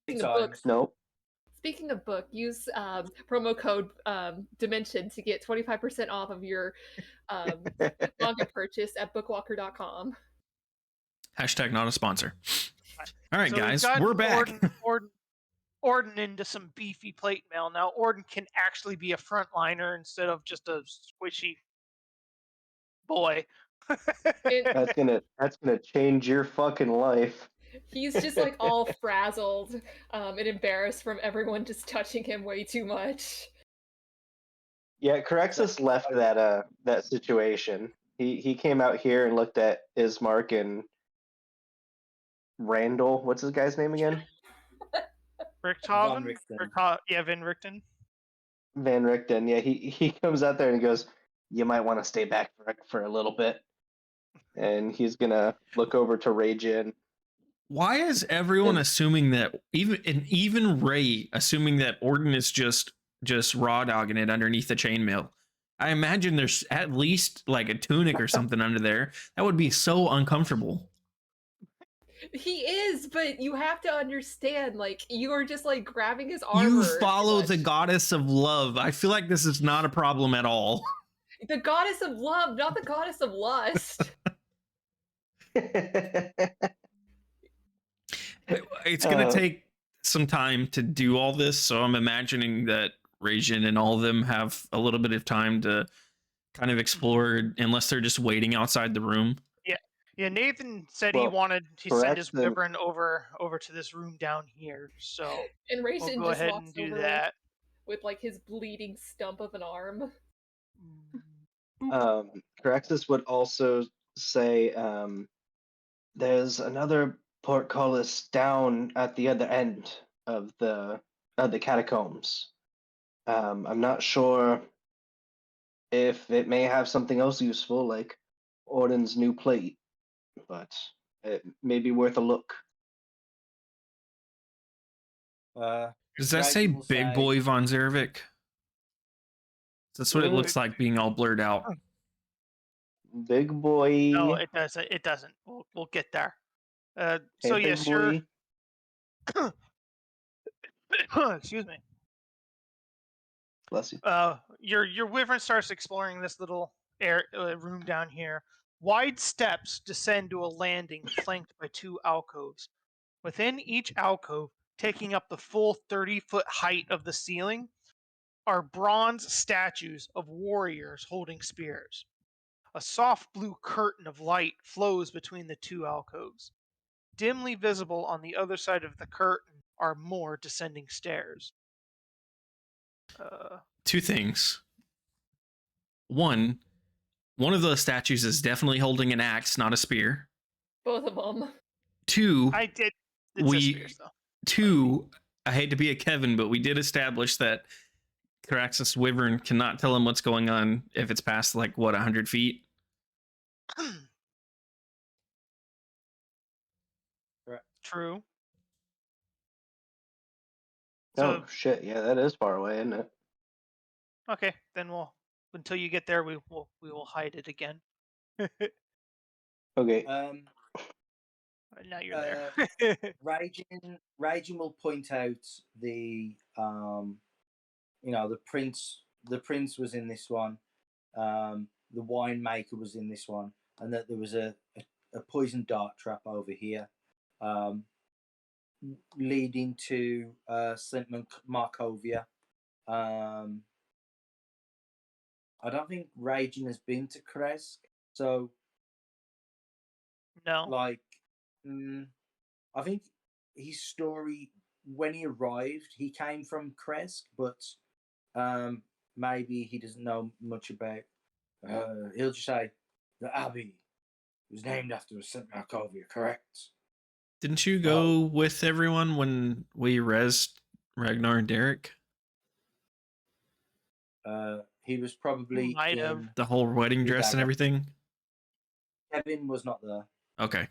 Speaking of books, Nope. speaking of book, use promo code Dimension to get 25% off of your manga purchase at bookwalker.com. Hashtag not a sponsor. All right, So we've guys, gotten we're back. Orden into some beefy plate mail. Now Orden can actually be a frontliner instead of just a squishy boy. That's gonna change your fucking life. He's just like all frazzled and embarrassed from everyone just touching him way too much. Yeah, Corexus left that situation. He came out here and looked at Ismark and Randall. What's his guy's name again? Richthofen? Richten. Van Richten. Van Richten. Yeah, he comes out there and he goes, "You might want to stay back for a little bit," and he's gonna look over to Rajin. Why is everyone assuming that even Ray assuming that Orden is just raw dogging it underneath the chainmail? I imagine there's at least like a tunic or something under there. That would be so uncomfortable. He is, but you have to understand, like, you are just like grabbing his armor. You follow the goddess of love. I feel like this is not a problem at all. The goddess of love, not the goddess of lust. It's gonna take some time to do all this, so I'm imagining that Rajin and all of them have a little bit of time to kind of explore, unless they're just waiting outside the room. Yeah, Nathan said he wanted to send his wyvern over to this room down here, so and Rajin we'll go just ahead walks and do over that. with like his bleeding stump of an arm. Corexus would also say, "There's another portcullis down at the other end of the catacombs. I'm not sure if it may have something else useful, like Orden's new plate, but it may be worth a look." Does that say Big Boy Von Zervik? That's what it looks like, being all blurred out. Big boy. No, it doesn't. It doesn't. We'll get there. So Hey, yes, big boy. excuse me. Bless you. Your wyvern starts exploring this little room down here. Wide steps descend to a landing flanked by two alcoves. Within each alcove, taking up the full 30-foot height of the ceiling, are bronze statues of warriors holding spears. A soft blue curtain of light flows between the two alcoves. Dimly visible on the other side of the curtain are more descending stairs. Two things. One of those statues is definitely holding an axe, not a spear. Both of them. Two, I did. It's spears, though. Two, I hate to be a Kevin, but we did establish that Caraxus Wyvern cannot tell him what's going on if it's past, like, what, 100 feet? True. Oh, shit. Yeah, that is far away, isn't it? Okay, then until you get there, we will hide it again. Okay. Now you're there. Raging will point out the the prince. The prince was in this one. The winemaker was in this one, and that there was a poison dart trap over here, leading to St. Markovia. I don't think Raging has been to Kresk, so no. Like, I think his story when he arrived, he came from Kresk, but maybe he doesn't know much about. He'll just say the abbey was named after St. Markovia, correct? Didn't you go with everyone when we rezzed Ragnar and Derek? He was probably in the whole wedding dress and everything. Kevin was not there. Okay.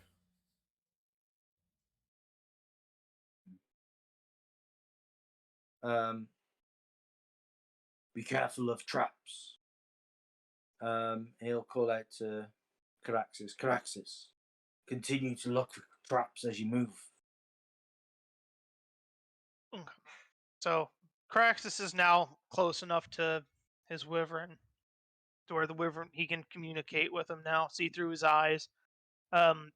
Be careful of traps. He'll call out to Caraxus. Caraxus, continue to look for traps as you move. Okay. So Craxus is now close enough to his wyvern to where the wyvern he can communicate with him now, see through his eyes.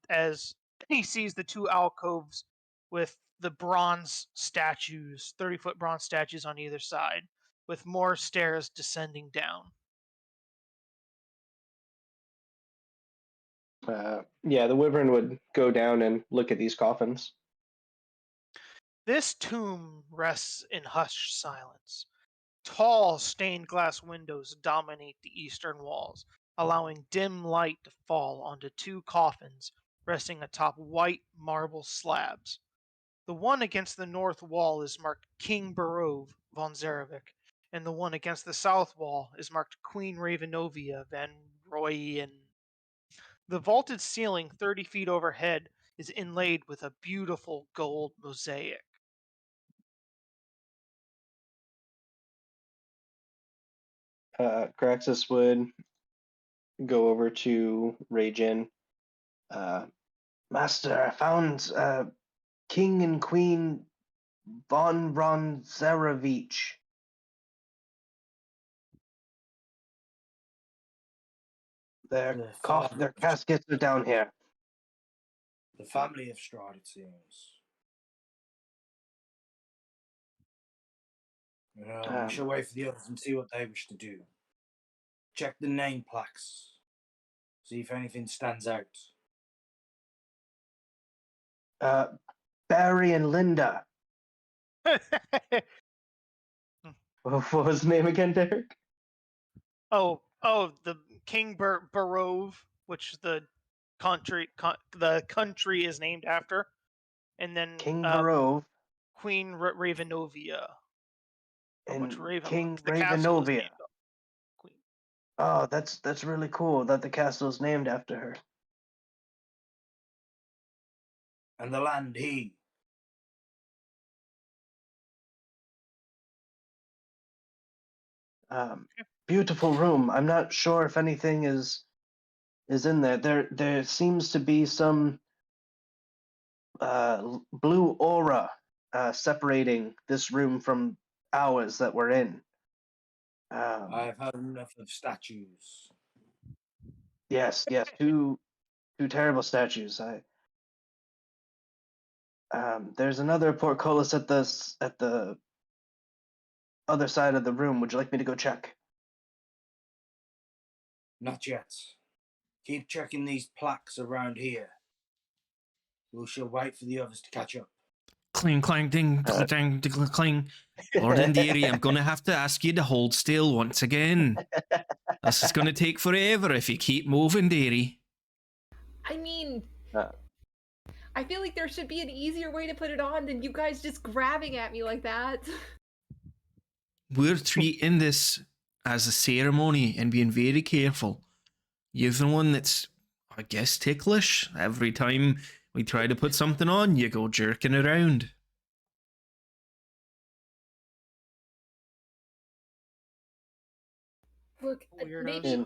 As he sees the two alcoves with the bronze statues, 30-foot bronze statues on either side, with more stairs descending down. Yeah, the wyvern would go down and look at these coffins. This tomb rests in hushed silence. Tall stained glass windows dominate the eastern walls, allowing dim light to fall onto two coffins resting atop white marble slabs. The one against the north wall is marked King Barov von Zarevik, and the one against the south wall is marked Queen Ravenovia van Royen. The vaulted ceiling 30 feet overhead is inlaid with a beautiful gold mosaic. Craxus would go over to Rajin. Master, I found King and Queen von Ronzerevich. Their caskets are down here. The family of Strahd, it seems. We shall wait for the others and see what they wish to do. Check the name plaques. See if anything stands out. Barry and Linda. What was his name again, Derek? Oh, the King Barov, which the country is named after, and then King Barov Queen Ravenovia, and which King the castle is Ravenovia. named after. Queen. Oh, that's really cool that the castle is named after her. And the land he. Beautiful room. I'm not sure if anything is in there. There seems to be some blue aura separating this room from ours that we're in. I've had enough of statues. Yes, two terrible statues. There's another portcullis at the other side of the room. Would you like me to go check? Not yet. Keep checking these plaques around here. We shall wait for the others to catch up. Cling, clang, ding, ding, ding, cling. Lord and dearie, I'm going to have to ask you to hold still once again. This is going to take forever if you keep moving, dearie. I mean, I feel like there should be an easier way to put it on than you guys just grabbing at me like that. We're treating this as a ceremony and being very careful. You're the one that's, I guess, ticklish. Every time we try to put something on, you go jerking around. Look, maybe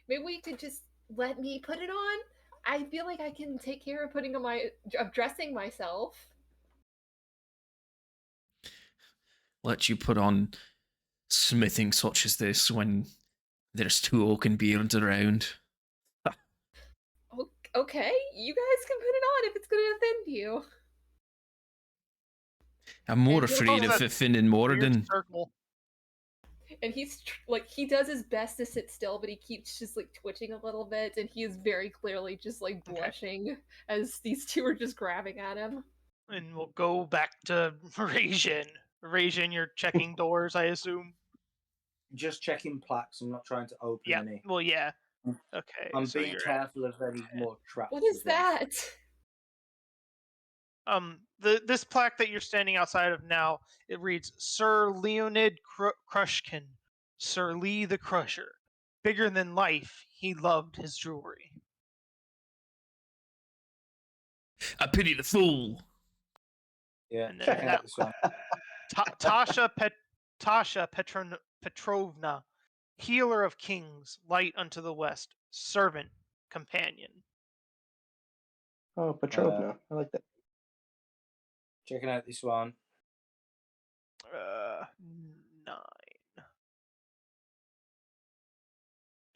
we could just let me put it on. I feel like I can take care of dressing myself. Let you put on smithing such as this when there's two oaken beards around. Okay, you guys can put it on if it's going to offend you. I'm more afraid of offending Moradin. And he's he does his best to sit still, but he keeps just twitching a little bit, and he is very clearly just blushing as these two are just grabbing at him. And we'll go back to Rajin. Rajin, you're checking doors, I assume. Just checking plaques. I'm not trying to open any. Well, yeah. Okay. I'm being careful of any more traps. What is that? This plaque that you're standing outside of now, it reads Sir Leonid Krushkin, Sir Lee the Crusher. Bigger than life, he loved his jewelry. I pity the fool. Yeah. And then that one. Tasha Petrovna, healer of kings, light unto the west, servant, companion. Oh, Petrovna. I like that. Checking out this one.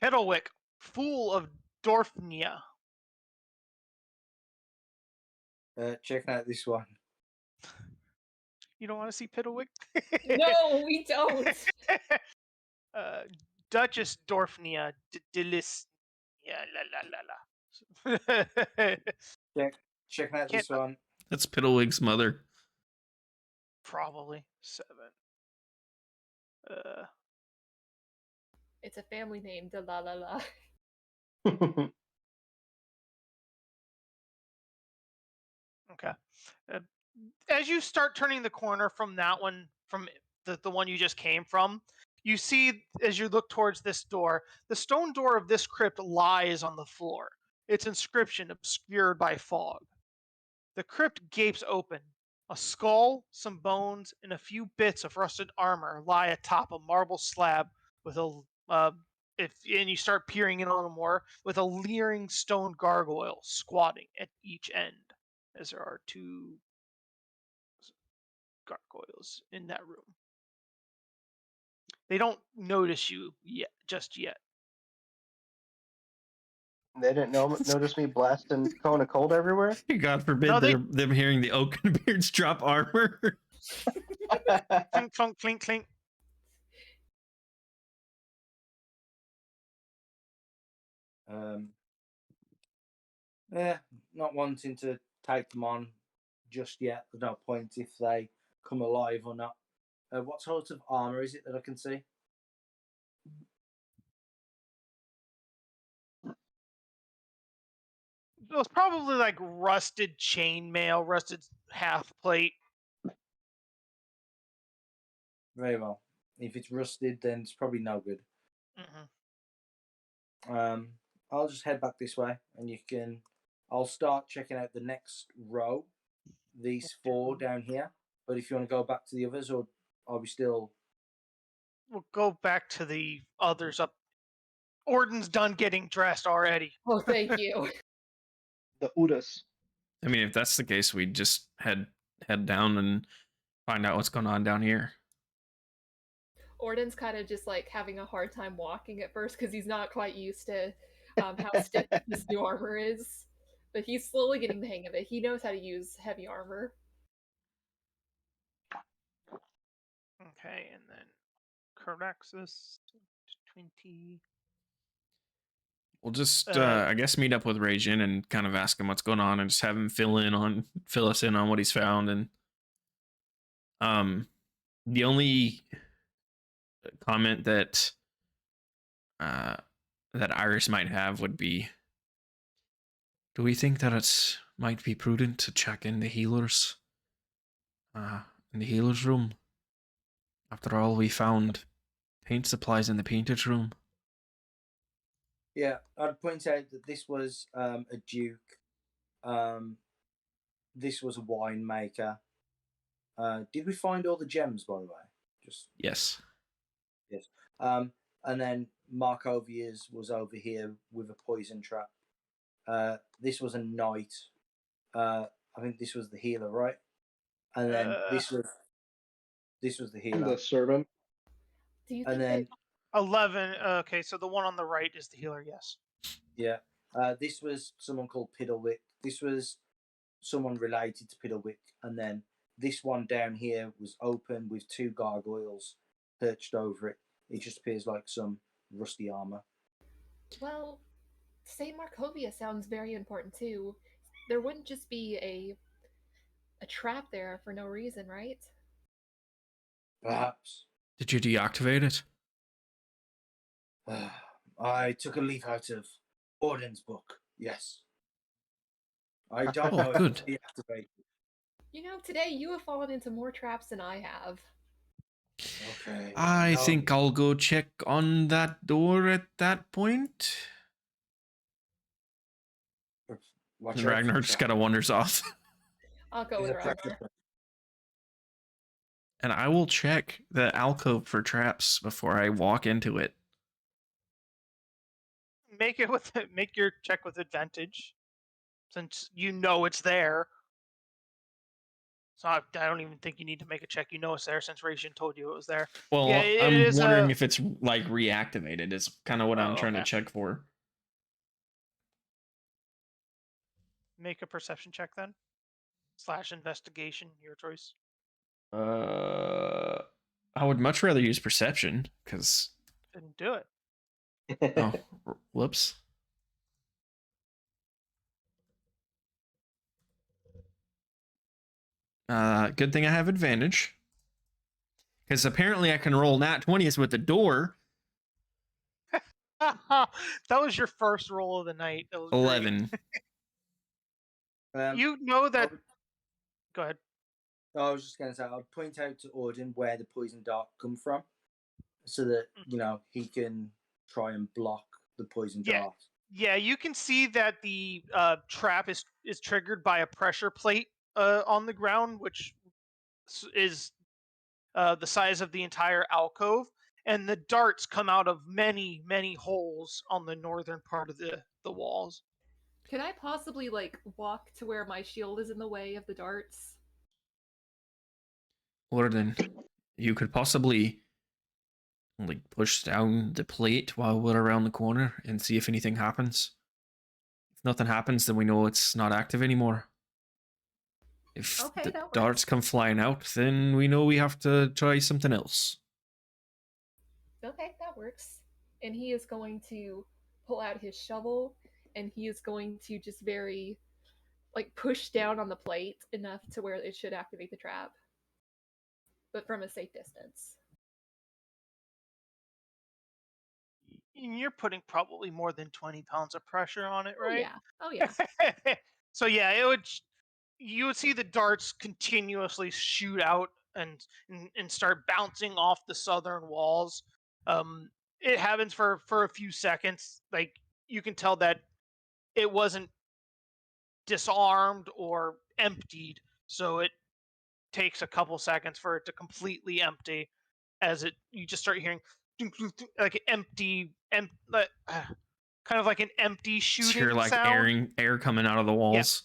Piddlewick, Fool of Dorfnia. Checking out this one. You don't want to see Piddlewick? No, we don't. Duchess Dorfnia, Delis. Yeah, la la la la. Checking out Can't- this one. That's Piddlewig's mother. Probably 7. It's a family name, the la la la. Okay. As you start turning the corner from that one, from the one you just came from, you see, as you look towards this door, the stone door of this crypt lies on the floor, its inscription obscured by fog. The crypt gapes open. A skull, some bones, and a few bits of rusted armor lie atop a marble slab with a and you start peering in a little more, with a leering stone gargoyle squatting at each end, as there are 2 gargoyles in that room. They don't notice you just yet. They didn't notice me blasting cone of cold everywhere. God forbid No, them hearing the Oakenbeards drop armor. Clink, clunk, clink, clink. Not wanting to take them on just yet. There's no point if they come alive or not. What sort of armor is it that I can see? It was probably like rusted chainmail, rusted half plate. Very well. If it's rusted, then it's probably no good. Mm-hmm. I'll just head back this way, and I'll start checking out the next row. These 4 down here. But if you want to go back to the others, or are we still? We'll go back to the others up. Orden's done getting dressed already. Oh, thank you. The Udas. I mean, if that's the case, we just head down and find out what's going on down here. Orden's kind of just like having a hard time walking at first because he's not quite used to how stiff this new armor is. But he's slowly getting the hang of it. He knows how to use heavy armor. Okay, and then Caraxus 20. We'll just, I guess, meet up with Rajin and kind of ask him what's going on, and just have him fill us in on what he's found. And the only comment that Iris might have would be, do we think that it might be prudent to check in the healers room? After all, we found paint supplies in the painter's room. Yeah, I'd point out that this was a duke. This was a winemaker. Did we find all the gems, by the way? Yes. And then Markovia's was over here with a poison trap. This was a knight. I think this was the healer, right? And then this was the healer. The servant. Do you And think then 11. Okay, so the one on the right is the healer. Yes. yeah, this was someone called Piddlewick. This was someone related to Piddlewick, and then this one down here was open with 2 gargoyles perched over it. It just appears like some rusty armor. Well, St. Markovia sounds very important too. There wouldn't just be a trap there for no reason, right? Perhaps. Did you deactivate it? I took a leaf out of Orden's book. Yes. I don't know good. if it's deactivated. You know, today you have fallen into more traps than I have. Okay. I think I'll go check on that door at that point. Watch And out Ragnar for just traps. kind of wanders off. I'll go He's with a Ragnar. practitioner. And I will check the alcove for traps before I walk into it. Make your check with advantage, since you know it's there. So I don't even think you need to make a check. You know it's there since Ration told you it was there. Well, Yeah, it I'm is wondering if it's like reactivated. Is kind of what I'm Oh, trying to okay. check for. Make a perception check then. / investigation, your choice. I would much rather use perception because. Didn't do it. Oh, whoops. Good thing I have advantage. Because apparently I can roll nat 20s with the door. That was your first roll of the night. That was 11. You know that. Go ahead. I was just going to say, I'll point out to Auden where the poison dart come from, so that he can try and block the poison dart. Yeah, you can see that the trap is triggered by a pressure plate on the ground, which is the size of the entire alcove, and the darts come out of many holes on the northern part of the walls. Could I possibly walk to where my shield is in the way of the darts? Or then you could possibly push down the plate while we're around the corner and see if anything happens. If nothing happens, then we know it's not active anymore. If the darts come flying out, then we know we have to try something else. Okay, that works. And he is going to pull out his shovel, and he is going to just very, push down on the plate enough to where it should activate the trap, but from a safe distance. You're putting probably more than 20 pounds of pressure on it, right? Oh yeah. So yeah, you would see the darts continuously shoot out and start bouncing off the southern walls. It happens for a few seconds. Like, you can tell that it wasn't disarmed or emptied, so it takes a couple seconds for it to completely empty. As you just start hearing like empty, kind of like an empty shooting You're sound. air coming out of the walls.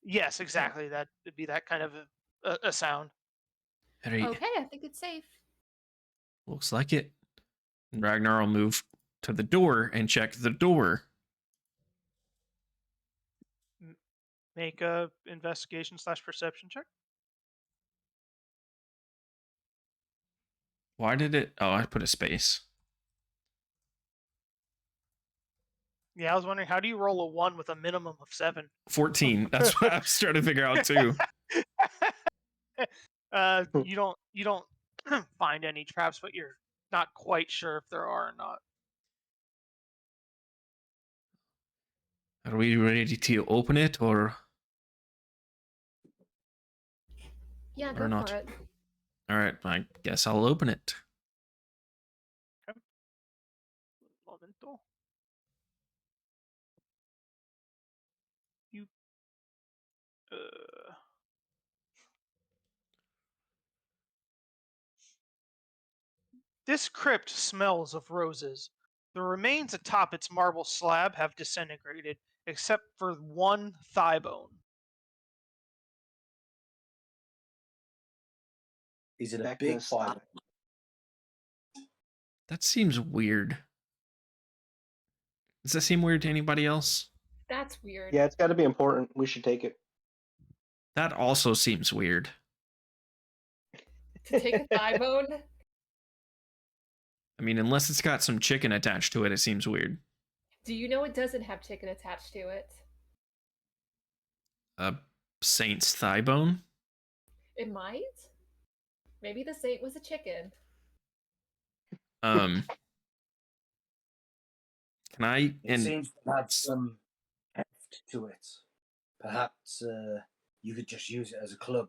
Yes, exactly. That would be that kind of a sound. Right. Okay, I think it's safe. Looks like it. Ragnar will move to the door and check the door. Make a investigation / perception check. Why did it? Oh, I put a space. Yeah, I was wondering, how do you roll a 1 with a minimum of 7? 14. That's what I was trying to figure out too. You don't find any traps, but you're not quite sure if there are or not. Are we ready to open it, or? Yeah, or go not? for it. All right, I guess I'll open it. Okay. Momento. You. This crypt smells of roses. The remains atop its marble slab have disintegrated, except for one thigh bone. Is it a big thigh? That seems weird. Does that seem weird to anybody else? That's weird. Yeah, it's got to be important. We should take it. That also seems weird. To take a thigh bone? I mean, unless it's got some chicken attached to it, it seems weird. Do you know it doesn't have chicken attached to it? A saint's thigh bone? It might. Maybe the saint was a chicken. Can I? It seems to have some heft to it. Perhaps you could just use it as a club.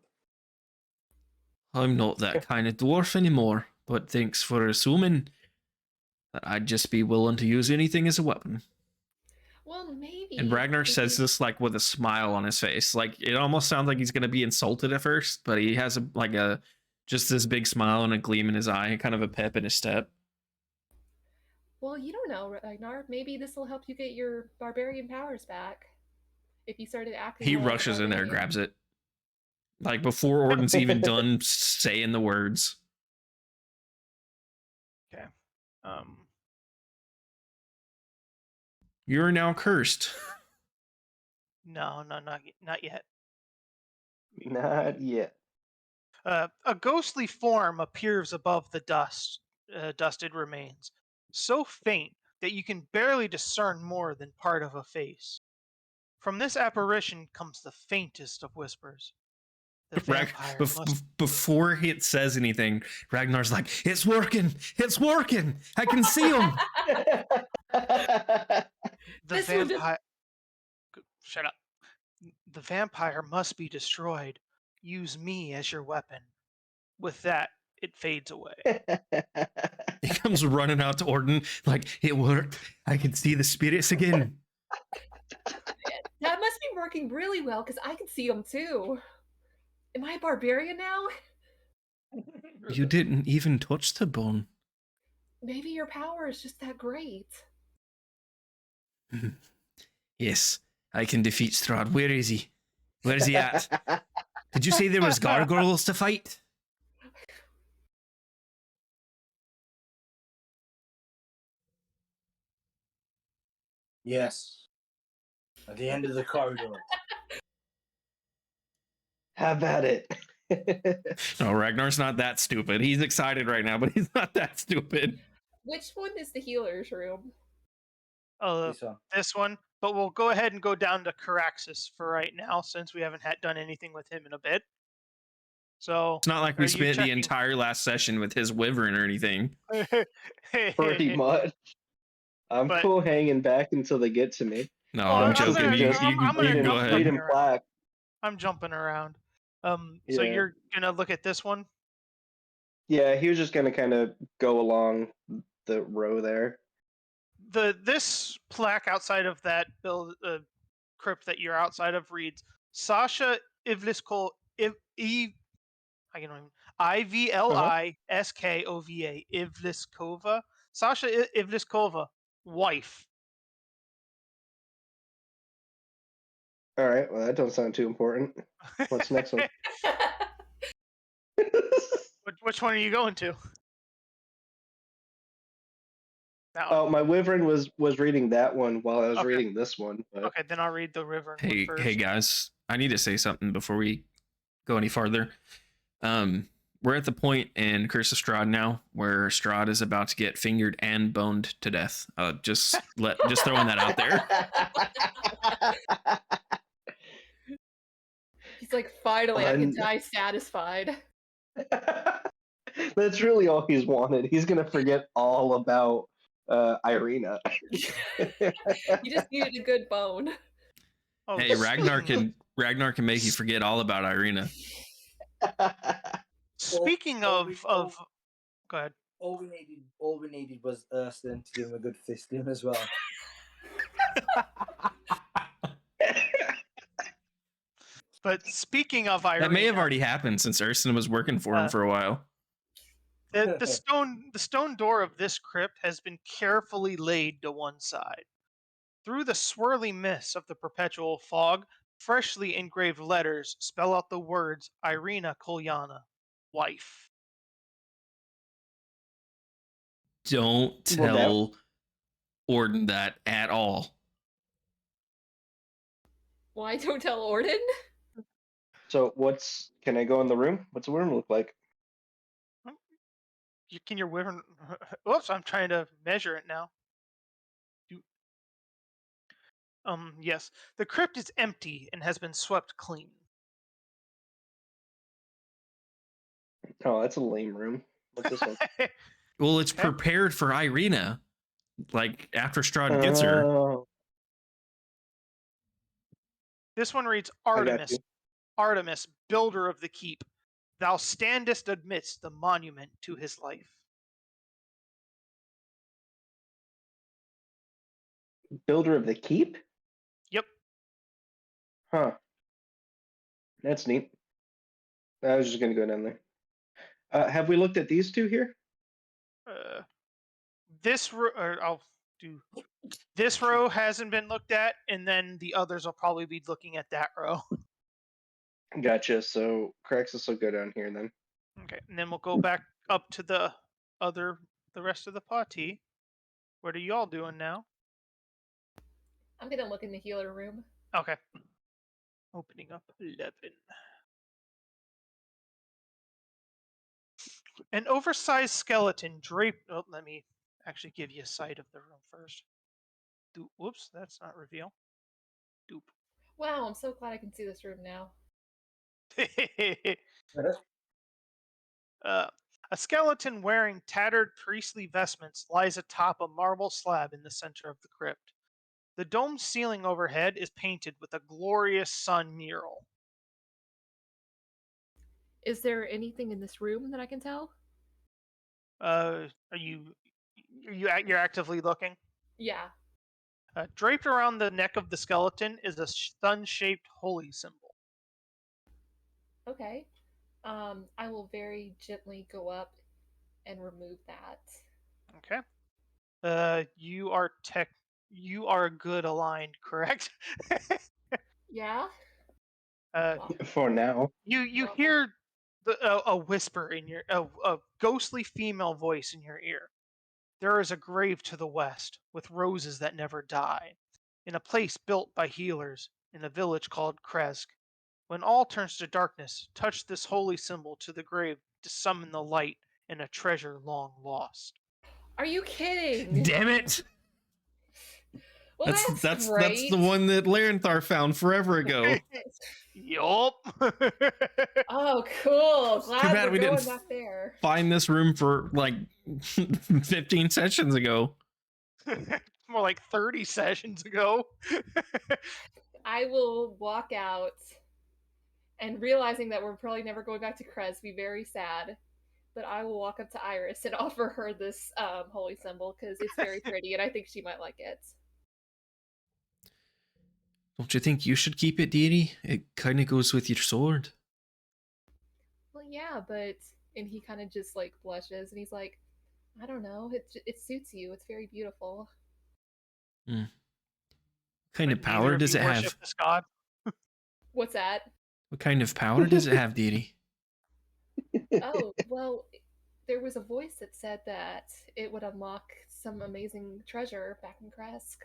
I'm not that kind of dwarf anymore, but thanks for assuming that I'd just be willing to use anything as a weapon. Well, maybe. And Ragnar says this with a smile on his face. It almost sounds like he's going to be insulted at first, but he has just this big smile and a gleam in his eye, kind of a pep in his step. Well, you don't know, Ragnar. Maybe this will help you get your barbarian powers back. If you started acting. He rushes in there, grabs it. Like before Orden's even done saying the words. Okay. You're now cursed. No, not yet. Not yet. A ghostly form appears above the dusted remains, so faint that you can barely discern more than part of a face. From this apparition comes the faintest of whispers. The vampire Before it says anything, Ragnar's like, "It's working! It's working! I can see him!" The vampire... Shut up. The vampire must be destroyed. Use me as your weapon. With that, it fades away. He comes running out to Orden, like, "It worked. I can see the spirits again." That must be working really well, because I can see them too. Am I a barbarian now? You didn't even touch the bone. Maybe your power is just that great. Yes, I can defeat Strahd. Where is he? Where is he at? Did you say there was gargoyles to fight? Yes. At the end of the corridor. Have at it. No, Ragnar's not that stupid. He's excited right now, but he's not that stupid. Which one is the healer's room? This one. But we'll go ahead and go down to Caraxes for right now, since we haven't done anything with him in a bit. So it's not like we spent the entire last session with his wyvern or anything. Pretty much. I'm cool hanging back until they get to me. No, I'm joking. You can go ahead. I'm jumping around. So you're gonna look at this one? Yeah, he was just gonna kind of go along the row there. This plaque outside of that crypt that you're outside of reads Sasha Ivliskova Ivliskova Ivliskova Sasha Ivliskova, wife. All right, well that don't sound too important. What's next one? Which one are you going to? Oh, my wyvern was reading that one while I was reading this one. But... Okay, then I'll read the wyvern one first. Hey guys, I need to say something before we go any farther. We're at the point in Curse of Strahd now where Strahd is about to get fingered and boned to death. Just throwing that out there. He's like, finally, I can die satisfied. That's really all he's wanted. He's gonna forget all about Irina. You just needed a good bone. Oh, hey, Ragnar can make you forget all about Irina. Speaking of, go ahead. All we needed was Erston to give him a good fisting as well. But speaking of Irina, that may have already happened since Erston was working for him for a while. The stone door of this crypt has been carefully laid to one side. Through the swirly mist of the perpetual fog, freshly engraved letters spell out the words Irina Kolyana, wife. Don't tell Orden that at all. Why don't tell Orden? So can I go in the room? What's the room look like? Can your wyvern... Oops, I'm trying to measure it now. Yes. The crypt is empty and has been swept clean. Oh, that's a lame room. What's this one? Well, it's prepared for Irina. Like, after Strahd gets her. This one reads Artemis. Artemis, builder of the keep. Thou standest amidst the monument to his life. Builder of the keep? Yep. Huh. That's neat. I was just going to go down there. Have we looked at these two here? This row hasn't been looked at, and then the others will probably be looking at that row. Gotcha. So Crexus will go down here then. Okay, and then we'll go back up to the rest of the party. What are y'all doing now? I'm gonna look in the healer room. Okay. Opening up 11. An oversized skeleton draped. Oh, let me actually give you a sight of the room first. Whoops, that's not reveal. Doop. Wow, I'm so glad I can see this room now. A skeleton wearing tattered priestly vestments lies atop a marble slab in the center of the crypt. The domed ceiling overhead is painted with a glorious sun mural. Is there anything in this room that I can tell? Are you're actively looking? Yeah. Draped around the neck of the skeleton is a sun-shaped holy symbol. Okay. I will very gently go up and remove that. Okay. You are good aligned, correct? Yeah. uh, Well, For now. you normal. hear a whisper in your a ghostly female voice in your ear. There is a grave to the west with roses that never die, in a place built by healers in a village called Kresk. When all turns to darkness, touch this holy symbol to the grave to summon the light and a treasure long lost. Are you kidding? Damn it! Well, That's the one that Larenthar found forever ago. Yup. Oh, cool. Too Glad bad we're we going didn't back there. find this room for like 15 sessions ago. More like 30 sessions ago. I will walk out and realizing that we're probably never going back to Krez, be very sad. But I will walk up to Iris and offer her this holy symbol because it's very pretty and I think she might like it. Don't you think you should keep it, dearie? It kind of goes with your sword. Well, yeah, but and he kind of just like blushes and he's like, I don't know, it suits you. It's very beautiful. What kind But of neither power of does you it worship have? this god. What's that? What kind of power does it have, dearie? Oh, well, there was a voice that said that it would unlock some amazing treasure back in Kresk.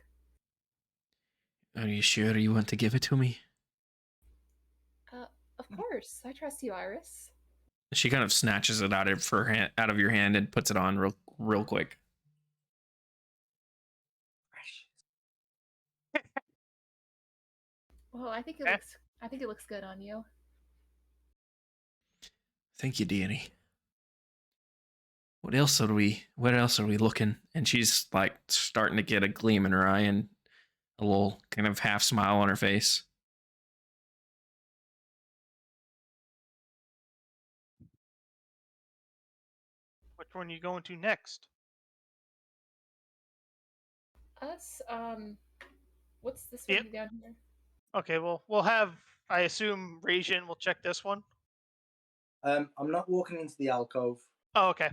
Are you sure you want to give it to me? Of course. I trust you, Iris. She kind of snatches it out of your hand and puts it on real quick. Well, I think it looks good on you. Thank you, dearie. What else are we looking? And she's like starting to get a gleam in her eye and a little kind of half smile on her face. Which one are you going to next? Us, what's this Yep. one down here? Okay, well, we'll have, I assume, Rajin will check this one. I'm not walking into the alcove. Oh, okay.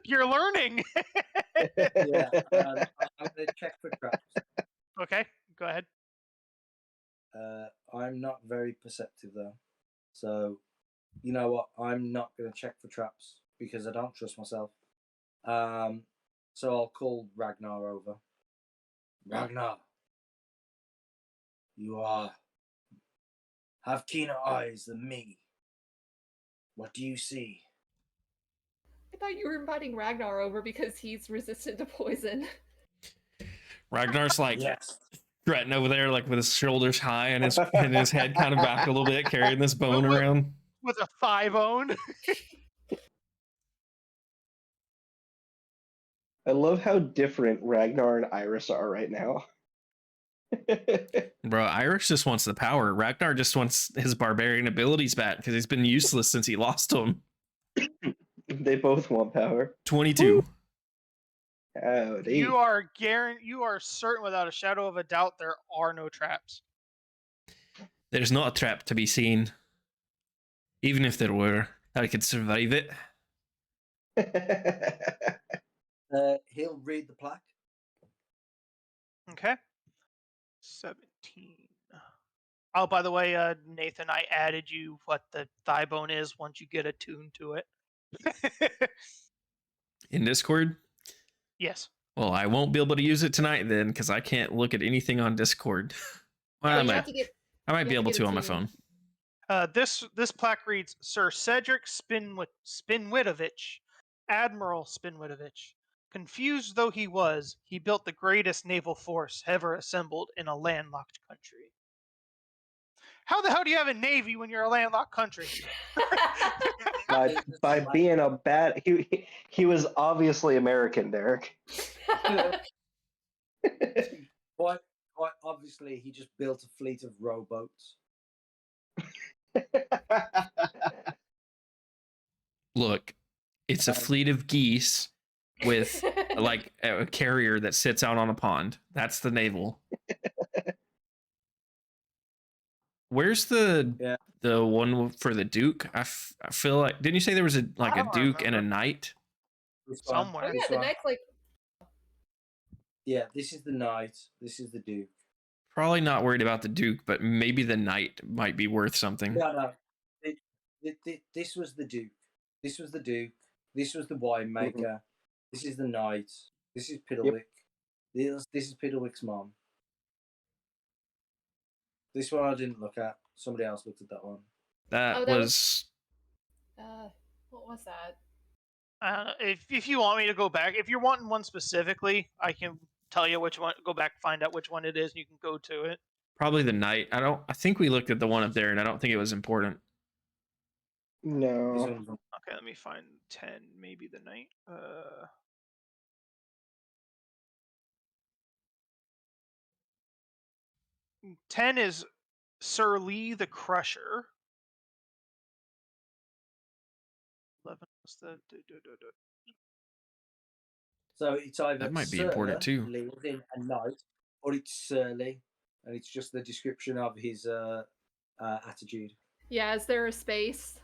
You're learning. Yeah, I'm going to check for traps. Okay, go ahead. I'm not very perceptive though, so you know what? I'm not going to check for traps because I don't trust myself. So I'll call Ragnar over. Ragnar, you have keener eyes than me. What do you see? I thought you were inviting Ragnar over because he's resistant to poison. Ragnar's like Yes. strutting over there, like with his shoulders high and his head kind of back a little bit, carrying this bone around. With a thigh bone. I love how different Ragnar and Iris are right now. Bro, Iris just wants the power. Ragnar just wants his barbarian abilities back because he's been useless since he lost to him. They both want power. 22. Howdy. You are certain without a shadow of a doubt there are no traps. There's not a trap to be seen. Even if there were, I could survive it. He'll read the plaque. Okay. 17. Oh, by the way, Nathan, I added you what the thigh bone is once you get attuned to it. In Discord? Yes. Well, I won't be able to use it tonight then, because I can't look at anything on Discord. Well, Yeah, I you might, have to get. I might you be have able get to on my attuned. phone. This plaque reads Sir Cedric Spinwitovich, Admiral Spinwitovich. Confused though he was, he built the greatest naval force ever assembled in a landlocked country. How the hell do you have a navy when you're a landlocked country? By being a bad, he was obviously American, Derek. Quite obviously, he just built a fleet of rowboats. Look, it's a fleet of geese with like a carrier that sits out on a pond. That's the naval. Where's the one for the Duke? I feel like, didn't you say there was a Duke and a knight? Somewhere. Oh yeah, the knight's like. Yeah, this is the knight. This is the Duke. Probably not worried about the Duke, but maybe the knight might be worth something. No. This was the Duke. This was the Duke. This was the winemaker. This is the knight. This is Piddlewick. Yep. This is Piddlewick's mom. This one I didn't look at. Somebody else looked at that one. That was. What was that? If you want me to go back, if you're wanting one specifically, I can tell you which one. Go back, find out which one it is, and you can go to it. Probably the knight. I think we looked at the one up there, and I don't think it was important. No. Okay, let me find 10. Maybe the knight. 10 is Sir Lee the Crusher. 11 was the. So it's either that might be Sir important too. Lee in a knight, or it's Sir Lee, and it's just the description of his attitude. Yeah, is there a space?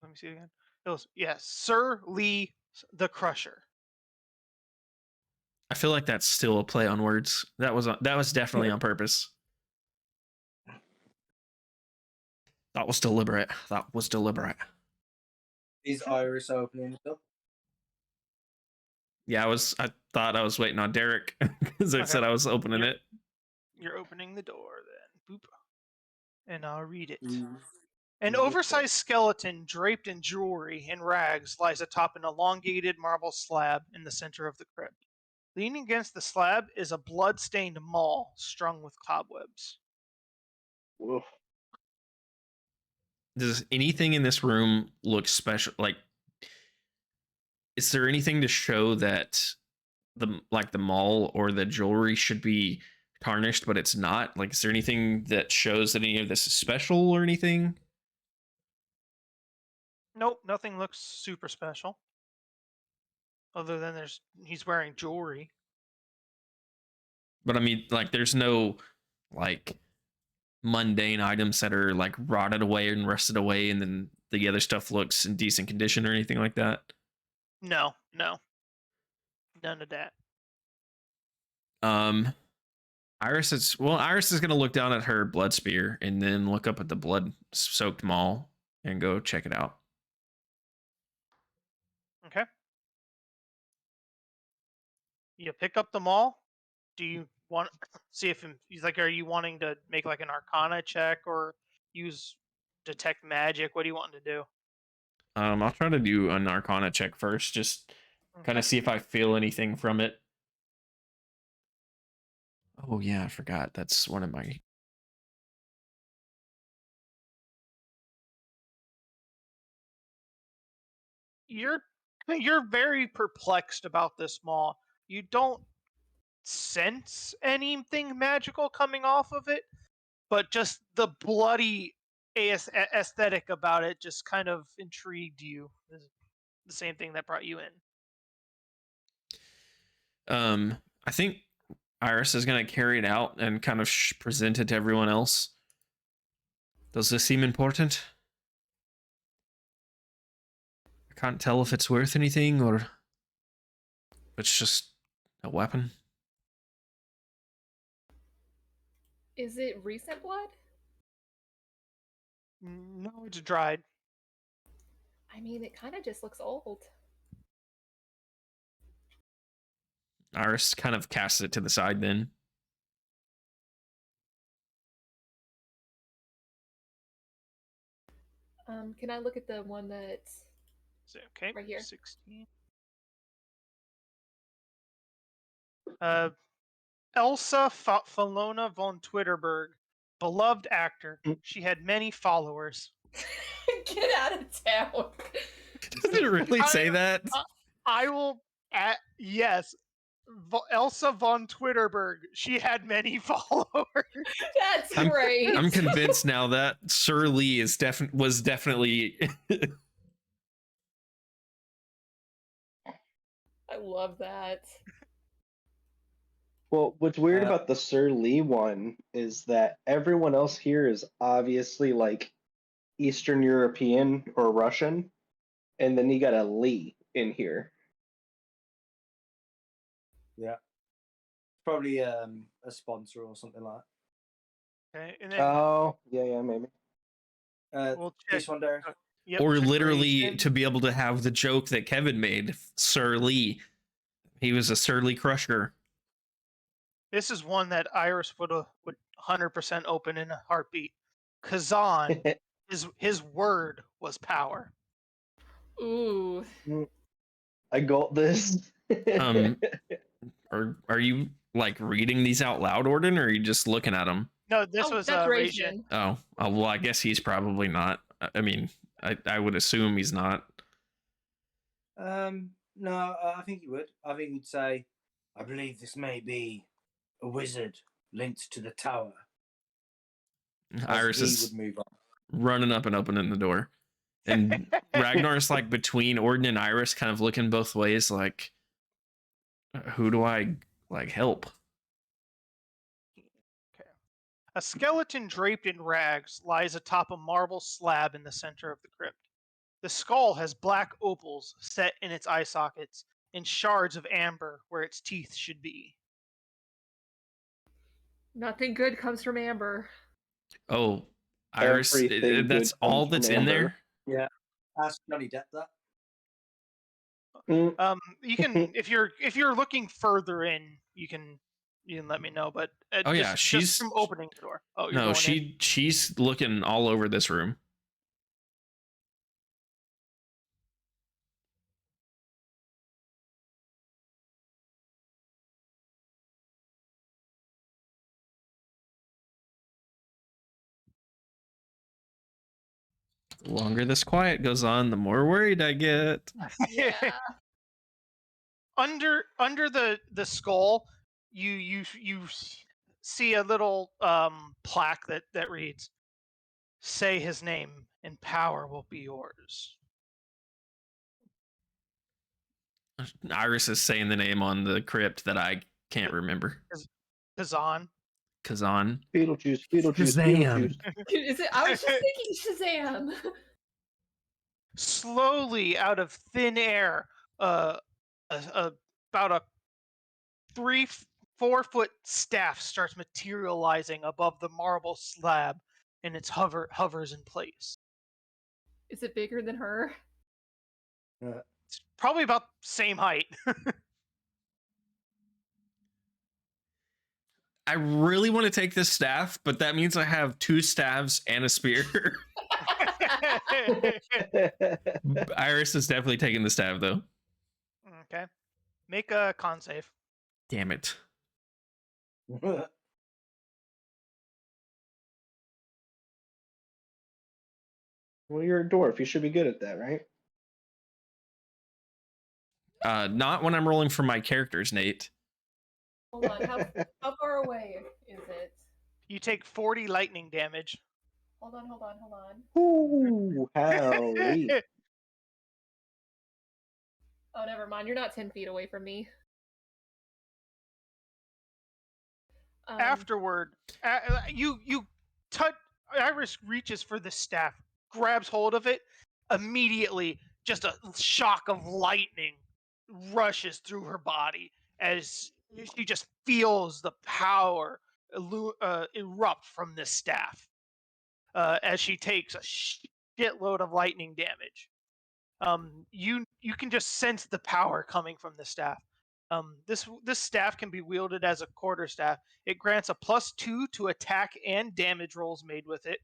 Let me see it again. It was, yes, Sir Lee the Crusher. I feel like that's still a play on words. That was definitely on purpose. That was deliberate. Is Iris opening it up? Yeah, I thought I was waiting on Derek because I said I was opening it. You're opening the door then. Boop. And I'll read it. Mm. An oversized skeleton draped in jewelry and rags lies atop an elongated marble slab in the center of the crypt. Leaning against the slab is a blood-stained maul strung with cobwebs. Woof. Does anything in this room look special? Like, is there anything to show that the maul or the jewelry should be tarnished, but it's not? Like, is there anything that shows that any of this is special or anything? Nope, nothing looks super special. Other than he's wearing jewelry. But I mean, like, there's no like mundane items that are like rotted away and rusted away, and then the other stuff looks in decent condition or anything like that. No, none of that. Iris is gonna look down at her blood spear and then look up at the blood-soaked maul and go check it out. Okay. You pick up the maul. Do you want see if he's like? Are you wanting to make like an Arcana check or use detect magic? What do you want to do? I'll try to do an Arcana check first, just kind of see if I feel anything from it. Oh yeah, I forgot. That's one of my. You're very perplexed about this maul. You don't sense anything magical coming off of it, but just the bloody aesthetic about it just kind of intrigued you. The same thing that brought you in. I think Iris is gonna carry it out and kind of present it to everyone else. Does this seem important? I can't tell if it's worth anything or if it's just a weapon. Is it recent blood? No, it's dried. I mean, it kind of just looks old. Iris kind of casts it to the side then. Can I look at the one that's Okay, right here? 16. Elsa Falona von Twitterberg, beloved actor. She had many followers. Get out of town. Does it really say that? I will. Yes, Elsa von Twitterberg. She had many followers. That's great. I'm convinced now that Sir Lee is was definitely. I love that. Well, what's weird about the Sir Lee one is that everyone else here is obviously like Eastern European or Russian, and then you got a Lee in here. Yeah. Probably a sponsor or something like that. Okay, and then, oh, yeah, maybe. We'll check. This one there. Yep, or literally to be able to have the joke that Kevin made, Sir Lee. He was a Sir Lee crusher. This is one that Iris would 100% open in a heartbeat. Kazan, his word was power. Ooh. I got this. Are you like reading these out loud, Orden, or are you just looking at them? No, this was Rajin. Oh, well, I guess he's probably not. I mean, I would assume he's not. No, I think he would. I think he'd say, I believe this may be a wizard linked to the tower. Iris is would move on. Running up and opening the door. And Ragnar's like between Orden and Iris, kind of looking both ways, like, who do I like help? Okay. A skeleton draped in rags lies atop a marble slab in the center of the crypt. The skull has black opals set in its eye sockets and shards of amber where its teeth should be. Nothing good comes from amber. Oh, Iris, that's all that's in there? Yeah. Ask Johnny Depp that. You can if you're looking further in, you can let me know. But she's from opening the door. Oh, you're no, going in? she's looking all over this room. The longer this quiet goes on, the more worried I get. Yeah. Under the skull, you see a little plaque that reads, "Say his name, and power will be yours." Iris is saying the name on the crypt that I can't remember. Kazan. Beetlejuice. Shazam. Is it? I was just thinking Shazam. Slowly out of thin air, about a 3-4 foot staff starts materializing above the marble slab, and it hovers in place. Is it bigger than her? It's probably about same height. I really want to take this staff, but that means I have 2 staves and a spear. Iris is definitely taking the staff, though. Okay. Make a con save. Damn it. Well, you're a dwarf. You should be good at that, right? Not when I'm rolling for my characters, Nate. Hold on. How far away is it? You take 40 lightning damage. Hold on. Ooh, howdy. Oh, never mind. You're not 10 feet away from me. Afterward, you touch. Iris reaches for the staff, grabs hold of it. Immediately, just a shock of lightning rushes through her body as she just feels the power erupt from this staff as she takes a shitload of lightning damage. You can just sense the power coming from the staff. This staff can be wielded as a quarterstaff. It grants a +2 to attack and damage rolls made with it.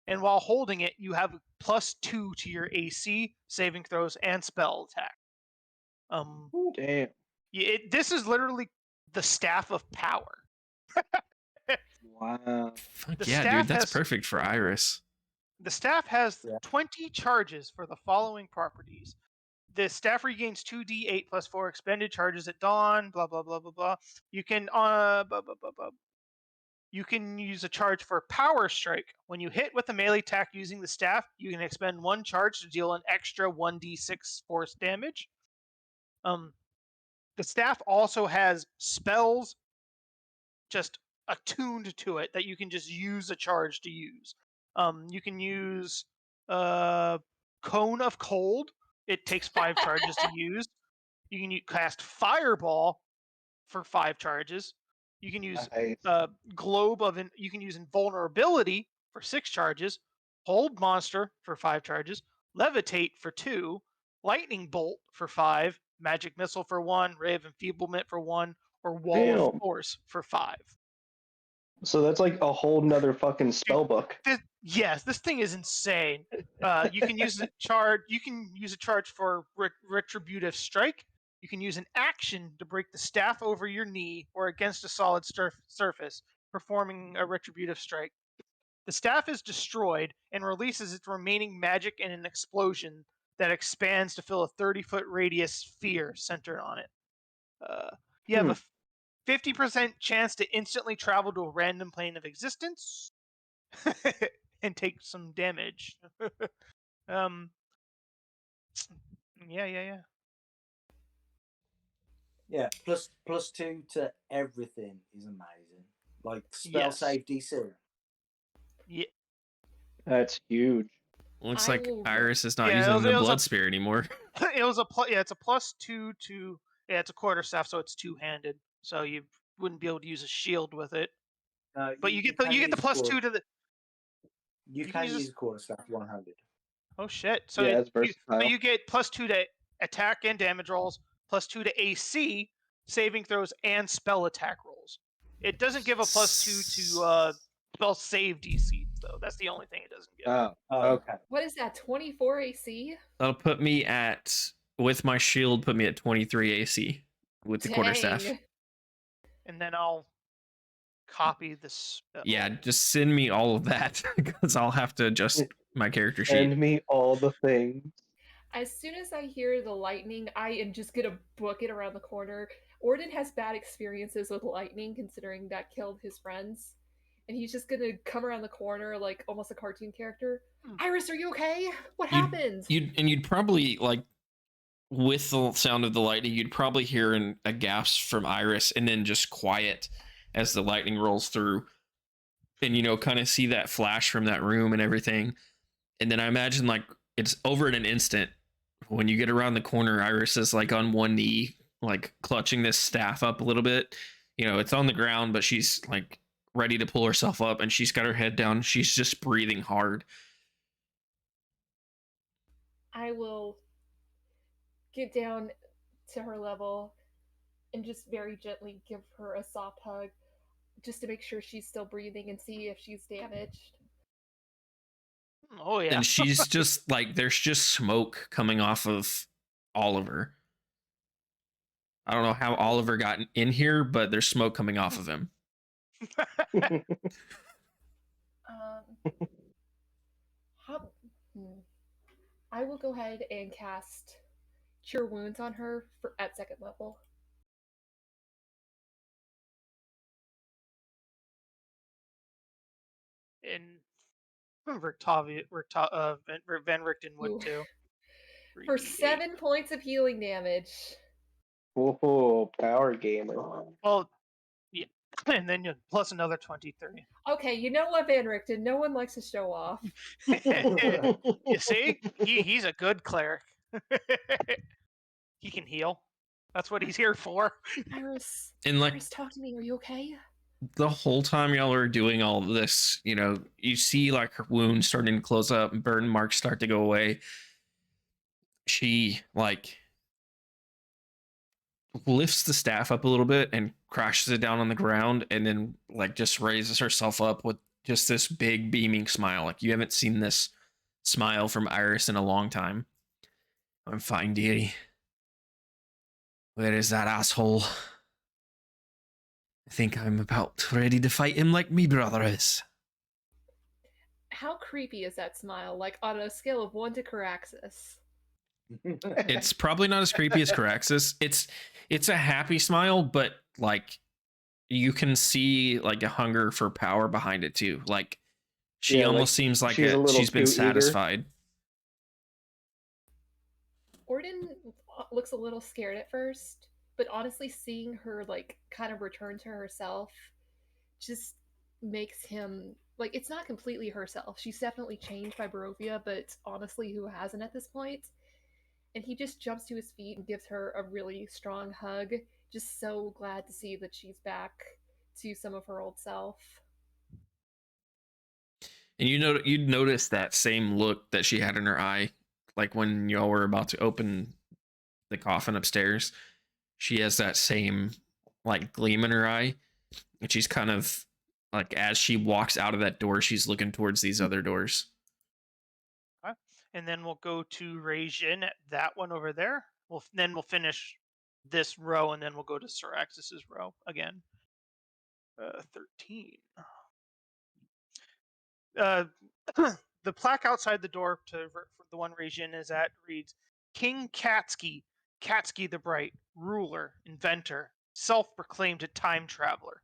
And while holding it, you have +2 to your AC, saving throws, and spell attack. Damn. This is literally the staff of power. Wow. Fuck The yeah, staff dude, that's has- perfect for Iris. The staff has Yeah. 20 charges for the following properties. The staff regains 2d8 plus 4 expended charges at dawn, blah, blah, blah, blah, blah. You can You can use a charge for Power Strike. When you hit with a melee attack using the staff, you can expend 1 charge to deal an extra 1d6 force damage. The staff also has spells just attuned to it that you can just use a charge to use. You can use Cone of Cold. It takes 5 charges to use. You can cast Fireball for 5 charges. You can use Nice. Globe of you can use Invulnerability for 6 charges. Hold Monster for 5 charges. Levitate for 2. Lightning Bolt for 5. Magic Missile for 1. Ray of Enfeeblement for 1. Or Wall of Damn. Force for 5. So that's like a whole nother fucking spell book. Yes, this thing is insane. You can use a charge. You can use a charge for Retributive Strike. You can use an action to break the staff over your knee or against a solid surface, performing a Retributive Strike. The staff is destroyed and releases its remaining magic in an explosion that expands to fill a 30-foot radius sphere centered on it. You have a 50% chance to instantly travel to a random plane of existence and take some damage. Yeah. Yeah, +2 to everything is amazing. Like spell Yes. save DC. Yeah. That's huge. Looks I like will- Iris is not Yeah, using the it was blood a- spear anymore. It's a +2 to it's a quarterstaff, so it's 2-handed. So you wouldn't be able to use a shield with it. But you get the +2 to the. You can can use use a quarterstaff 100. Oh shit! So Yeah, it's versatile. you get +2 to attack and damage rolls, +2 to AC, saving throws, and spell attack rolls. It doesn't give a +2 to spell save DC though. That's the only thing it doesn't give. Oh, Oh, okay. What is that? 24 AC? That'll put me at, with my shield, put me at 23 AC with the quarterstaff. Dang. And then I'll copy this. Yeah, just send me all of that because I'll have to adjust my character sheet. Send me all the things. As soon as I hear the lightning, I am just gonna book it around the corner. Orden has bad experiences with lightning, considering that killed his friends. And he's just gonna come around the corner like almost a cartoon character. Iris, are you okay? What happened? You'd probably, like, with the sound of the lightning, you'd probably hear a gasp from Iris and then just quiet as the lightning rolls through. And, kind of see that flash from that room and everything. And then I imagine, like, it's over in an instant. When you get around the corner, Iris is, like, on one knee, like, clutching this staff up a little bit. It's on the ground, but she's, like, ready to pull herself up, and she's got her head down. She's just breathing hard. I will get down to her level and just very gently give her a soft hug just to make sure she's still breathing and see if she's damaged. Oh yeah. And she's just like, there's just smoke coming off of Oliver. I don't know how Oliver got in here, but there's smoke coming off of him. I will go ahead and cast Cure Wounds on her at 2nd level. And Van Richten would too. For 3d8. 7 points of healing damage. Whoa, power gamer. Well, yeah, and then plus another 23. Okay, you know what, Van Richten? No one likes to show off. You see, he's a good cleric. He can heal. That's what he's here for. Iris, And like, Iris, talk to me. Are you okay? the whole time y'all are doing all of this, you know, you see like her wound starting to close up, burn marks start to go away. She like lifts the staff up a little bit and crashes it down on the ground, and then like just raises herself up with just this big beaming smile. Like you haven't seen this smile from Iris in a long time. I'm fine, dearie. Where is that asshole? I think I'm about ready to fight him like me brother is. How creepy is that smile? Like on a scale of 1 to Caraxes. It's probably not as creepy as Caraxes. It's a happy smile, but like you can see like a hunger for power behind it too. Like she almost seems like she's been satisfied. Orden looks a little scared at first, but honestly seeing her like kind of return to herself just makes him like, it's not completely herself. She's definitely changed by Barovia, but honestly, who hasn't at this point? And he just jumps to his feet and gives her a really strong hug. Just so glad to see that she's back to some of her old self. And you'd notice that same look that she had in her eye, like when y'all were about to open the coffin upstairs. She has that same like gleam in her eye, and she's kind of like, as she walks out of that door, she's looking towards these other doors. Okay. And then we'll go to Rajin at that one over there. Then we'll finish this row, and then we'll go to Syraxis's row again. 13. The plaque outside the door for the one Rajin is at reads, King Katsky, Katsky the Bright, ruler, inventor, self-proclaimed time traveler.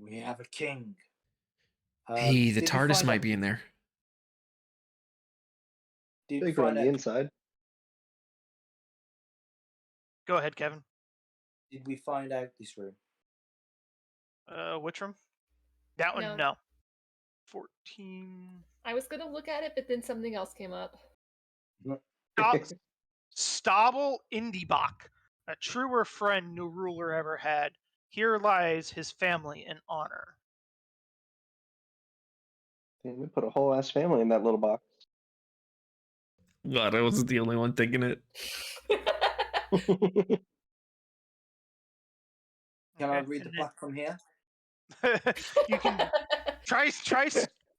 We have a king. Hey, the TARDIS might be in there. They go on the inside. Go ahead, Kevin. Did we find out this room? Which room? That one, No. no. 14. I was gonna look at it, but then something else came up. Stabel Indiebach, a truer friend no ruler ever had. Here lies his family and honor. And we put a whole ass family in that little box. God, I wasn't the only one thinking it. Can I read the plaque from here? You can try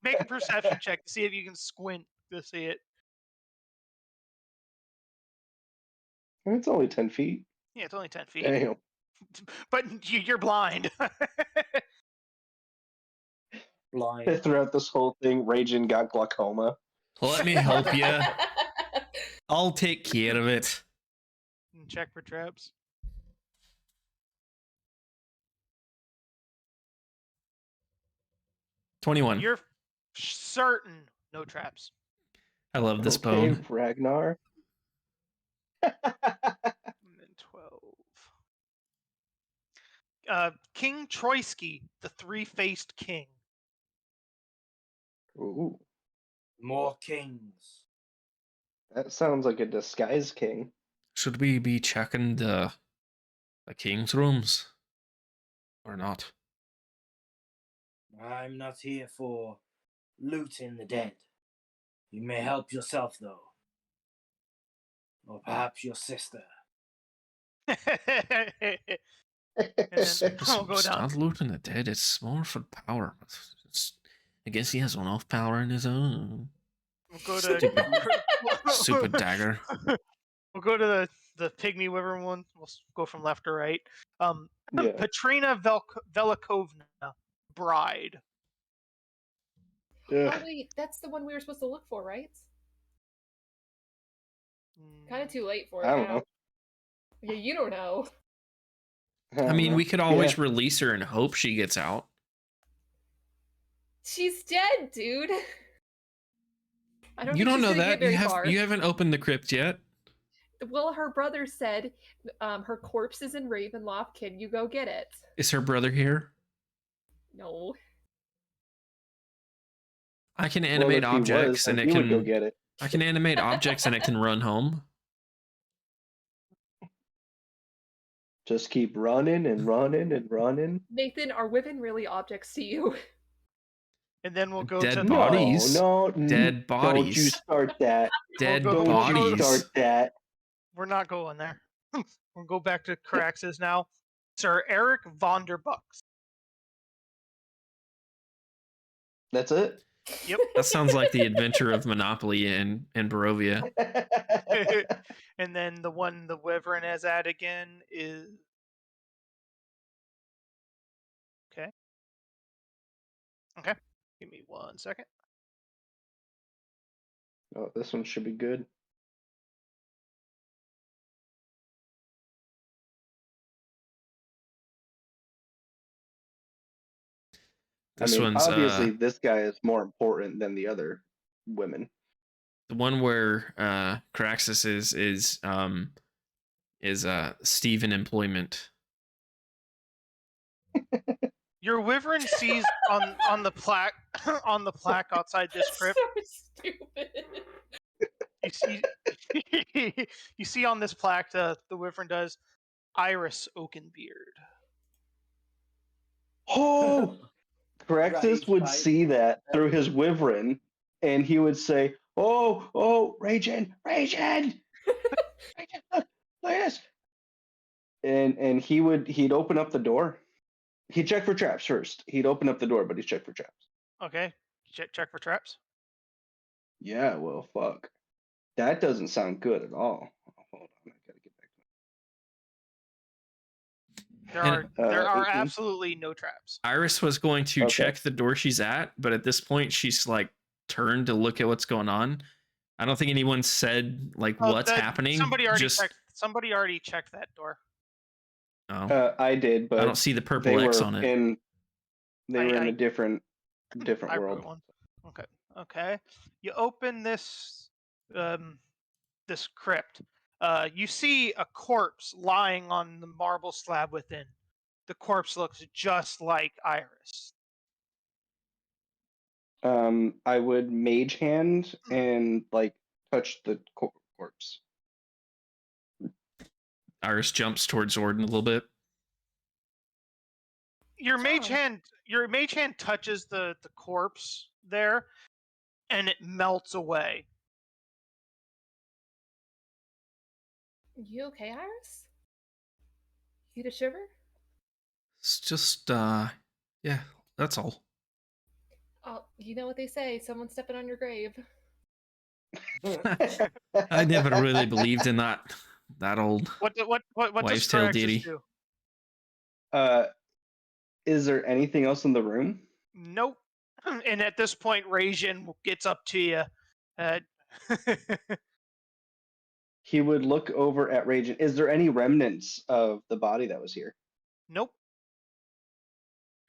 make a perception check to see if you can squint to see it. It's only 10 feet. Yeah, it's only 10 feet. Damn. But you're blind. Blind. Throughout this whole thing, Raging got glaucoma. Let me help you. I'll take care of it. Check for traps. $21. You're certain no traps. I love this bone. Ragnar. And then 12. King Troisky, the three-faced king. Ooh. More kings. That sounds like a disguise king. Should we be checking the king's rooms? Or not? I'm not here for looting the dead. You may help yourself, though. Or perhaps your sister. And then we'll go It's down. not looting the dead, it's more for power. I guess he has enough power in his own. We'll go to Stupid dagger. We'll go to the pygmy wyvern one. We'll go from left to right. Yeah. Petrina Velikovna, bride. Oh wait, that's the one we were supposed to look for, right? Kind of too late for it I don't now. know. Yeah, you don't know. I mean, we could always release her and hope she gets out. She's dead, dude. I don't. You think don't she's know gonna that. get very far. You haven't opened the crypt yet. Well, her brother said her corpse is in Ravenloft. Can you go get it? Is her brother here? No. I can animate objects and it can go get it. I can animate objects and it can run home. Just keep running and running and running. Nathan, are women really objects to you? And then we'll go Dead to bodies. No, Dead Don't you bodies. start that. Dead We'll go- Don't you bodies. start that. We're not going there. We'll go back to Caraxes now. Sir Eric Vonderbucks. That's it? Yep. That sounds like the adventure of Monopoly in Barovia. And then the one the Wyvern has at again is okay. Okay. Give me 1 second. Oh, this one should be good. This one's obviously this guy is more important than the other women. the one where Caraxes is Steve in employment. Your Wyvern sees on the plaque on the plaque outside this crypt. So stupid. You see, you see on this plaque the Wyvern does Iris Oakenbeard. Oh! Caraxes Rage would fight. see that through his wyvern, and he would say, "Oh, Ragin, Ragin, look at this!" And he'd open up the door. He'd check for traps first. He'd open up the door, but he'd check for traps. Okay, check for traps. Yeah, well, fuck. That doesn't sound good at all. Hold on, I gotta get back. There are 18. absolutely no traps. Iris was going to Okay. check the door she's at, but at this point she's like turned to look at what's going on. I don't think anyone said like what's happening. Somebody already checked that door. Oh, I did, but I don't see the they purple X were on it. in I- a different I world. wrote one. Okay. You open this this crypt. You see a corpse lying on the marble slab within. The corpse looks just like Iris. I would mage hand and like touch the corpse. Iris jumps towards Orden a little bit. Your mage Oh. hand touches the corpse there, and it melts away. You okay, Iris? You get a shiver? It's just yeah, that's all. Oh, you know what they say, someone's stepping on your grave. I never really believed in that old What does wives' tale Caraxes deity. do? Is there anything else in the room? Nope. And at this point, Rajin gets up to you. He would look over at Ragin. Is there any remnants of the body that was here? Nope.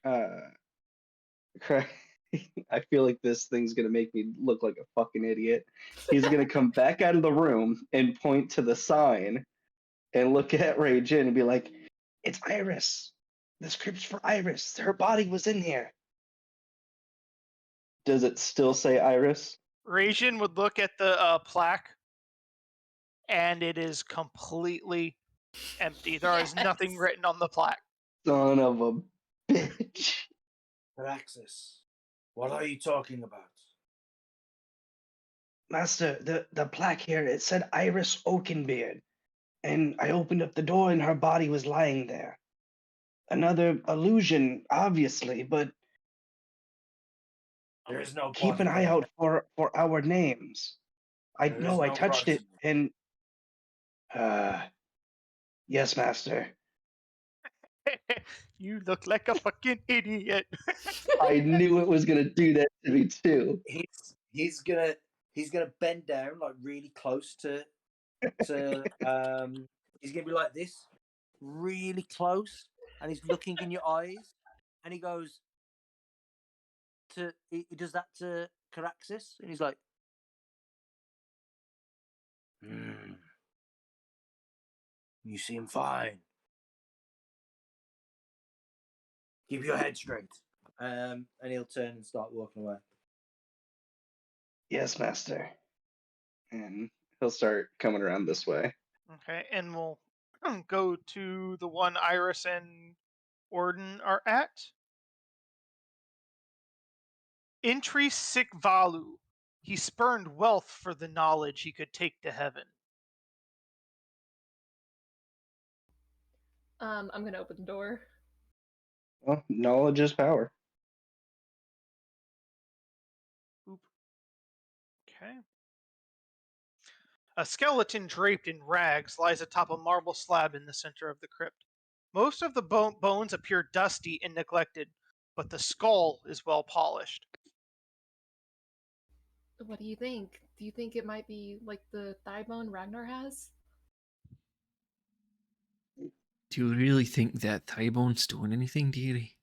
I feel like this thing's gonna make me look like a fucking idiot. He's gonna come back out of the room and point to the sign and look at Ragin and be like, "It's Iris. The script's for Iris. Her body was in here." Does it still say Iris? Rajin would look at the plaque, and it is completely empty. There is nothing Yes. written on the plaque. Son of a bitch. Praxis, what are you talking about? Master, the plaque here, it said Iris Oakenbeard. And I opened up the door and her body was lying there. Another illusion, obviously, but There is no keep an body eye there. out for our names. I There is know I no touched body it and yes, Master. You look like a fucking idiot. I knew it was gonna do that to me too. He's gonna bend down like really close to he's gonna be like this, really close, and he's looking in your eyes, and he goes he does that to Caraxes, and he's like, you seem fine. Keep your head straight. And he'll turn and start walking away. Yes, Master. And he'll start coming around this way. Okay, and we'll go to the one Iris and Orden are at. Intri sic valu. He spurned wealth for the knowledge he could take to heaven. I'm gonna open the door. Well, knowledge is power. Oop. Okay. A skeleton draped in rags lies atop a marble slab in the center of the crypt. Most of the bones appear dusty and neglected, but the skull is well polished. What do you think? Do you think it might be like the thigh bone Ragnar has? Do you really think that thigh bone's doing anything, dearie?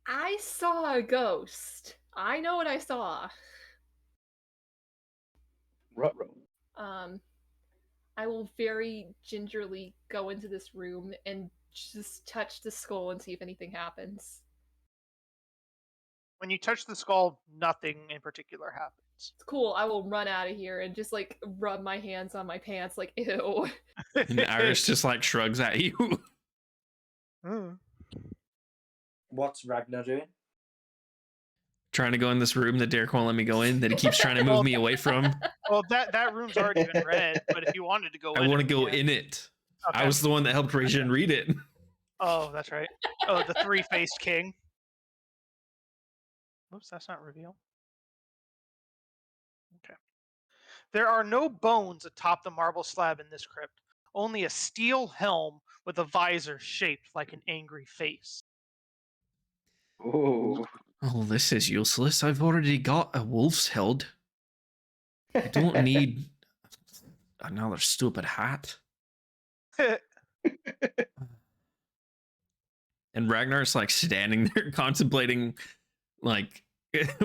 I saw a ghost. I know what I saw. Ruh-roh. I will very gingerly go into this room and just touch the skull and see if anything happens. When you touch the skull, nothing in particular happens. It's cool. I will run out of here and just like rub my hands on my pants like ew. And Iris just like shrugs at you. What's Ragnar doing? Trying to go in this room that Derek won't let me go in, that he keeps trying to move me away from. Well, that room's already been read, but if you wanted to go I in want to it, go yeah. in it. Okay. I was the one that helped Rachel read it. Oh, that's right. Oh, the three-faced king. Oops, that's not reveal. Okay. There are no bones atop the marble slab in this crypt, only a steel helm with a visor shaped like an angry face. Ooh. Oh, this is useless. I've already got a wolf's head. I don't need another stupid hat. And Ragnar's like standing there contemplating like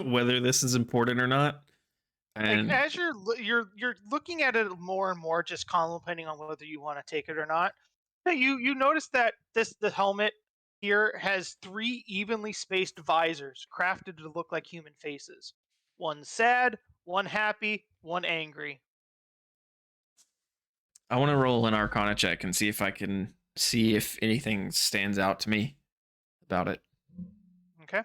whether this is important or not. And like, as you're looking at it more and more, just contemplating on whether you want to take it or not. You notice that the helmet here has 3 evenly spaced visors crafted to look like human faces. One sad, one happy, one angry. I want to roll an Arcana check and see if I can see if anything stands out to me about it. Okay.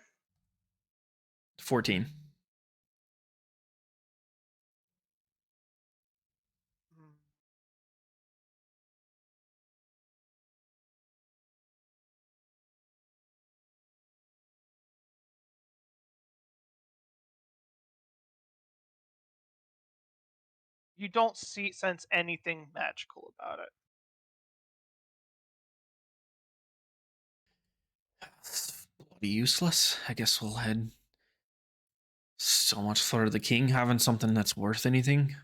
14. You don't sense anything magical about it. Bloody useless. I guess we'll head so much for the king having something that's worth anything.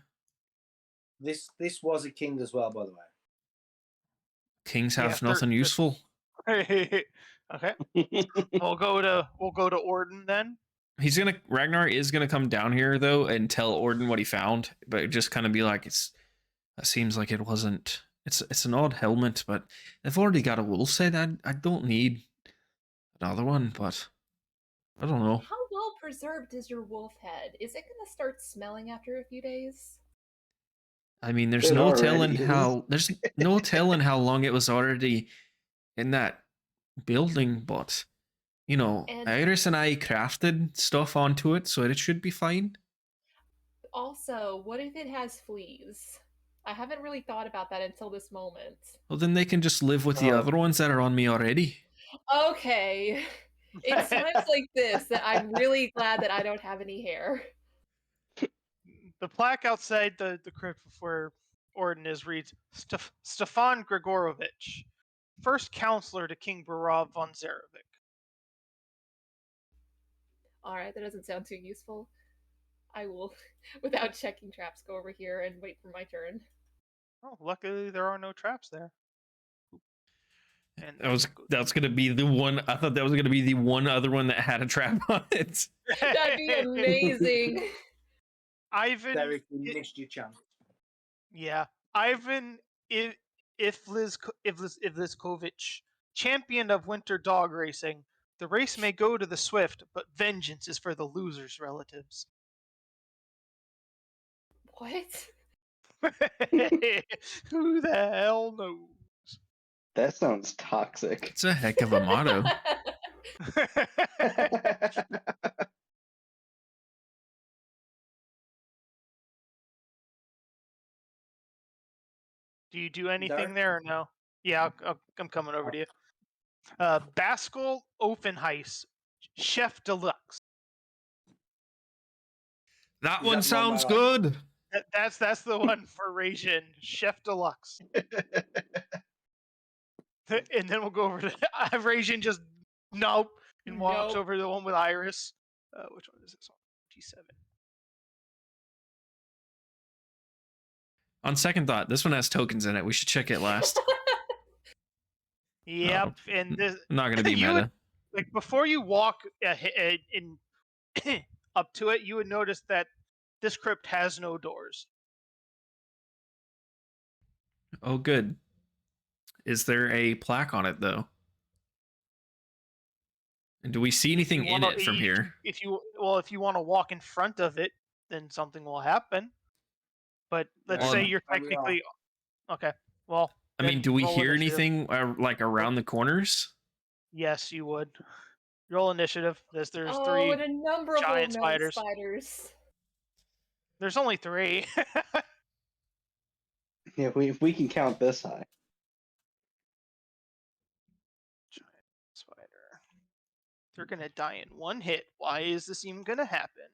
This was a king as well, by the way. Kings have nothing useful. Okay. We'll go to Orden then. Ragnar is gonna come down here though and tell Orden what he found, but just kind of be like, it seems like it wasn't. It's an odd helmet, but they've already got a wolf's head. I don't need another one, but I don't know. How well preserved is your wolf head? Is it gonna start smelling after a few days? I mean, there's It no already telling is. there's no telling how long it was already in that building, but you know, And- Iris and I crafted stuff onto it, so it should be fine. Also, what if it has fleas? I haven't really thought about that until this moment. Well, then they can just live with the other ones that are on me already. Okay. It's times like this that I'm really glad that I don't have any hair. The plaque outside the crypt where Orden is reads Stefan Grigorovich, first counselor to King Barov von Zarevic. Alright, that doesn't sound too useful. I will, without checking traps, go over here and wait for my turn. Oh, luckily there are no traps there. And that's gonna be the one. I thought that was gonna be the one other one that had a trap on it. That'd be amazing. Ivan, Derek, you missed your chance. Yeah, Ivan Ivliskovich, champion of winter dog racing. The race may go to the swift, but vengeance is for the losers' relatives. What? Who the hell knows? That sounds toxic. It's a heck of a motto. Do you do anything Dark? there or no? Yeah, I'm coming over to you. Baskel Offenheis, Chef Deluxe. That Is one that the one sounds where, like- good. That's the one for Rajin, Chef Deluxe. And then we'll go over to Rajin. Just nope, and walks Nope. over to the one with Iris. Which one is this one? G7. On second thought, this one has tokens in it. We should check it last. Yep, and this I'm not gonna be you meta. would, like before you walk in up to it, you would notice that this crypt has no doors. Oh, good. Is there a plaque on it though? And do we see anything in it from here? If you want to walk in front of it, then something will happen. But let's say you're we are. technically okay. Well, I mean, then do we roll hear initiative. anything like around the corners? Yes, you would. Roll initiative. There's Oh, three and a number of giant old night spiders. spiders. There's only 3. Yeah, if we can count this high. Giant spider. They're gonna die in one hit. Why is this even gonna happen?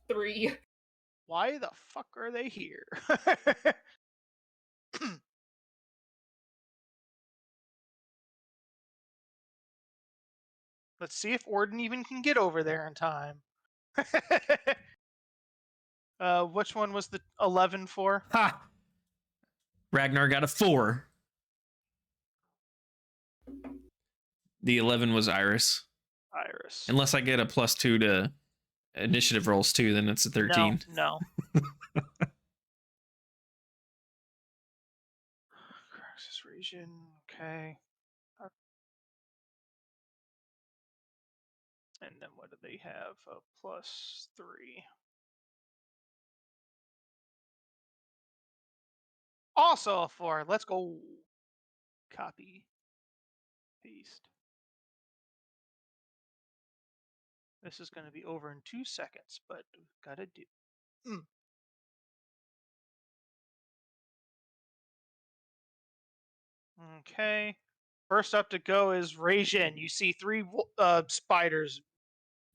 3. Why the fuck are they here? Let's see if Orden even can get over there in time. Which one was the 11 for? Ha! Ragnar got a 4. The 11 was Iris. Iris. Unless I get a +2 to initiative rolls too, then it's a 13. No. Crisis region. Okay. And then what do they have? A +3. Also a 4. Let's go. Copy. Paste. This is going to be over in 2 seconds, but we've got to do. Okay. First up to go is Rajin. You see 3 spiders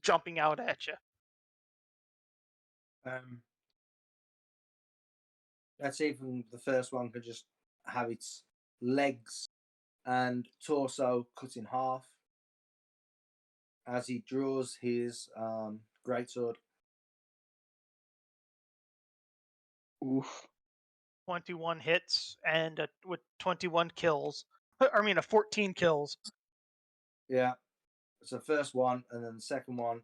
jumping out at you. Let's see if the first one could just have its legs and torso cut in half as he draws his greatsword. Oof. 21 hits and with 21 kills. I mean, 14 kills. Yeah. It's the first one, and then the second one.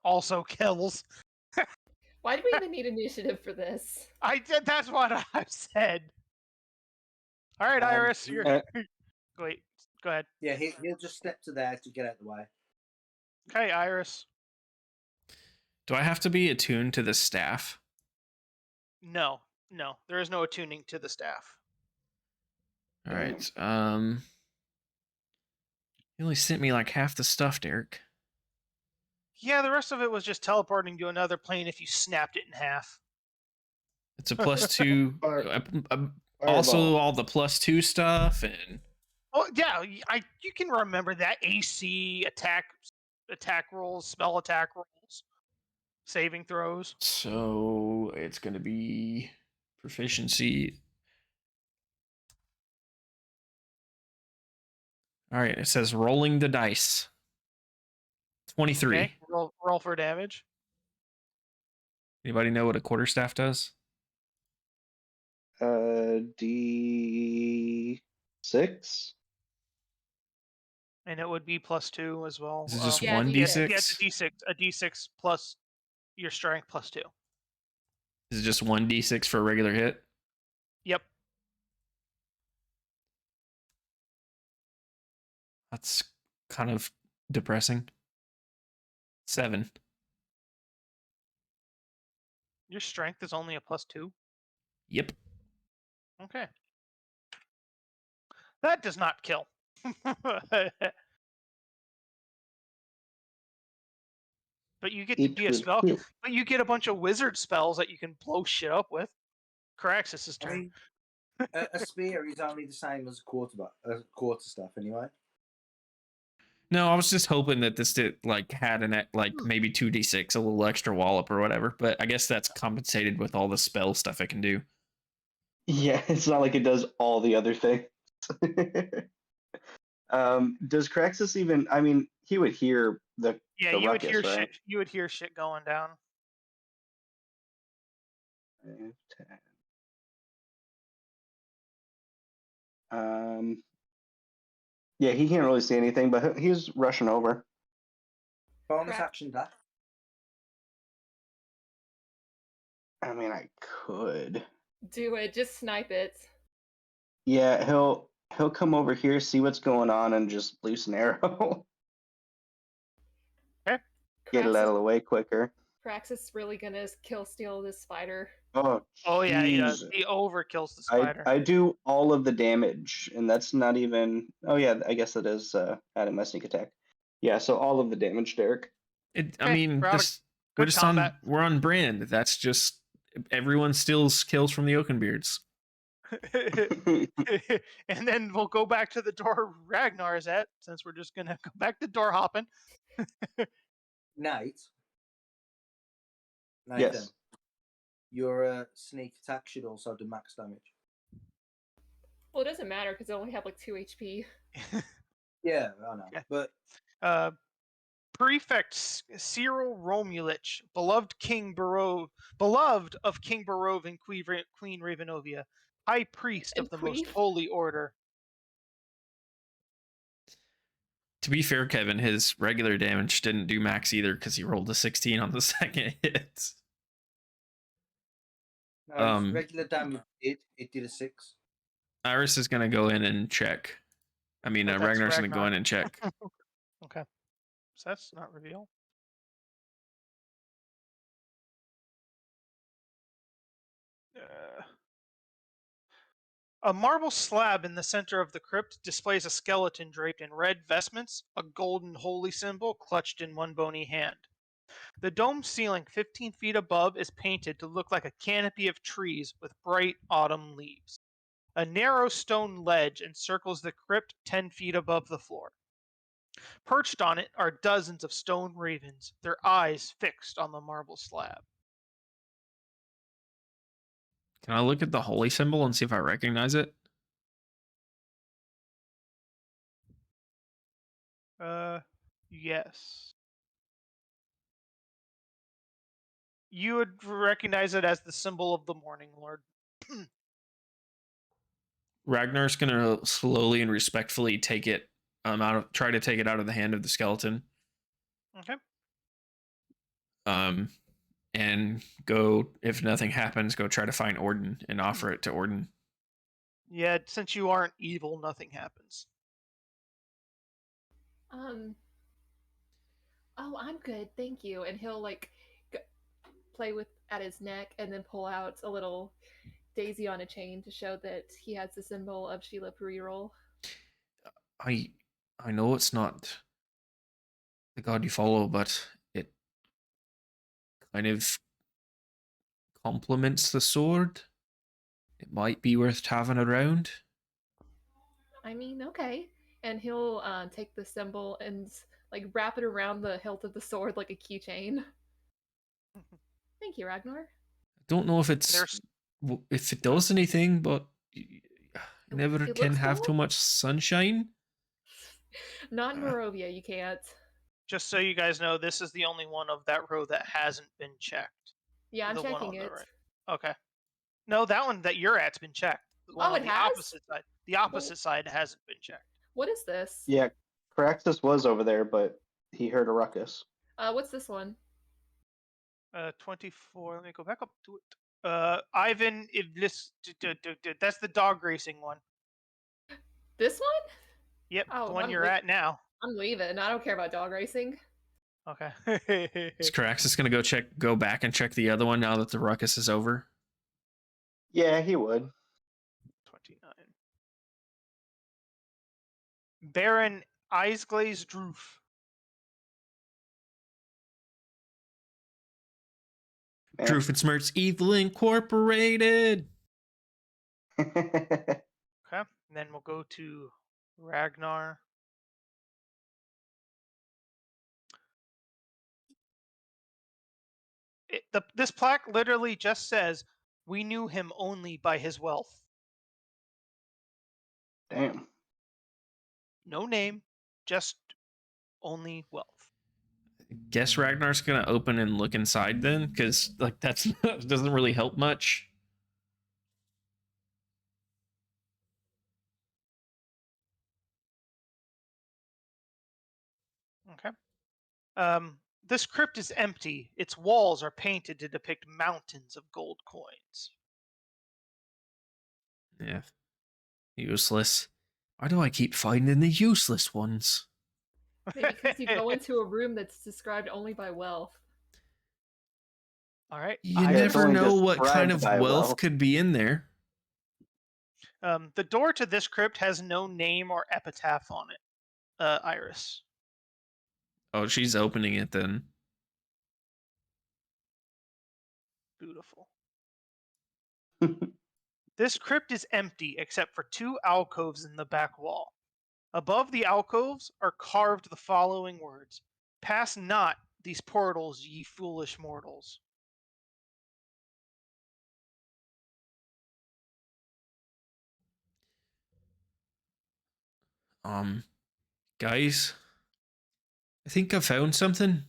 Also kills. Why do we even need initiative for this? That's what I said. All right, Iris, you're. Wait, go ahead. Yeah, he'll just step to there to get out of the way. Okay, Iris. Do I have to be attuned to the staff? No, there is no attuning to the staff. All right. You only sent me like half the stuff, Derek. Yeah, the rest of it was just teleporting to another plane if you snapped it in half. It's a +2. Also, all the +2 stuff and. Oh yeah, you can remember that AC attack rolls, spell attack rolls, saving throws. So it's going to be proficiency. All right, it says rolling the dice. 23. Okay, roll for damage. Anybody know what a quarterstaff does? D6. And it would be +2 as well. Is it just Yeah, 1d6? Yeah, it's a d6 plus your strength +2. Is it just 1d6 for a regular hit? Yep. That's kind of depressing. 7. Your strength is only a +2? Yep. Okay. That does not kill. But you get to It be a will spell. kill. But you get a bunch of wizard spells that you can blow shit up with. Caraxes' I turn. mean, a spear is only the same as a quarterstaff anyway. No, I was just hoping that this did had an maybe 2d6, a little extra wallop or whatever. But I guess that's compensated with all the spell stuff it can do. Yeah, it's not like it does all the other things. Does Craxus even? I mean, he would hear the You would ruckus, hear right? shit. You would hear shit going down. 5, 10. Yeah, he can't really see anything, but he's rushing over. Bonus action dash. I mean, I could. Do it. Just snipe it. Yeah, he'll come over here, see what's going on, and just loose an arrow. Okay. Get it out of the way quicker. Praxis really gonna steal this spider. Oh yeah, he does. Jesus. He overkills the spider. I do all of the damage, and that's not even. Oh yeah, I guess that is adding my sneak attack. Yeah, so all of the damage, Derek. I mean, we're just combat. we're on brand. That's just everyone steals kills from the Oakenbeards. And then we'll go back to the door Ragnar is at, since we're just gonna go back to door hopping. Nathan, Yes. your sneak attack should also do max damage. Well, it doesn't matter because I only have like 2 HP. Yeah, I know. Yeah. But Prefect Cyril Romulich, beloved of King Barov and Queen Ravenovia, High Priest of the Most Holy Order. To be fair, Kevin, his regular damage didn't do max either because he rolled a 16 on the second hit. No, regular damage it did a 6. Iris is gonna go in and check. I mean, Ragnar's gonna go in and check. Okay, so that's not reveal. A marble slab in the center of the crypt displays a skeleton draped in red vestments, a golden holy symbol clutched in one bony hand. The dome ceiling 15 feet above is painted to look like a canopy of trees with bright autumn leaves. A narrow stone ledge encircles the crypt 10 feet above the floor. Perched on it are dozens of stone ravens, their eyes fixed on the marble slab. Can I look at the holy symbol and see if I recognize it? Yes. You would recognize it as the symbol of the Morning Lord. Ragnar's gonna slowly and respectfully take it try to take it out of the hand of the skeleton. Okay. And go, if nothing happens, go try to find Orden and offer it to Orden. Yeah, since you aren't evil, nothing happens. Oh, I'm good, thank you. And he'll play with at his neck and then pull out a little daisy on a chain to show that he has the symbol of Sheila Perirol. I know it's not the god you follow, but it kind of complements the sword. It might be worth having around. I mean, okay. And he'll take the symbol and wrap it around the hilt of the sword like a keychain. Thank you, Ragnar. I don't know if it does anything, but you never can have too much sunshine. Not in Barovia, you can't. Just so you guys know, this is the only one of that row that hasn't been checked. Yeah, I'm checking it. Right. Okay. No, that one that you're at's been checked. The one on the opposite side. The opposite side hasn't been checked. What is this? Yeah, Caraxus was over there, but he heard a ruckus. What's this one? 24. Let me go back up to it. Ivan Iblis. That's the dog racing one. This one? Yep, the one you're at now. I'm leaving. I don't care about dog racing. Okay. Is Caraxus gonna go back and check the other one now that the ruckus is over? Yeah, he would. 29. Baron Eyes Glazed Droof. Doofenshmirtz Evil Incorporated. Okay. And then we'll go to Ragnar. This plaque literally just says, "We knew him only by his wealth." Damn. No name, just only wealth. Guess Ragnar's gonna open and look inside then, because like that doesn't really help much. Okay. This crypt is empty. Its walls are painted to depict mountains of gold coins. Yeah. Useless. Why do I keep finding the useless ones? Maybe because you go into a room that's described only by wealth. All right. You it's never only know what kind described of by wealth wealth. could be in there. The door to this crypt has no name or epitaph on it. Iris. Oh, she's opening it then. Beautiful. This crypt is empty except for 2 alcoves in the back wall. Above the alcoves are carved the following words: "Pass not these portals, ye foolish mortals." Guys, I think I found something.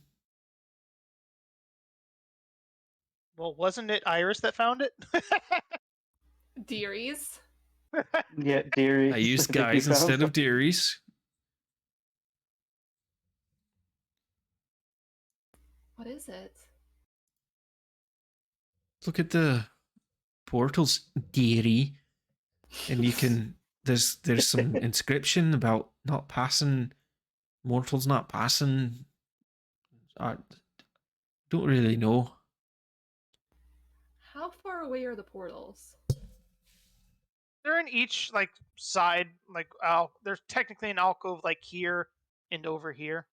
Well, wasn't it Iris that found it? Dearies. Yeah, dearie. I used think you guys found instead of some- dearies. What is it? Look at the portals, dearie. And you can there's some inscription about not passing, mortals not passing. I don't really know. How far away are the portals? They're in each side, there's technically an alcove here and over here.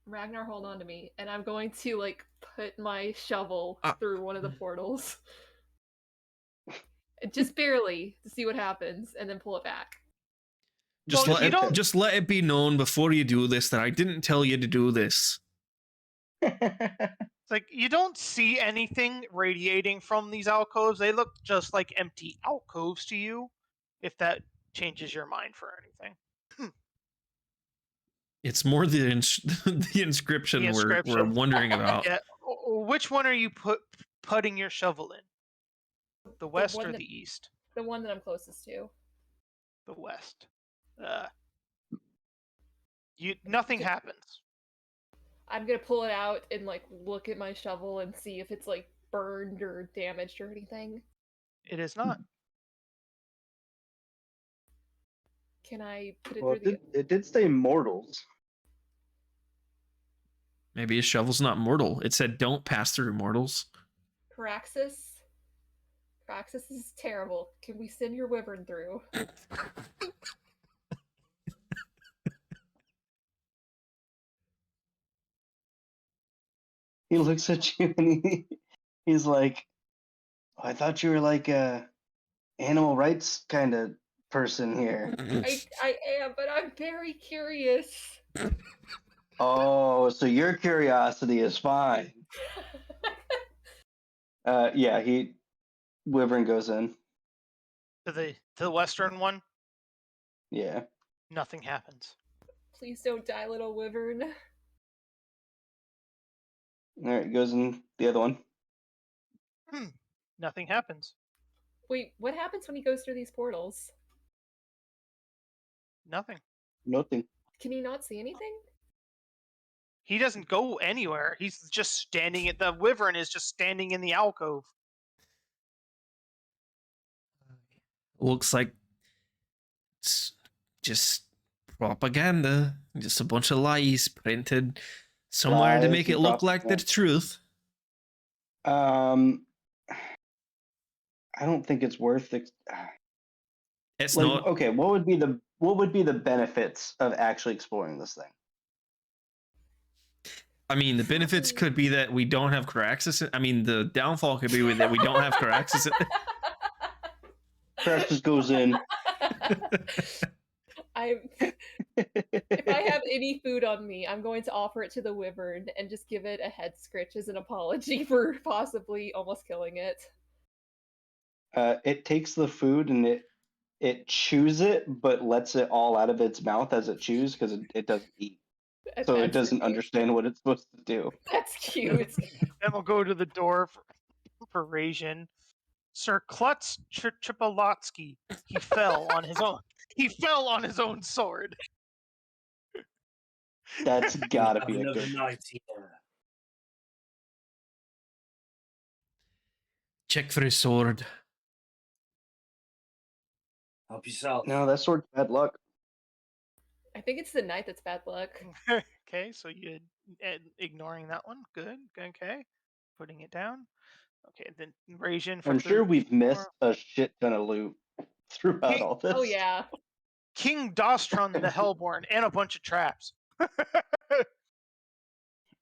Ragnar, hold on to me, and I'm going to put my shovel through one of the portals. Just barely to see what happens, and then pull it back. Just Well, let it be known before you do this that I didn't tell you to do this. It's you don't see anything radiating from these alcoves. They look just like empty alcoves to you, if that changes your mind for anything. It's more the inscription, The inscription. we're wondering about. Yeah. Which one are you putting your shovel in? The west or the east? The one that I'm closest to. The west. Nothing happens. I'm gonna pull it out and look at my shovel and see if it's burned or damaged or anything. It is not. Can I put it Well, through it did say mortals. Maybe a shovel's not mortal. It said don't pass through mortals. Caraxus? Caraxus is terrible. Can we send your wyvern through? He looks at you and he's like, oh, I thought you were like a animal rights kind of person here. I am, but I'm very curious. Oh, so your curiosity is fine. Yeah, Wyvern goes in. To the western one? Yeah. Nothing happens. Please don't die, little wyvern. Alright, goes in the other one. Nothing happens. Wait, what happens when he goes through these portals? Nothing. Nothing. Can he not see anything? He doesn't go anywhere. He's just standing the wyvern is just standing in the alcove. Looks like it's just propaganda. Just a bunch of lies printed somewhere to Lies make it and look like the propaganda. truth. I don't think it's worth it. It's Like, not. okay, what would be the benefits of actually exploring this thing? I mean, the benefits could be that we don't have Caraxes. I mean, the downfall could be that we don't have Caraxes. Crash goes in. If I have any food on me, I'm going to offer it to the wyvern and just give it a head scritch as an apology for possibly almost killing it. It takes the food and it chews it, but lets it all out of its mouth as it chews because it doesn't eat. So it doesn't understand what it's supposed to do. That's cute. Then we'll go to the door for Rajin. Sir Klutz Tripolotsky. He fell on his own. He fell on his own sword. That's gotta Have be a another good. night here. Check for his sword. Help yourself. No, that sword's bad luck. I think it's the knight that's bad luck. Okay, so you ignoring that one. Good. Okay. Putting it down. Okay, then Rajin for I'm sure we've missed door. a shit ton of loot throughout all this. Oh yeah. King Dostron the Hellborn and a bunch of traps.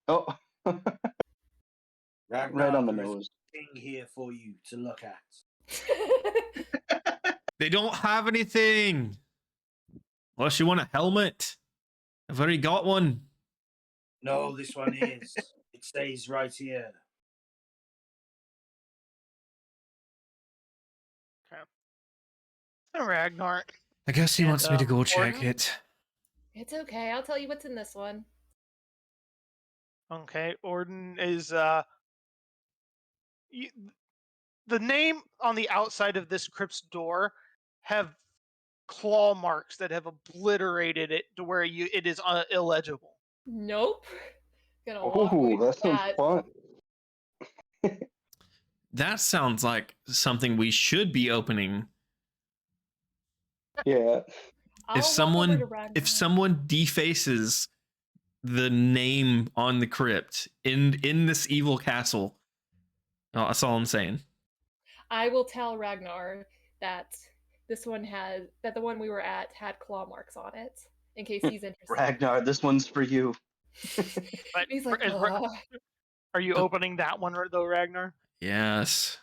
Oh, Ragnar, right on the there is nose. a thing here for you to look at. They don't have anything. Unless you want a helmet. I've already got one. No, this one is. It stays right here. Okay. And Ragnar. I guess he And, wants me to go check Orton? it. It's okay. I'll tell you what's in this one. Okay, Orden is the name on the outside of this crypt's door have claw marks that have obliterated it to where it is illegible. Nope. Gonna walk away Oh, from that sounds fun. That sounds like something we should be opening. Yeah. I'll walk over to Ragnar. If someone defaces the name on the crypt in this evil castle, oh, that's all I'm saying. I will tell Ragnar that this one the one we were at had claw marks on it, in case he's interested. Ragnar, this one's for you. But He's like, are you opening that one though, Ragnar? Yes.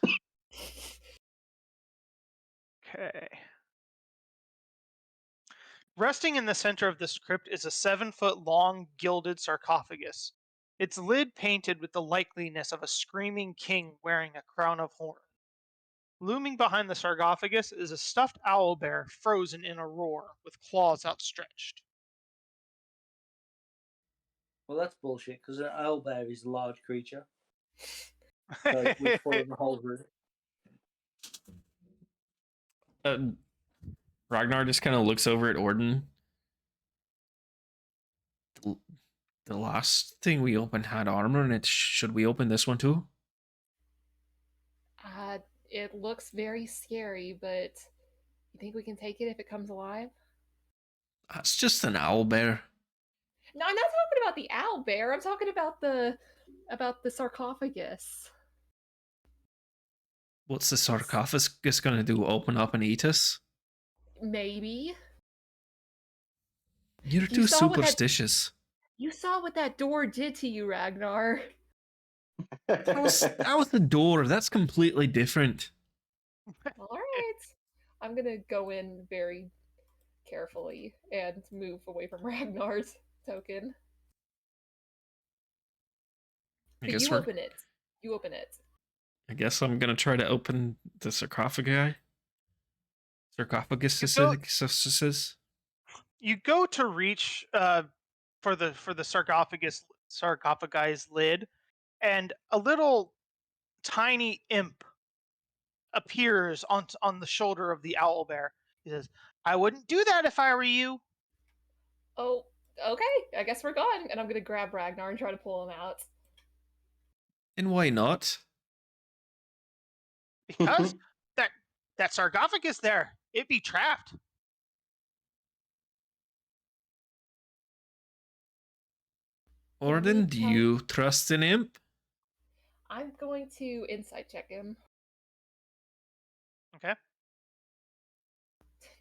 Okay. Resting in the center of this crypt is a 7-foot-long gilded sarcophagus. Its lid painted with the likeliness of a screaming king wearing a crown of horn. Looming behind the sarcophagus is a stuffed owlbear frozen in a roar with claws outstretched. Well, that's bullshit, because an owlbear is a large creature. So it would follow the whole route. Ragnar just kind of looks over at Orden. The last thing we opened had armor in it. Should we open this one too? It looks very scary, but you think we can take it if it comes alive? That's just an owl bear. No, I'm not talking about the owl bear. I'm talking about the sarcophagus. What's the sarcophagus gonna do? Open up and eat us? Maybe. You're too superstitious. You saw what that door did to you, Ragnar. That was the door. That's completely different. All right. I'm gonna go in very carefully and move away from Ragnar's token. You open it. You open it. I guess I'm gonna try to open the sarcophagus. You go to reach for the sarcophagus lid, and a little tiny imp appears on the shoulder of the owlbear. He says, "I wouldn't do that if I were you." Oh, okay. I guess we're gone. And I'm gonna grab Ragnar and try to pull him out. And why not? Because that sarcophagus there, it'd be trapped. Orden, do you trust an imp? I'm going to insight check him. Okay.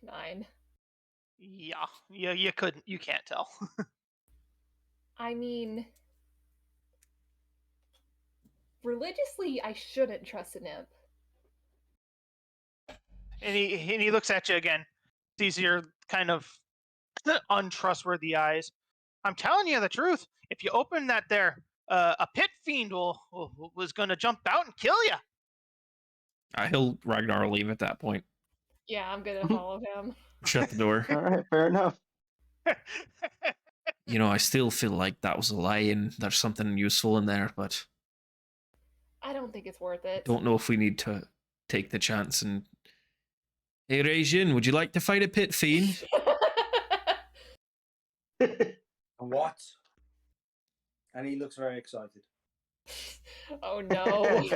9. Yeah, you can't tell. I mean, religiously, I shouldn't trust an imp. And he looks at you again. Sees your kind of untrustworthy eyes. I'm telling you the truth. If you open that there, a pit fiend was going to jump out and kill you. He'll Ragnar will leave at that point. Yeah, I'm gonna follow him. Shut the door. All right, fair enough. You know, I still feel like that was a lie and there's something useful in there, but I don't think it's worth it. don't know if we need to take the chance and... Hey, Rajin, would you like to fight a pit fiend? What? And he looks very excited. Oh no.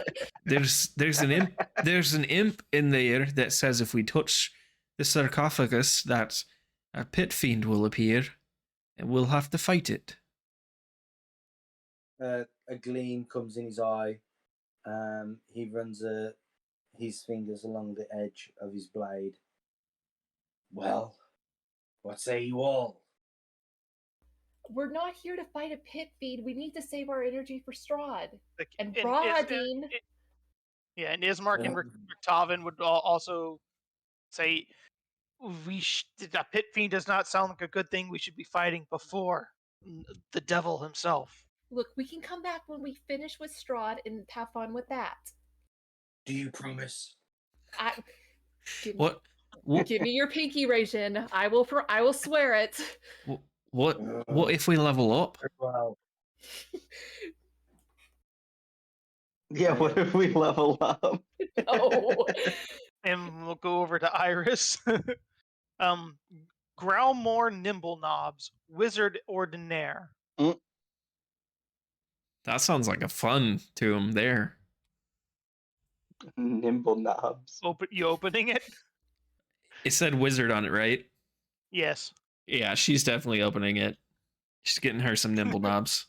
There's an imp in there that says if we touch the sarcophagus that a pit fiend will appear and we'll have to fight it. A gleam comes in his eye. He runs his fingers along the edge of his blade. Well, what say you all? We're not here to fight a pit fiend. We need to save our energy for Strahd. And and Bradeen. Yeah, and Ismark and Richthaven would also say, "A pit fiend does not sound like a good thing. We should be fighting before the devil himself." Look, we can come back when we finish with Strahd and have fun with that. Do you promise? What? Give me your pinky, Rajin. I will swear it. What if we level up? Well, Yeah, what if we level up? No. And we'll go over to Iris. Growlmore Nimble Knobs, Wizard Ordinaire. That sounds like a fun tomb there. Nimble knobs. You opening it? It said wizard on it, right? Yes. Yeah, she's definitely opening it. She's getting her some nimble knobs.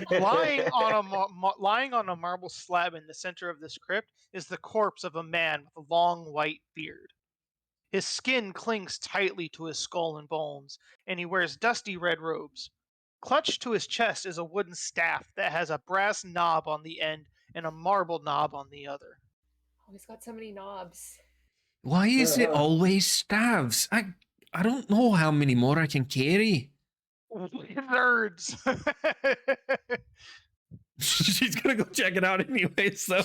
lying on a marble slab in the center of this crypt is the corpse of a man with a long white beard. His skin clings tightly to his skull and bones, and he wears dusty red robes. Clutched to his chest is a wooden staff that has a brass knob on the end and a marble knob on the other. Oh, he's got so many knobs. Why is it always staves? I don't know how many more I can carry. Wizards! She's gonna go check it out anyways, though.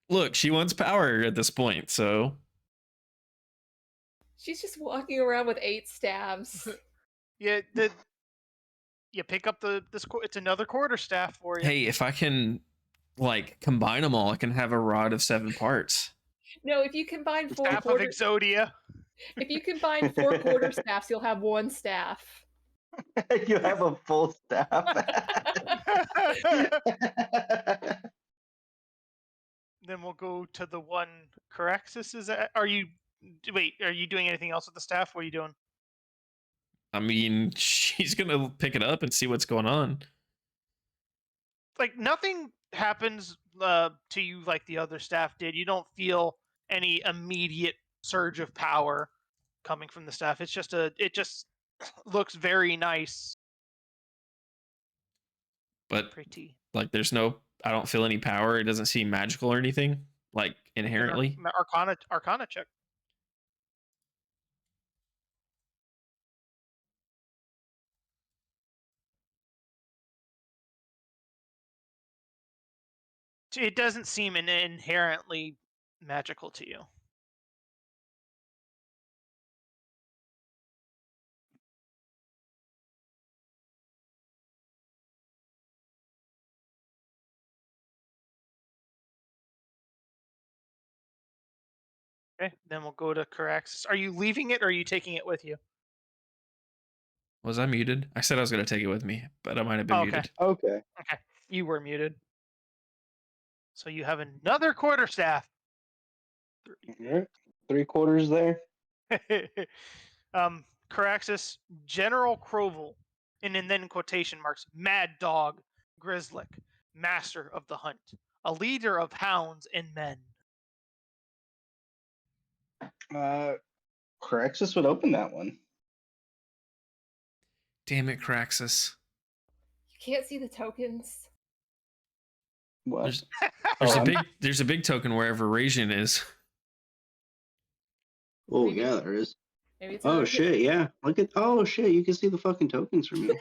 Look, she wants power at this point, so... She's just walking around with 8 staves. Yeah, you pick up it's another quarterstaff for you. Hey, if I can, like, combine them all, I can have a rod of 7 parts. No, if you combine 4 Staff of Exodia. If you combine 4 quarterstaffs, you'll have 1 staff. You have a full staff. Then we'll go to the one Caraxis is at. Are you doing anything else with the staff? What are you doing? I mean, she's gonna pick it up and see what's going on. Like, nothing happens to you like the other staff did. You don't feel any immediate surge of power coming from the staff. It's just it just looks very nice. But pretty. Like, I don't feel any power. It doesn't seem magical or anything, like, inherently. Arcana check. It doesn't seem inherently magical to you. Okay, then we'll go to Caraxis. Are you leaving it or are you taking it with you? Was I muted? I said I was going to take it with me, but I might have been muted. Okay. Okay, you were muted. So you have another quarterstaff. 3 quarters there. Caraxus, General Croval, and then quotation marks, Mad Dog, Grizzlick, Master of the Hunt, a leader of hounds and men. Caraxus would open that one. Damn it, Caraxus. You can't see the tokens. What? There's a big token wherever Rasian is. Oh, Maybe- yeah, there is. Maybe it's Oh, over shit, yeah. Look at. Oh, shit, you can see the fucking tokens from here.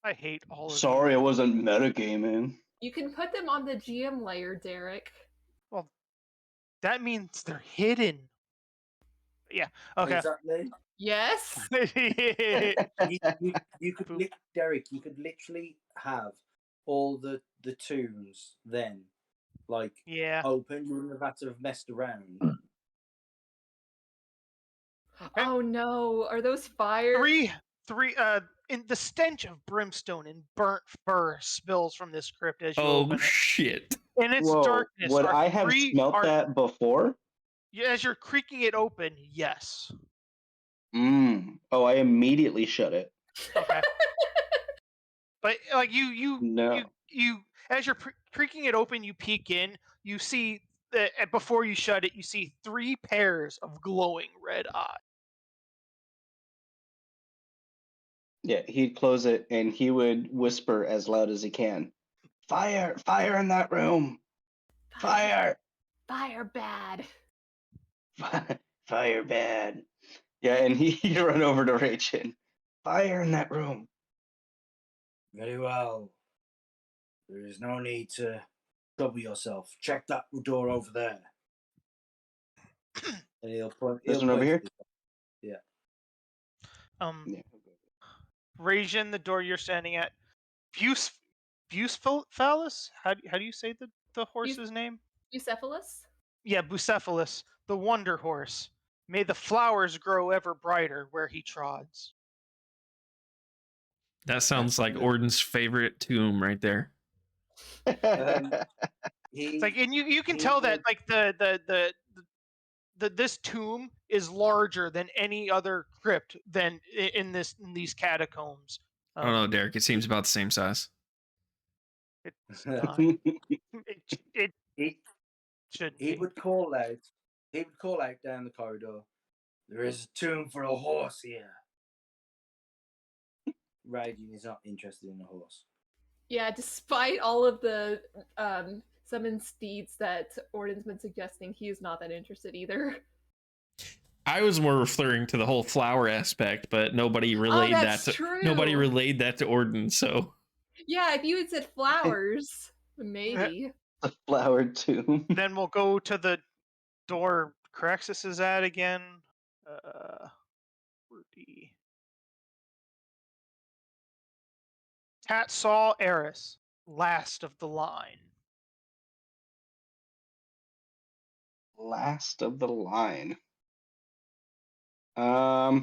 I hate all of Sorry, I wasn't metagaming. You can put them on the GM layer, Derek. Well, that means they're hidden. Yeah. Okay. Exactly. Yes. You could, Derek. You could literally have all the tombs then, like Yeah. open. You wouldn't have had to have messed around. Oh no, are those fire? Three. In the stench of brimstone and burnt fur spills from this crypt as you Oh open it. shit! In its Whoa, darkness, would are I have smelt that before? As you're creaking it open, yes. Oh, I immediately shut it. Okay. But like No. you as you're creaking it open, you peek in. You see that before you shut it, you see 3 pairs of glowing red eyes. Yeah, he'd close it and he would whisper as loud as he can. Fire! Fire in that room! Fire! Fire bad. Fire bad. Yeah, and he'd run over to Rachin. Fire in that room. Very well. There is no need to trouble yourself. Check that door over there. And he'll point. This one over here? Yeah. Yeah. Rajin, the door you're standing at. Bucephalus? How do you say the horse's name? Bucephalus? Yeah, Bucephalus, the wonder horse. May the flowers grow ever brighter where he trods. That sounds like Orden's favorite tomb right there. It's like, and you can tell that like this tomb is larger than any other crypt than in these catacombs. I don't know, Derek. It seems about the same size. It's not. It should He be. would call out. He would call out down the corridor. There is a tomb for a horse here. Raging is not interested in the horse. Yeah, despite all of the summoned steeds that Orden's been suggesting, he is not that interested either. I was more referring to the whole flower aspect, but nobody relayed that. Nobody relayed that to Orden. So yeah, if you had said flowers, maybe. The flower tomb. Then we'll go to the door Caraxus is at again. Tatsaw Eris, last of the line. Last of the line. I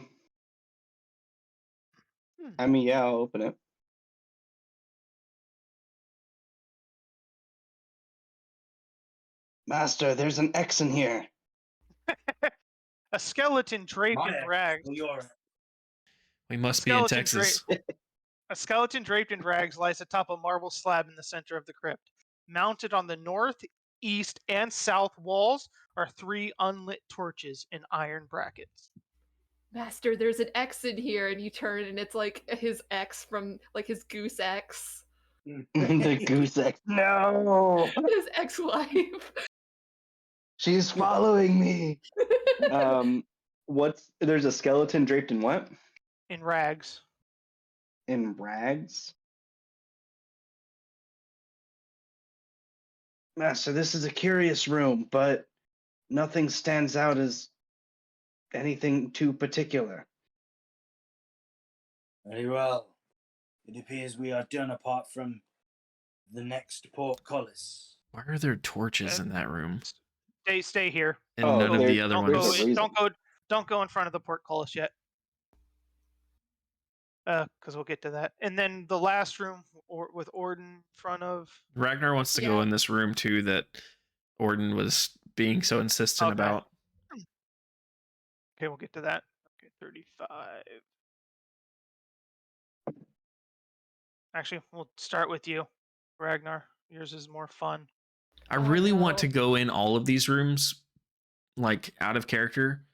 mean, yeah, I'll open it. Master, there's an X in here. A skeleton draped in rags. we must be in Texas. A skeleton draped in rags lies atop a marble slab in the center of the crypt. Mounted on the north, east, and south walls are 3 unlit torches in iron brackets. Master, there's an X in here, and you turn, and it's like his X from like his goose X. The goose X. No! His ex-wife. She's following me. There's a skeleton draped in what? In rags. In rags? Master, this is a curious room, but nothing stands out as anything too particular. Very well. It appears we are done apart from the next portcullis. Why are there torches in that room? Stay here. And none of the other don't ones. Don't go in front of the portcullis yet. Because we'll get to that. And then the last room with Orden in front of. Ragnar wants to go in this room too that Orden was being so insistent about. Okay, we'll get to that. Okay, 35. Actually, we'll start with you, Ragnar. Yours is more fun. I Oh, really want no. to go in all of these rooms, like out of character,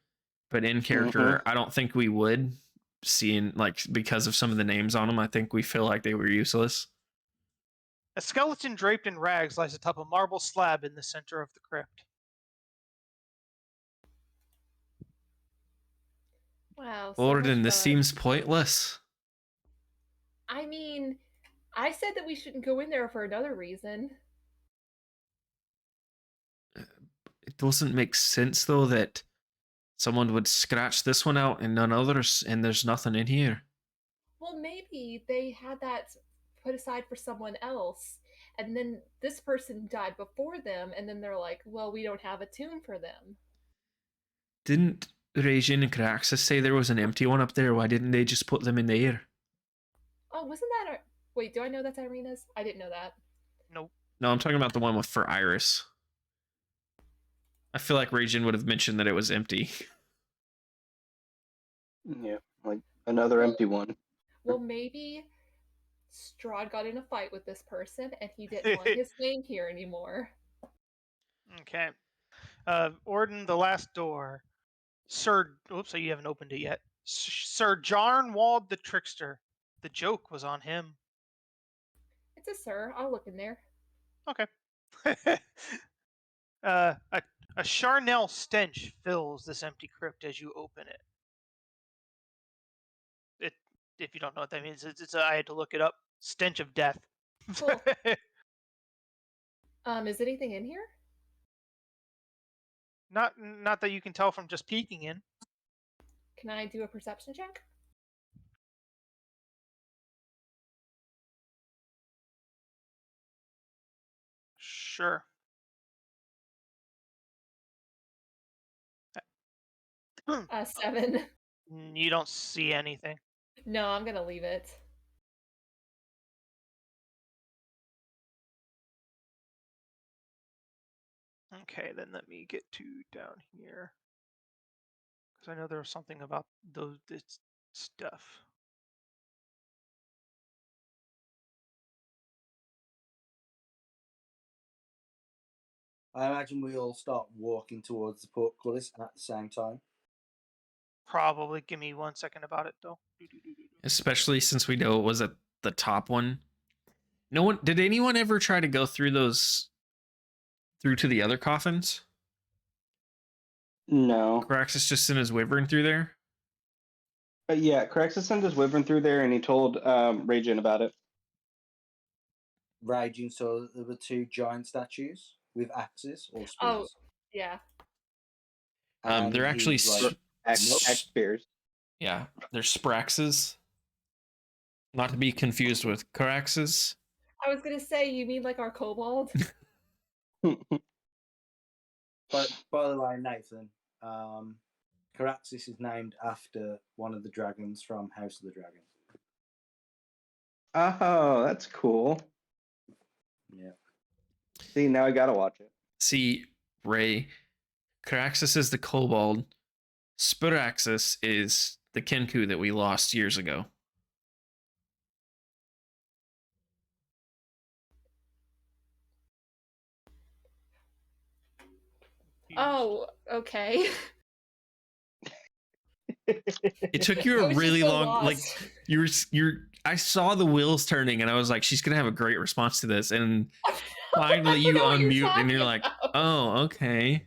but in character, I don't think we would. Seeing like because of some of the names on them, I think we feel like they were useless. A skeleton draped in rags lies atop a marble slab in the center of the crypt. Wow. So Orden, much this fun. seems pointless. I mean, I said that we shouldn't go in there for another reason. It doesn't make sense though that someone would scratch this one out and none others, and there's nothing in here. Well, maybe they had that put aside for someone else, and then this person died before them, and then they're like, well, we don't have a tomb for them. Didn't Regin and Caraxus say there was an empty one up there? Why didn't they just put them in the air? Oh, wasn't that... Wait, do I know that's Irina's? I didn't know that. Nope. No, I'm talking about the one for Iris. I feel like Regin would have mentioned that it was empty. Yeah, like another empty one. Well, maybe Strahd got in a fight with this person, and he didn't want his name here anymore. Okay. Orden, the last door. Sir... Oops, you haven't opened it yet. Sir Jarnwald the Trickster. The joke was on him. It's a sir. I'll look in there. Okay. A charnel stench fills this empty crypt as you open it. If you don't know what that means, I had to look it up. Stench of death. Cool. Is anything in here? Not that you can tell from just peeking in. Can I do a perception check? Sure. 7. You don't see anything. No, I'm gonna leave it. Okay, then let me get to down here. Because I know there was something about this stuff. I imagine we all start walking towards the portcullis at the same time. Probably. Give me 1 second about it, though. Especially since we know it was at the top one. No one did anyone ever try to go through to the other coffins? No. Caraxus just sent his wyvern through there? Yeah, Caraxus sent his wyvern through there and he told Regin about it. Raging saw that there were 2 giant statues with axes or spears. Oh, yeah. And they're he actually was like, X spears. yeah, they're Spraxes. Not to be confused with Caraxes. I was gonna say, you mean like our kobold? But by the way, Nathan, Caraxis is named after one of the dragons from House of the Dragon. Oh, that's cool. Yeah. See, now I gotta watch it. See, Ray, Caraxus is the kobold. Spiraxis is the Kenku that we lost years ago. Oh, okay. It took you I a was just really so long, lost. like you're. I saw the wheels turning, and I was like, "She's gonna have a great response to this." And finally, I you don't know what you're unmute, and talking you're like, about. "Oh, okay."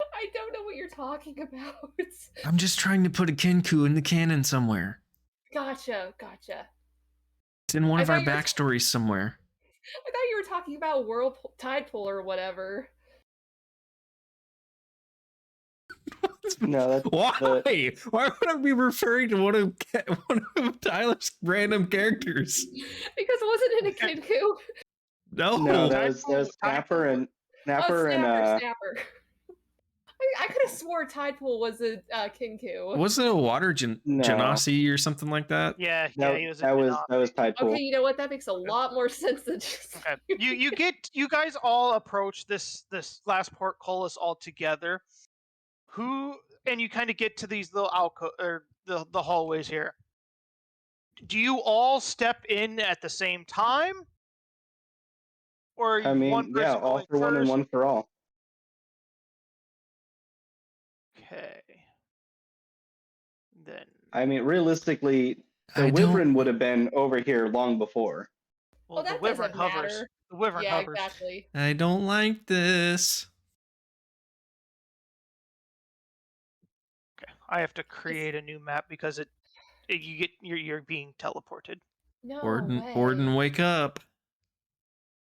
I don't know what you're talking about. I'm just trying to put a Kenku in the canon somewhere. Gotcha. It's in one I of our thought you were- backstories somewhere. I thought you were talking about tide pool or whatever. No, that's Why? Why would I be referring to one of Tyler's random characters? Because it wasn't in a Kenku. No, that was Snapper and Snapper. I could have swore Tidepool was a Kenku. wasn't it a water No. genasi or something like that? Yeah, that, he was. that was Tidepool. Okay, you know what? That makes a lot more sense than just. Okay. You guys all approach this last portcullis all together. Who and you kind of get to these little or the hallways here. Do you all step in at the same time, or I one mean, yeah, person all going for one and first? one for all. Okay. Then I mean, realistically, the I don't. Wyvern would have been over here long before. well, the that wyvern doesn't hovers. matter. The wyvern Yeah, hovers. exactly. I don't like this. Okay. I have to create a new map because you're being teleported. No Orden, way. wake up.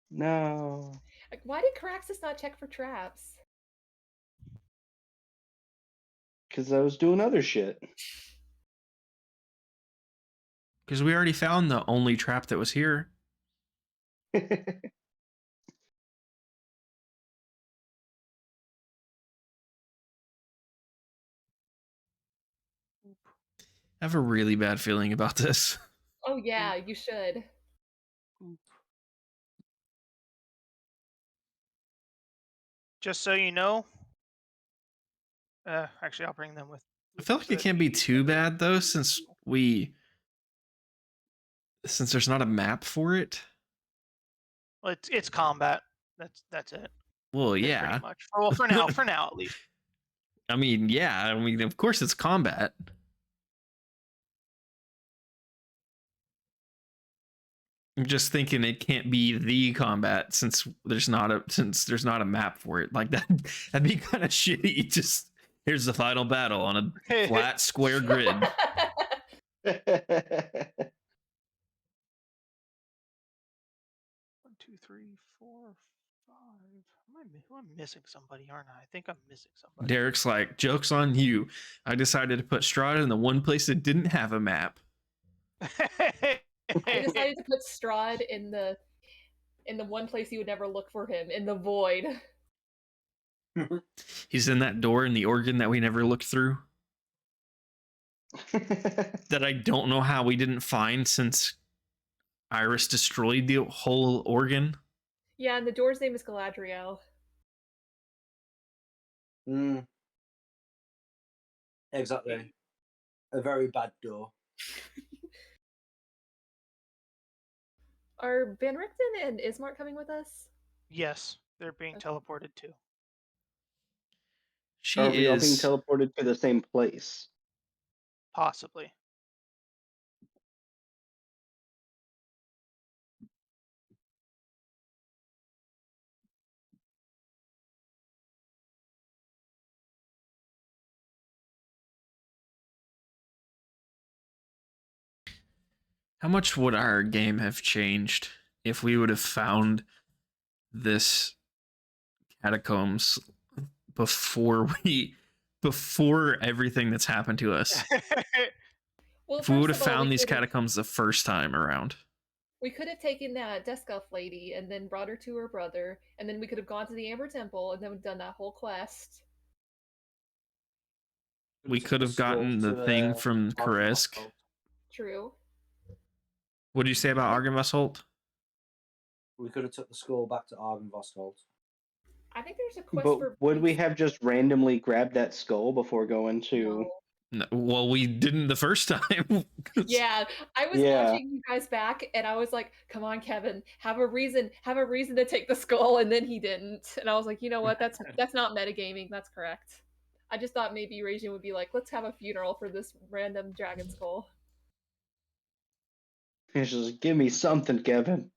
No. Like, why did Caraxus not check for traps? Because I was doing other shit. Because we already found the only trap that was here. I have a really bad feeling about this. Oh yeah, you should. Just so you know. Actually, I'll bring them with. I feel like so it that can't you be can too get it. bad though, since there's not a map for it. Well, it's combat. That's it. Well, Pretty yeah. much. Well, for now at least. I mean, yeah. I mean, of course it's combat. I'm just thinking it can't be the combat since there's not a map for it. Like that'd be kind of shitty. Just here's the final battle on a flat square grid. 1, 2, 3, 4, 5. I'm missing somebody, aren't I? I think I'm missing somebody. Derek's like, joke's on you. I decided to put Strahd in the one place that didn't have a map. I decided to put Strahd in the one place you would never look for him, in the void. He's in that door in the organ that we never looked through. That I don't know how we didn't find since Iris destroyed the whole organ. Yeah, and the door's name is Galadriel. Exactly. A very bad door. Are Van Richten and Ismark coming with us? Yes, they're being teleported too. Are we all being is teleported to the same place? Possibly. How much would our game have changed if we would have found this catacombs before everything that's happened to us? Well, If we would have first of all, found these could've- catacombs the first time around. we could have taken that desk elf lady and then brought her to her brother, and then we could have gone to the Amber Temple and then done that whole quest. We could have gotten the thing from Karesk. True. What did you say about Argynvostholt? We could have took the skull back to Argynvostholt. I think there's a quest But for. would we have just randomly grabbed that skull before going to? No. No, well, we didn't the first time. Yeah, I was Yeah. watching you guys back, and I was like, "Come on, Kevin, have a reason to take the skull," and then he didn't, and I was like, "You know what? That's not metagaming. That's correct." I just thought maybe Rajin would be like, "Let's have a funeral for this random dragon skull." He's just give me something, Kevin.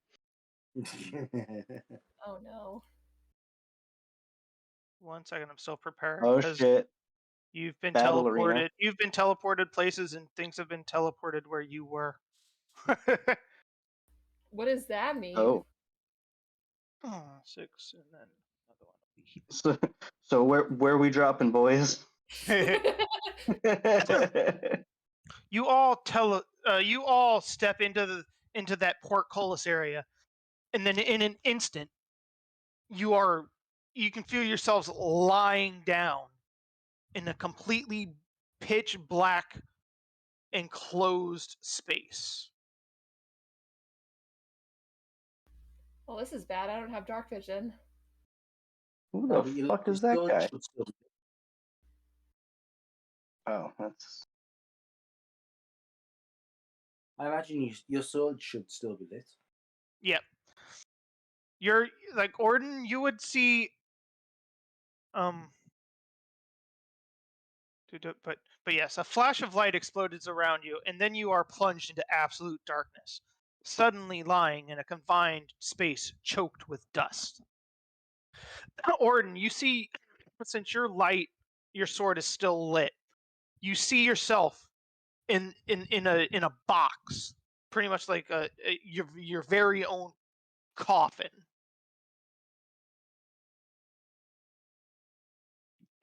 Oh no. 1 second, I'm still prepared. Oh because shit! You've been Battle teleported. arena. You've been teleported places, and things have been teleported where you were. What does that mean? Oh, 6, and then another one. so where are we dropping, boys? You all step into that portcullis area, and then in an instant, you can feel yourselves lying down in a completely pitch black enclosed space. Well, this is bad. I don't have dark vision. Who the fuck is that guy? Oh, that's. I imagine your sword should still be lit. Yep. You're like Orden. You would see. But yes, a flash of light explodes around you, and then you are plunged into absolute darkness, suddenly lying in a confined space choked with dust. Orden, you see, since your sword is still lit, you see yourself in a box, pretty much like your very own coffin.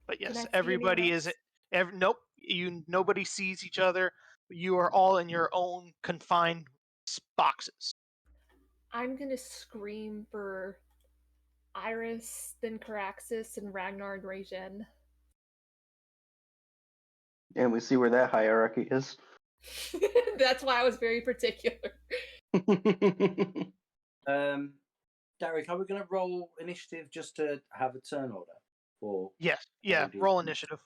But yes, everybody is. Nope, nobody sees each other. You are all in your own confined boxes. I'm gonna scream for Iris, then Caraxis, and Ragnar and Regen. And we see where that hierarchy is. That's why I was very particular. Derek, are we going to roll initiative just to have a turn order? Or yes, yeah, roll initiative.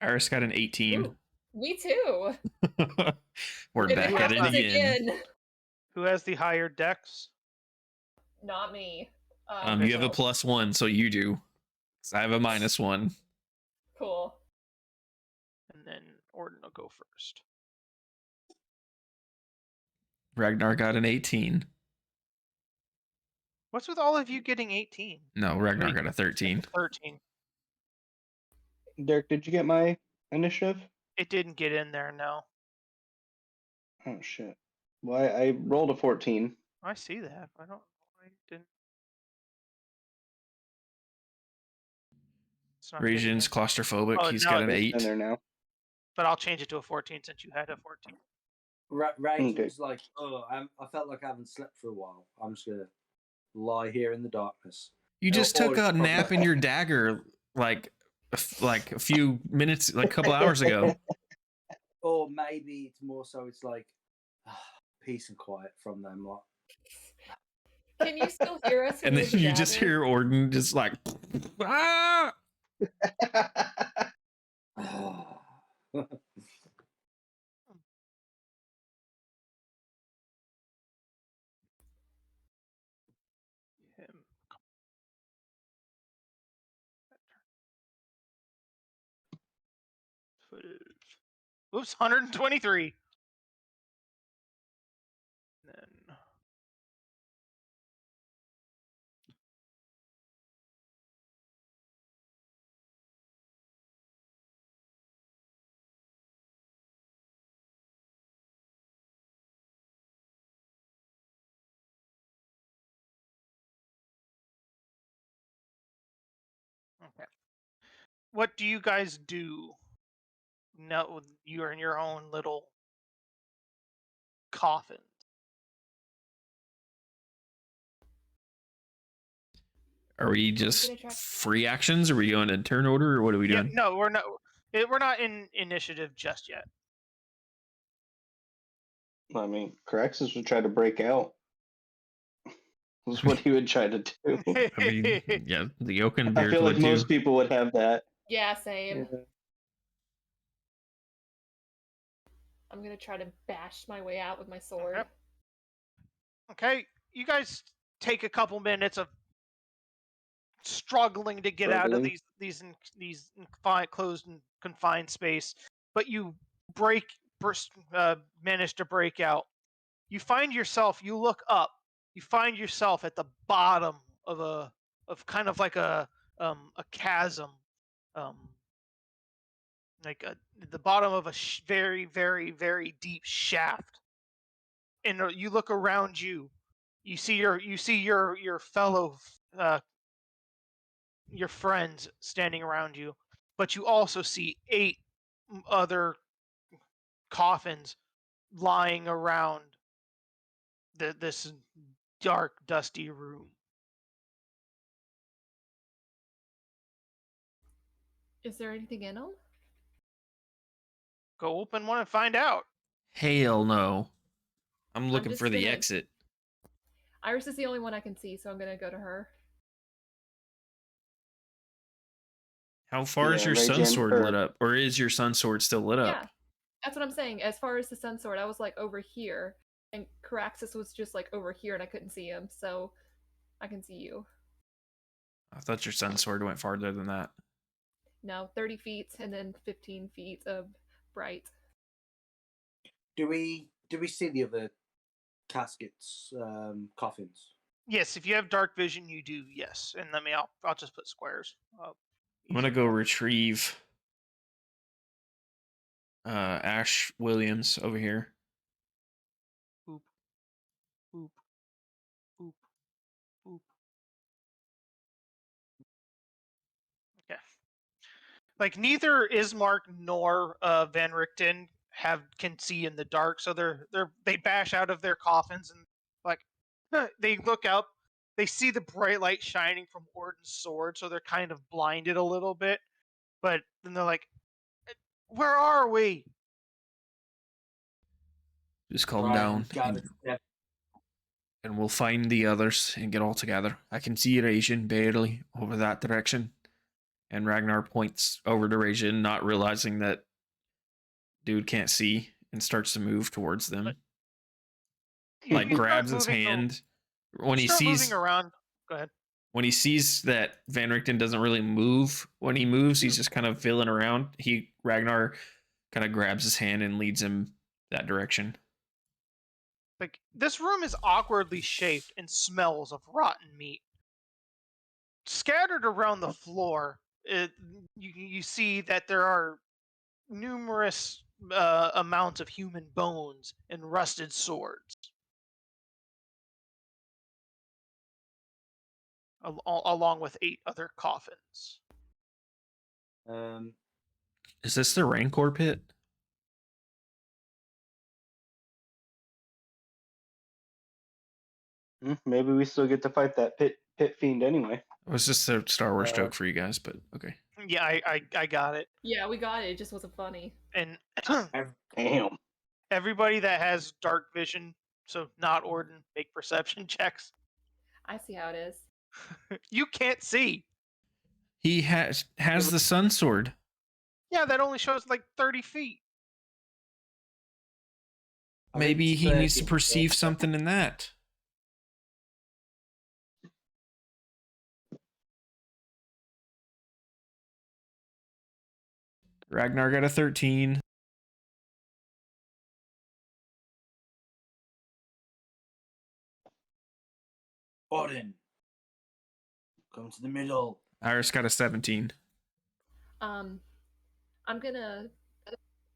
Iris got an 18. Ooh, me too. We're back at it again. Who has the higher dex? Not me. You have a +1, so you do. 'Cause I have a -1. Cool. And then Orden will go first. Ragnar got an 18. What's with all of you getting 18? No, Ragnar got a 13. 13. Derek, did you get my initiative? It didn't get in there, no. Oh shit. Well, I rolled a 14. I see that. I didn't. Regen's claustrophobic. Oh, he's no, got an It's 8. in there now. But I'll change it to a 14 since you had a 14. Regen's like, oh, I felt like I haven't slept for a while. I'm just going to lie here in the darkness. You just took a nap in your dagger like a few minutes, like a couple hours ago. Or maybe it's more so it's like peace and quiet from them. Like, can you still hear us? And then you just hear Orden just like, ah! Oops, 123. Then okay. What do you guys do? No, you're in your own little coffin. Are we just free actions? Are we going in turn order, or what are we doing? No, we're not. We're not in initiative just yet. I mean, Caraxis would try to break out. That's what he would try to do. I mean, yeah, the Oaken Beard I feel like would most do. people would have that. Yeah, same. Yeah. I'm gonna try to bash my way out with my sword. Okay, you guys take a couple minutes of struggling to get out of these closed and confined space, but you manage to break out. You find yourself. You look up. You find yourself at the bottom of kind of like a chasm, the bottom of a very, very, very deep shaft. And you look around you. You see your fellow your friends standing around you, but you also see 8 other coffins lying around this dark, dusty room. Is there anything in them? Go open one and find out. Hell no. I'm looking for the gonna- exit. Iris is the only one I can see, so I'm gonna go to her. How far is Yeah, your sun Regen, sword or lit up? Or is your sun sword still lit Yeah, up? that's what I'm saying. As far as the sun sword, I was like over here, and Caraxus was just like over here, and I couldn't see him, so I can see you. I thought your sun sword went farther than that. No, 30 feet and then 15 feet of bright. Do we see the other caskets, coffins? Yes, if you have dark vision, you do. Yes, and I'll just put squares. I'm gonna go retrieve Ash Williams over here. Boop, boop, boop, boop. Okay. Like neither Ismark nor Van Richten can see in the dark, so they bash out of their coffins and like they look up, they see the bright light shining from Orden's sword, so they're kind of blinded a little bit. But then they're like, "Where are we?" Just calm Right, down, gather. and we'll find the others and get all together. I can see Rajin barely over that direction. And Ragnar points over to Rajin, not realizing that dude can't see, and starts to move towards them. Like You start grabs his moving hand when he start sees moving around. Go ahead. when he sees that Van Richten doesn't really move. When he moves, he's just kind of feeling around. Ragnar kind of grabs his hand and leads him that direction. Like this room is awkwardly shaped and smells of rotten meat. Scattered around the floor, you see that there are numerous amounts of human bones and rusted swords, along with 8 other coffins. Is this the Rancor pit? maybe we still get to fight that pit fiend anyway. It was just a Star Wars joke for you guys, but okay. Yeah, I got it. Yeah, we got it. It just wasn't funny. And Damn. everybody that has dark vision, so not Orden, make perception checks. I see how it is. You can't see. He has the sun sword. Yeah, that only shows like 30 feet. Maybe he needs to perceive something in that. Ragnar got a 13. Orden, come to the middle. Iris got a 17. I'm gonna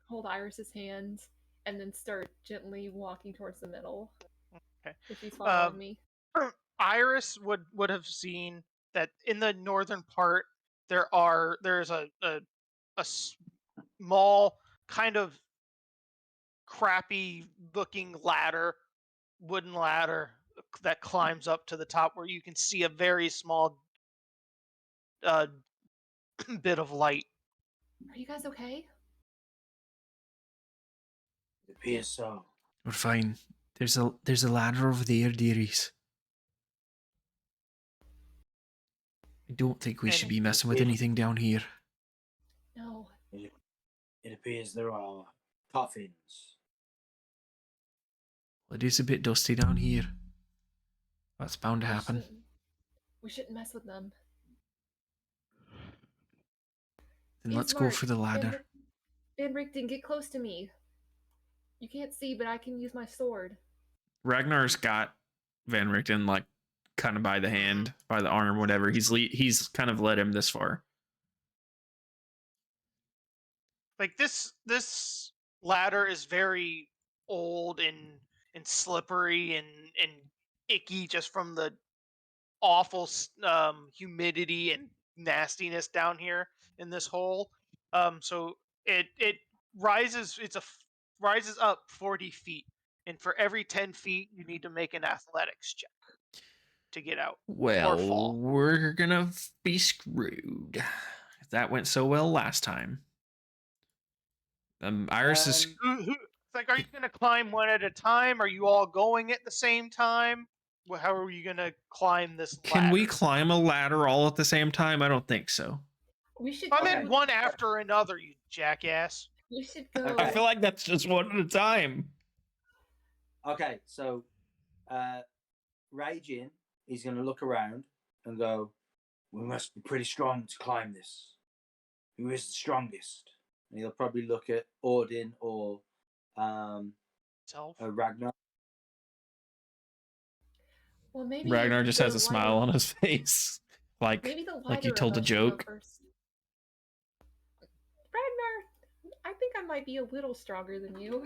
hold Iris's hand and then start gently walking towards the middle. Okay. If she's following me. Iris would have seen that in the northern part there's a small kind of crappy looking wooden ladder that climbs up to the top where you can see a very small bit of light. Are you guys okay? It appears so. We're fine. There's a ladder over there, dearies. I don't think we should be messing with anything down here. No. It appears there are coffins. Well, it is a bit dusty down here. That's bound to happen. We shouldn't mess with them. Then let's go for the ladder. Van Richten, get close to me. You can't see, but I can use my sword. Ragnar's got Van Richten like kind of by the hand, by the arm, whatever. He's kind of led him this far. Like this ladder is very old and slippery and icky just from the awful humidity and nastiness down here in this hole. So it rises rises up 40 feet, and for every 10 feet you need to make an athletics check to get out. Well, we're gonna be screwed. That went so well last time. Iris is. It's like, are you gonna climb one at a time? Are you all going at the same time? Well, how are you gonna climb this ladder? Can we climb a ladder all at the same time? I don't think so. We should. I'm go- in one after another, you jackass. We should go. Okay. I feel like that's just one at a time. Okay, so Raging is going to look around and go, "We must be pretty strong to climb this. Who is the strongest?" And he'll probably look at Odin or Self. Ragnar. Well, maybe Ragnar just has a lighter- smile on his face, like Maybe the like you lighter told of a us should go joke. first. Ragnar, I think I might be a little stronger than you.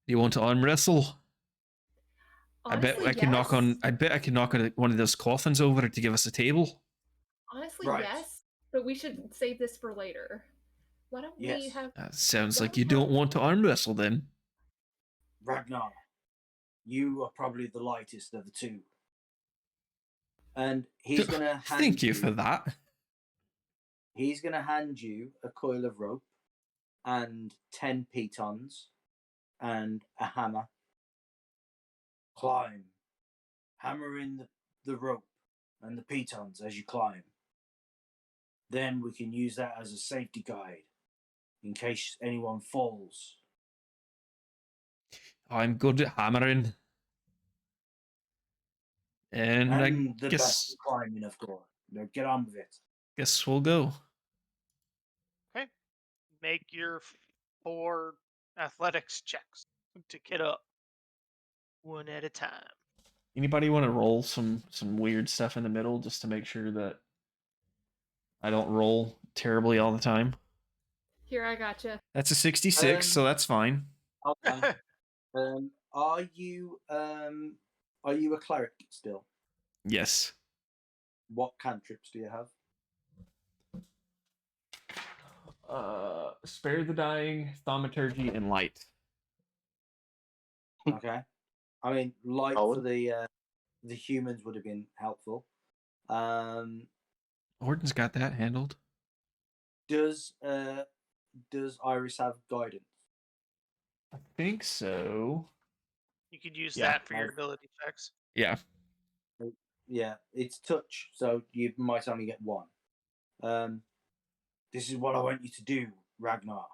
Do you want to arm wrestle? Honestly, I bet I can knock on. yes. I bet I can knock on one of those coffins over to give us a table. Honestly, Right. yes. But we should save this for later. Why don't we Yes. have? That sounds Why like you don't- don't want to arm wrestle then. Ragnar, you are probably the lightest of the two. And he's going to hand Thank you for that. He's going to hand you a coil of rope and 10 pitons and a hammer. Climb. Hammer in the rope and the pitons as you climb. Then we can use that as a safety guide in case anyone falls. I'm good at hammering. And I And the guess best at climbing, of course. Now get on with it. we'll go. Okay. Make your 4 athletics checks to get up. One at a time. Anybody want to roll some weird stuff in the middle just to make sure that I don't roll terribly all the time? Here, I gotcha. That's a 66, so that's fine. Okay. Are you a cleric still? Yes. What cantrips do you have? Spare the dying, thaumaturgy, and light. Okay. I mean, light Oh. for the humans would have been helpful. Orton's got that handled. Does Iris have guidance? I think so. You could use Yeah, that for your ability checks. Yeah. Yeah, it's touch, so you might only get one. This is what I want you to do, Ragnar.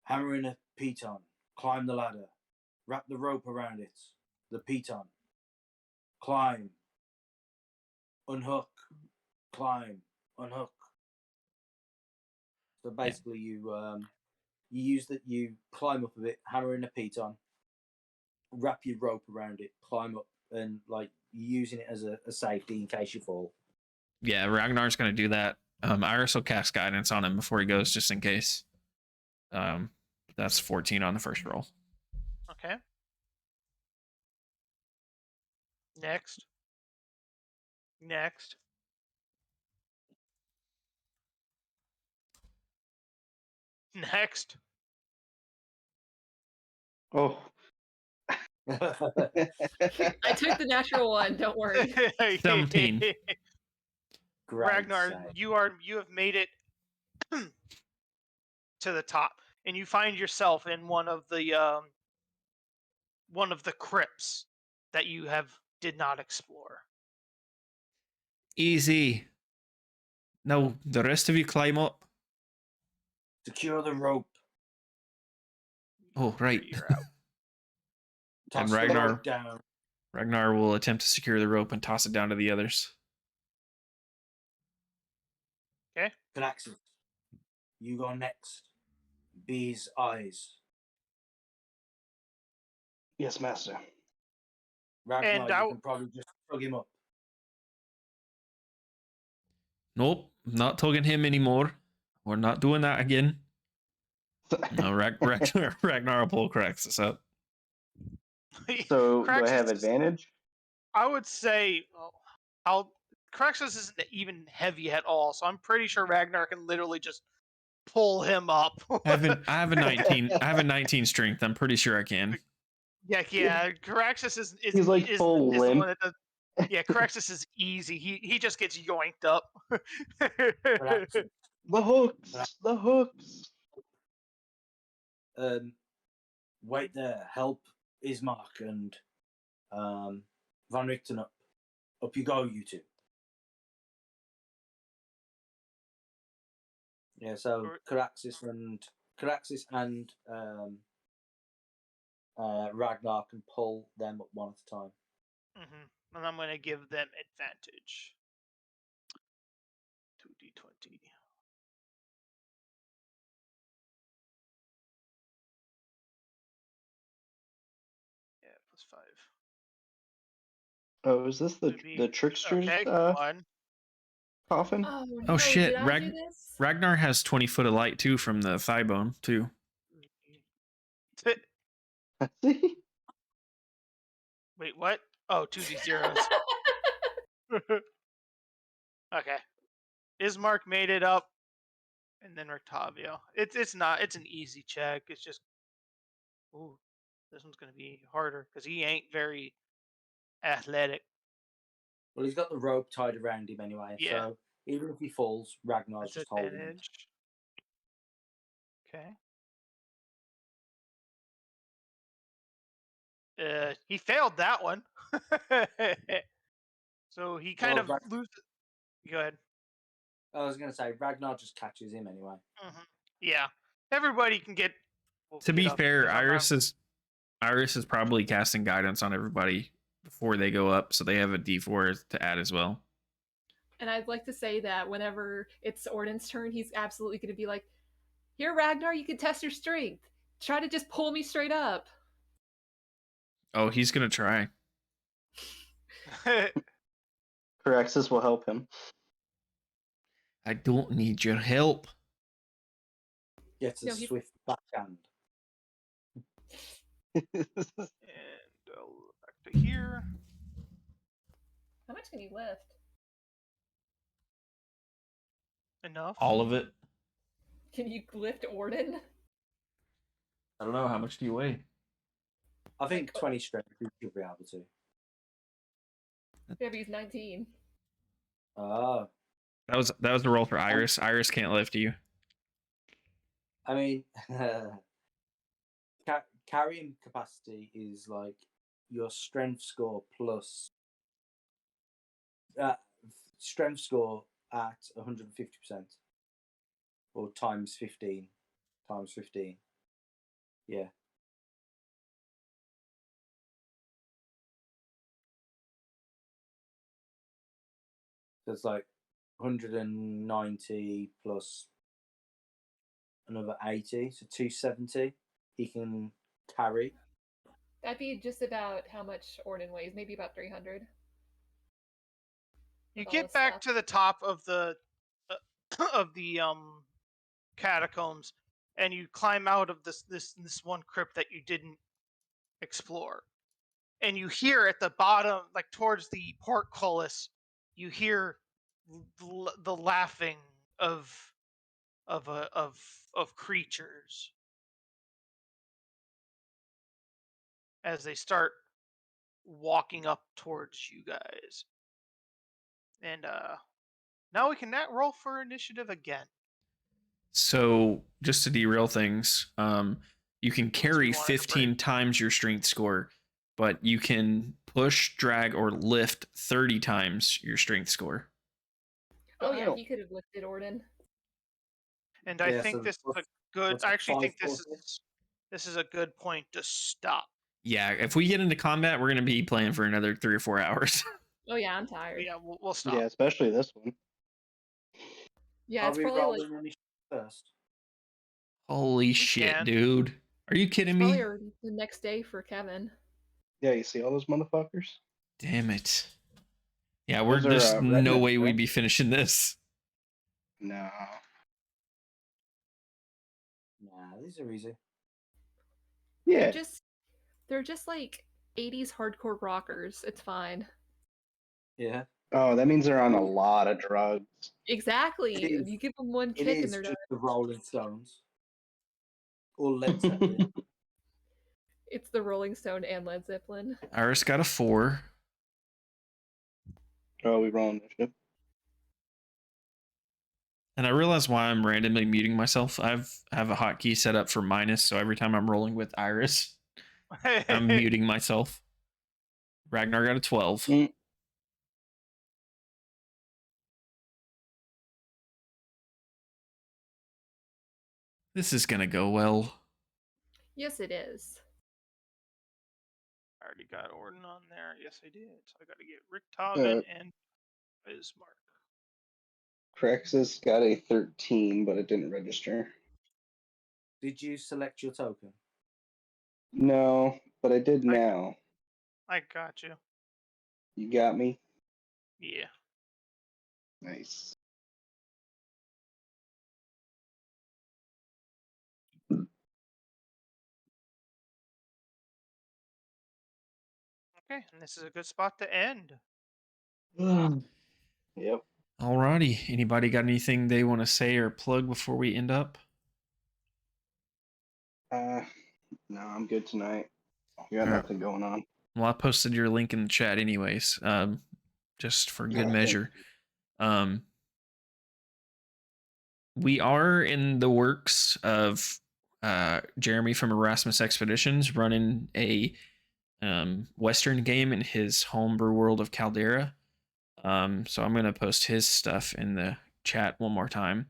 Hammer in a piton, climb the ladder, wrap the rope around it, the piton, climb, unhook, climb, unhook. So basically, you you climb up a bit, hammer in a piton, wrap your rope around it, climb up, and like you're using it as a safety in case you fall. Yeah, Ragnar's gonna do that. Iris will cast guidance on him before he goes, just in case. That's 14 on the first roll. Okay. Next. Next. Next. Oh. I took the natural one. Don't worry. 17. Great Ragnar, save. you have made it to the top, and you find yourself in one of the crypts that you did not explore. Easy. Now, the rest of you climb up. Secure the rope. Oh, right. You're out. Toss And the Ragnar- rope down. Ragnar will attempt to secure the rope and toss it down to the others. Galaxus, you go next. Bee's eyes. Yes, master. Ragnar, And you I'll- can probably just plug him up. Nope, not tugging him anymore. We're not doing that again. No, Ragnar will pull Craxus up. So do I Craxus have is- advantage? I would say, Craxus isn't even heavy at all, so I'm pretty sure Ragnar can literally just pull him up. I have a 19. I have a 19 strength. I'm pretty sure I can. Yeah. Craxus is He's like full the limp. one that does. Yeah, Craxus is easy. He just gets yoinked up. Galaxus, The hooks! The hooks! wait there. Help Ismark and Van Richten up. Up you go, you two. Yeah, so Caraxis and Ragnar can pull them up one at a time. Mm-hmm. And I'm going to give them advantage. 2d20. Yeah, +5. Oh, is this the trickster's Okay, one. coffin? Oh, Oh no, shit! did I do this? Ragnar has 20 foot of light too from the thigh bone too. See? Wait, what? Oh, 2d0s. Okay. Ismark made it up, and then Rictavio. It's an easy check. It's just, ooh, this one's gonna be harder because he ain't very athletic. Well, he's got the rope tied around him anyway, Yeah. so even if he falls, Ragnar's That's just holding him. advantage. Okay. He failed that one. So he kind of loses. Go ahead. I was going to say, Ragnar just catches him anyway. Mm-hmm. Yeah. Everybody can get. To be fair, Iris is probably casting guidance on everybody before they go up, so they have a D4 to add as well. And I'd like to say that whenever it's Orden's turn, he's absolutely going to be like, "Here, Ragnar, you can test your strength. Try to just pull me straight up." Oh, he's gonna try. Caraxis will help him. I don't need your help. Gets a swift backhand. And back to here. How much can you lift? Enough. All of it. Can you lift Orden? I don't know. How much do you weigh? I think 20 strength you should be able to. Yeah, but he's 19. Oh. That was the roll for Iris. Iris can't lift you. I mean, carrying capacity is like your strength score plus strength score at 150%, or times 15. Yeah. So it's like 190 plus another 80, so 270 he can carry. That'd be just about how much Orden weighs, maybe about 300. You get back to the top of the catacombs, and you climb out of this one crypt that you didn't explore, and you hear at the bottom, like towards the portcullis, you hear the laughing of creatures as they start walking up towards you guys. And now we can roll for initiative again. So just to derail things, you can carry 15 times your strength score, but you can push, drag, or lift 30 times your strength score. Oh yeah, he could have lifted Orden. And I think this is a good. I actually think this is a good point to stop. Yeah, if we get into combat, we're gonna be playing for another 3 or 4 hours. Oh yeah, I'm tired. Yeah, we'll stop. Yeah, especially this one. Yeah, it's probably like first. Holy shit, dude! Are you kidding me? Probably the next day for Kevin. Yeah, you see all those motherfuckers? Damn it! Yeah, there's no way we'd be finishing this. No. Nah, these are easy. Yeah. They're just like 80s hardcore rockers. It's fine. Yeah. Oh, that means they're on a lot of drugs. Exactly. You give them one kick and they're just the Rolling Stones. Or Led Zeppelin. It's the Rolling Stone and Led Zeppelin. Iris got a 4. Oh, we rolling initiative. And I realize why I'm randomly muting myself. I have a hotkey set up for minus, so every time I'm rolling with Iris, I'm muting myself. Ragnar got a 12. This is gonna go well. Yes, it is. I already got Orden on there. Yes, I did. So I got to get Rick Taubin and Bismarck. Crexus got a 13, but it didn't register. Did you select your token? No, but I did now. I got you. You got me? Yeah. Nice. Okay, and this is a good spot to end. Yep. Alrighty. Anybody got anything they want to say or plug before we end up? No, I'm good tonight. I got All right. nothing going on. Well, I posted your link in the chat anyways, just for good measure. We are in the works of Jeremy from Erasmus Expeditions running a Western game in his homebrew world of Caldera. So I'm going to post his stuff in the chat one more time.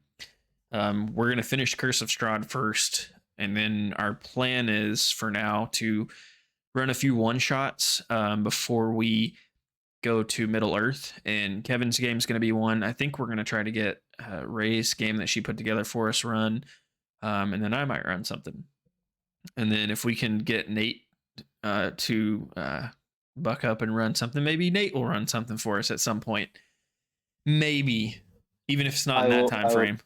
We're going to finish Curse of Strahd first, and then our plan is for now to run a few one-shots before we go to Middle Earth, and Kevin's game is going to be one. I think we're going to try to get Ray's game that she put together for us run, and then I might run something. And then if we can get Nate to buck up and run something, maybe Nate will run something for us at some point. Maybe, even if it's not in that time frame.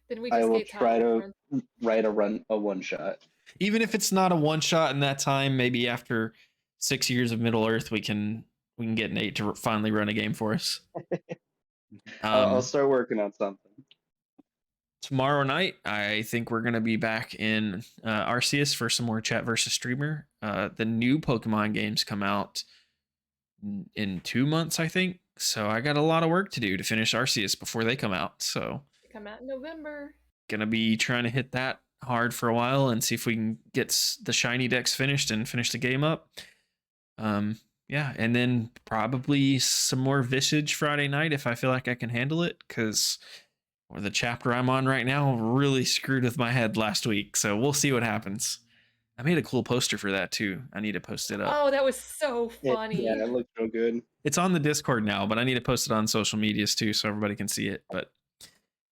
Then we I just will get try time to write a one shot. Even if it's not a one shot in that time, maybe after 6 years of Middle Earth, we can get Nate to finally run a game for us. I'll start working on something. Tomorrow night, I think we're going to be back in Arceus for some more chat versus streamer. The new Pokemon games come out in 2 months, I think. So I got a lot of work to do to finish Arceus before they come out. So they come out in November. Gonna be trying to hit that hard for a while and see if we can get the shiny decks finished and finish the game up. Yeah, and then probably some more Visage Friday night if I feel like I can handle it, because the chapter I'm on right now really screwed with my head last week. So we'll see what happens. I made a cool poster for that too. I need to post it up. Oh, that was so funny. Yeah, it looked real good. It's on the Discord now, but I need to post it on social medias too so everybody can see it. But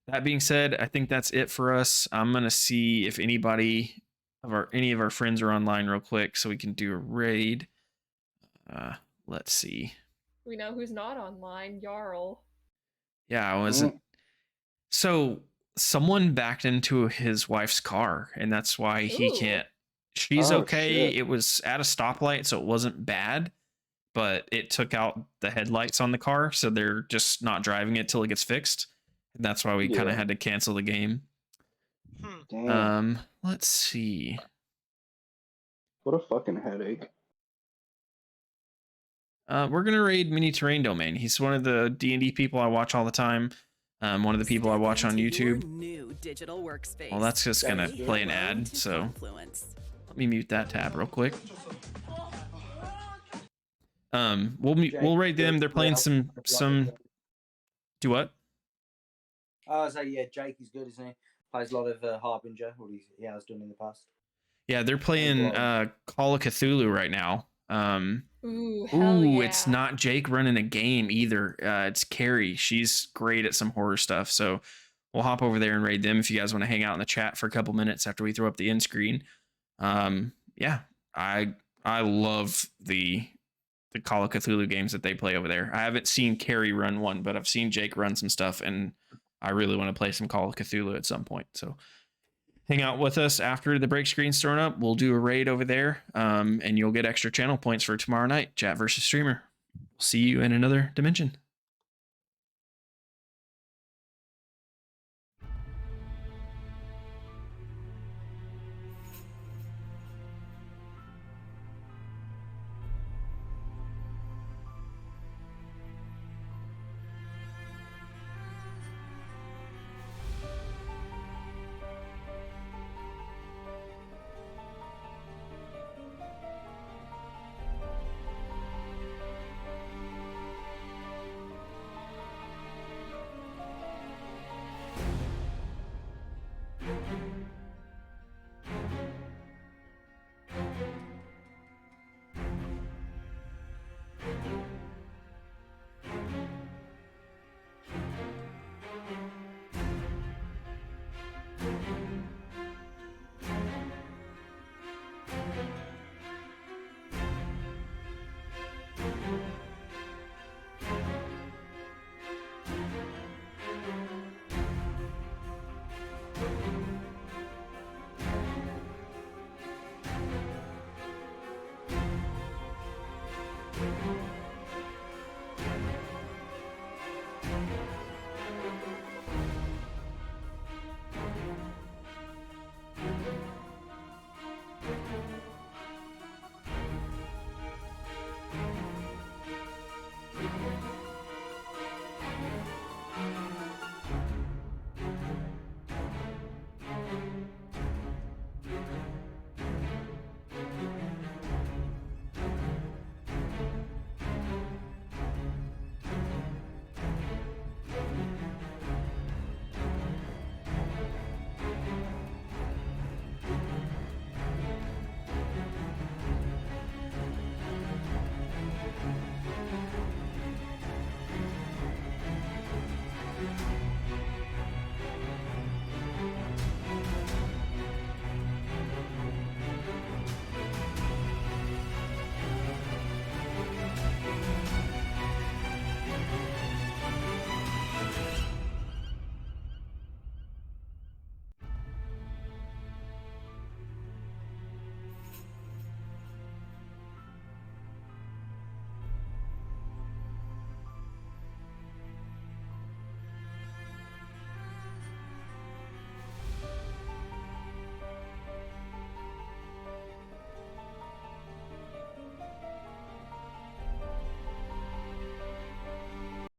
that being said, I think that's it for us. I'm gonna see if any of our friends are online real quick so we can do a raid. Let's see. We know who's not online. Jarl. Yeah, I wasn't. So someone backed into his wife's car, and that's why he can't. She's okay. Shit. It was at a stoplight, so it wasn't bad, but it took out the headlights on the car, so they're just not driving it till it gets fixed. And that's why we kind of had to cancel the game. Damn. Let's see. What a fucking headache. We're gonna raid Mini Terrain Domain. He's one of the D&D people I watch all the time. One of the people I watch on YouTube. New digital workspace. Well, that's just gonna play an ad, so let me mute that tab real quick. We'll raid them. They're playing some. Do what? I was like, yeah, Jake is good, isn't he? Plays a lot of Harbinger, what he has done in the past. Yeah, they're playing Call of Cthulhu right now. Ooh, it's not Jake running a game either. It's Carrie. She's great at some horror stuff. So we'll hop over there and raid them if you guys want to hang out in the chat for a couple minutes after we throw up the end screen. Yeah, I love the Call of Cthulhu games that they play over there. I haven't seen Carrie run one, but I've seen Jake run some stuff, and I really want to play some Call of Cthulhu at some point. So hang out with us after the break screen's thrown up. We'll do a raid over there, and you'll get extra channel points for tomorrow night, chat versus streamer. We'll see you in another dimension.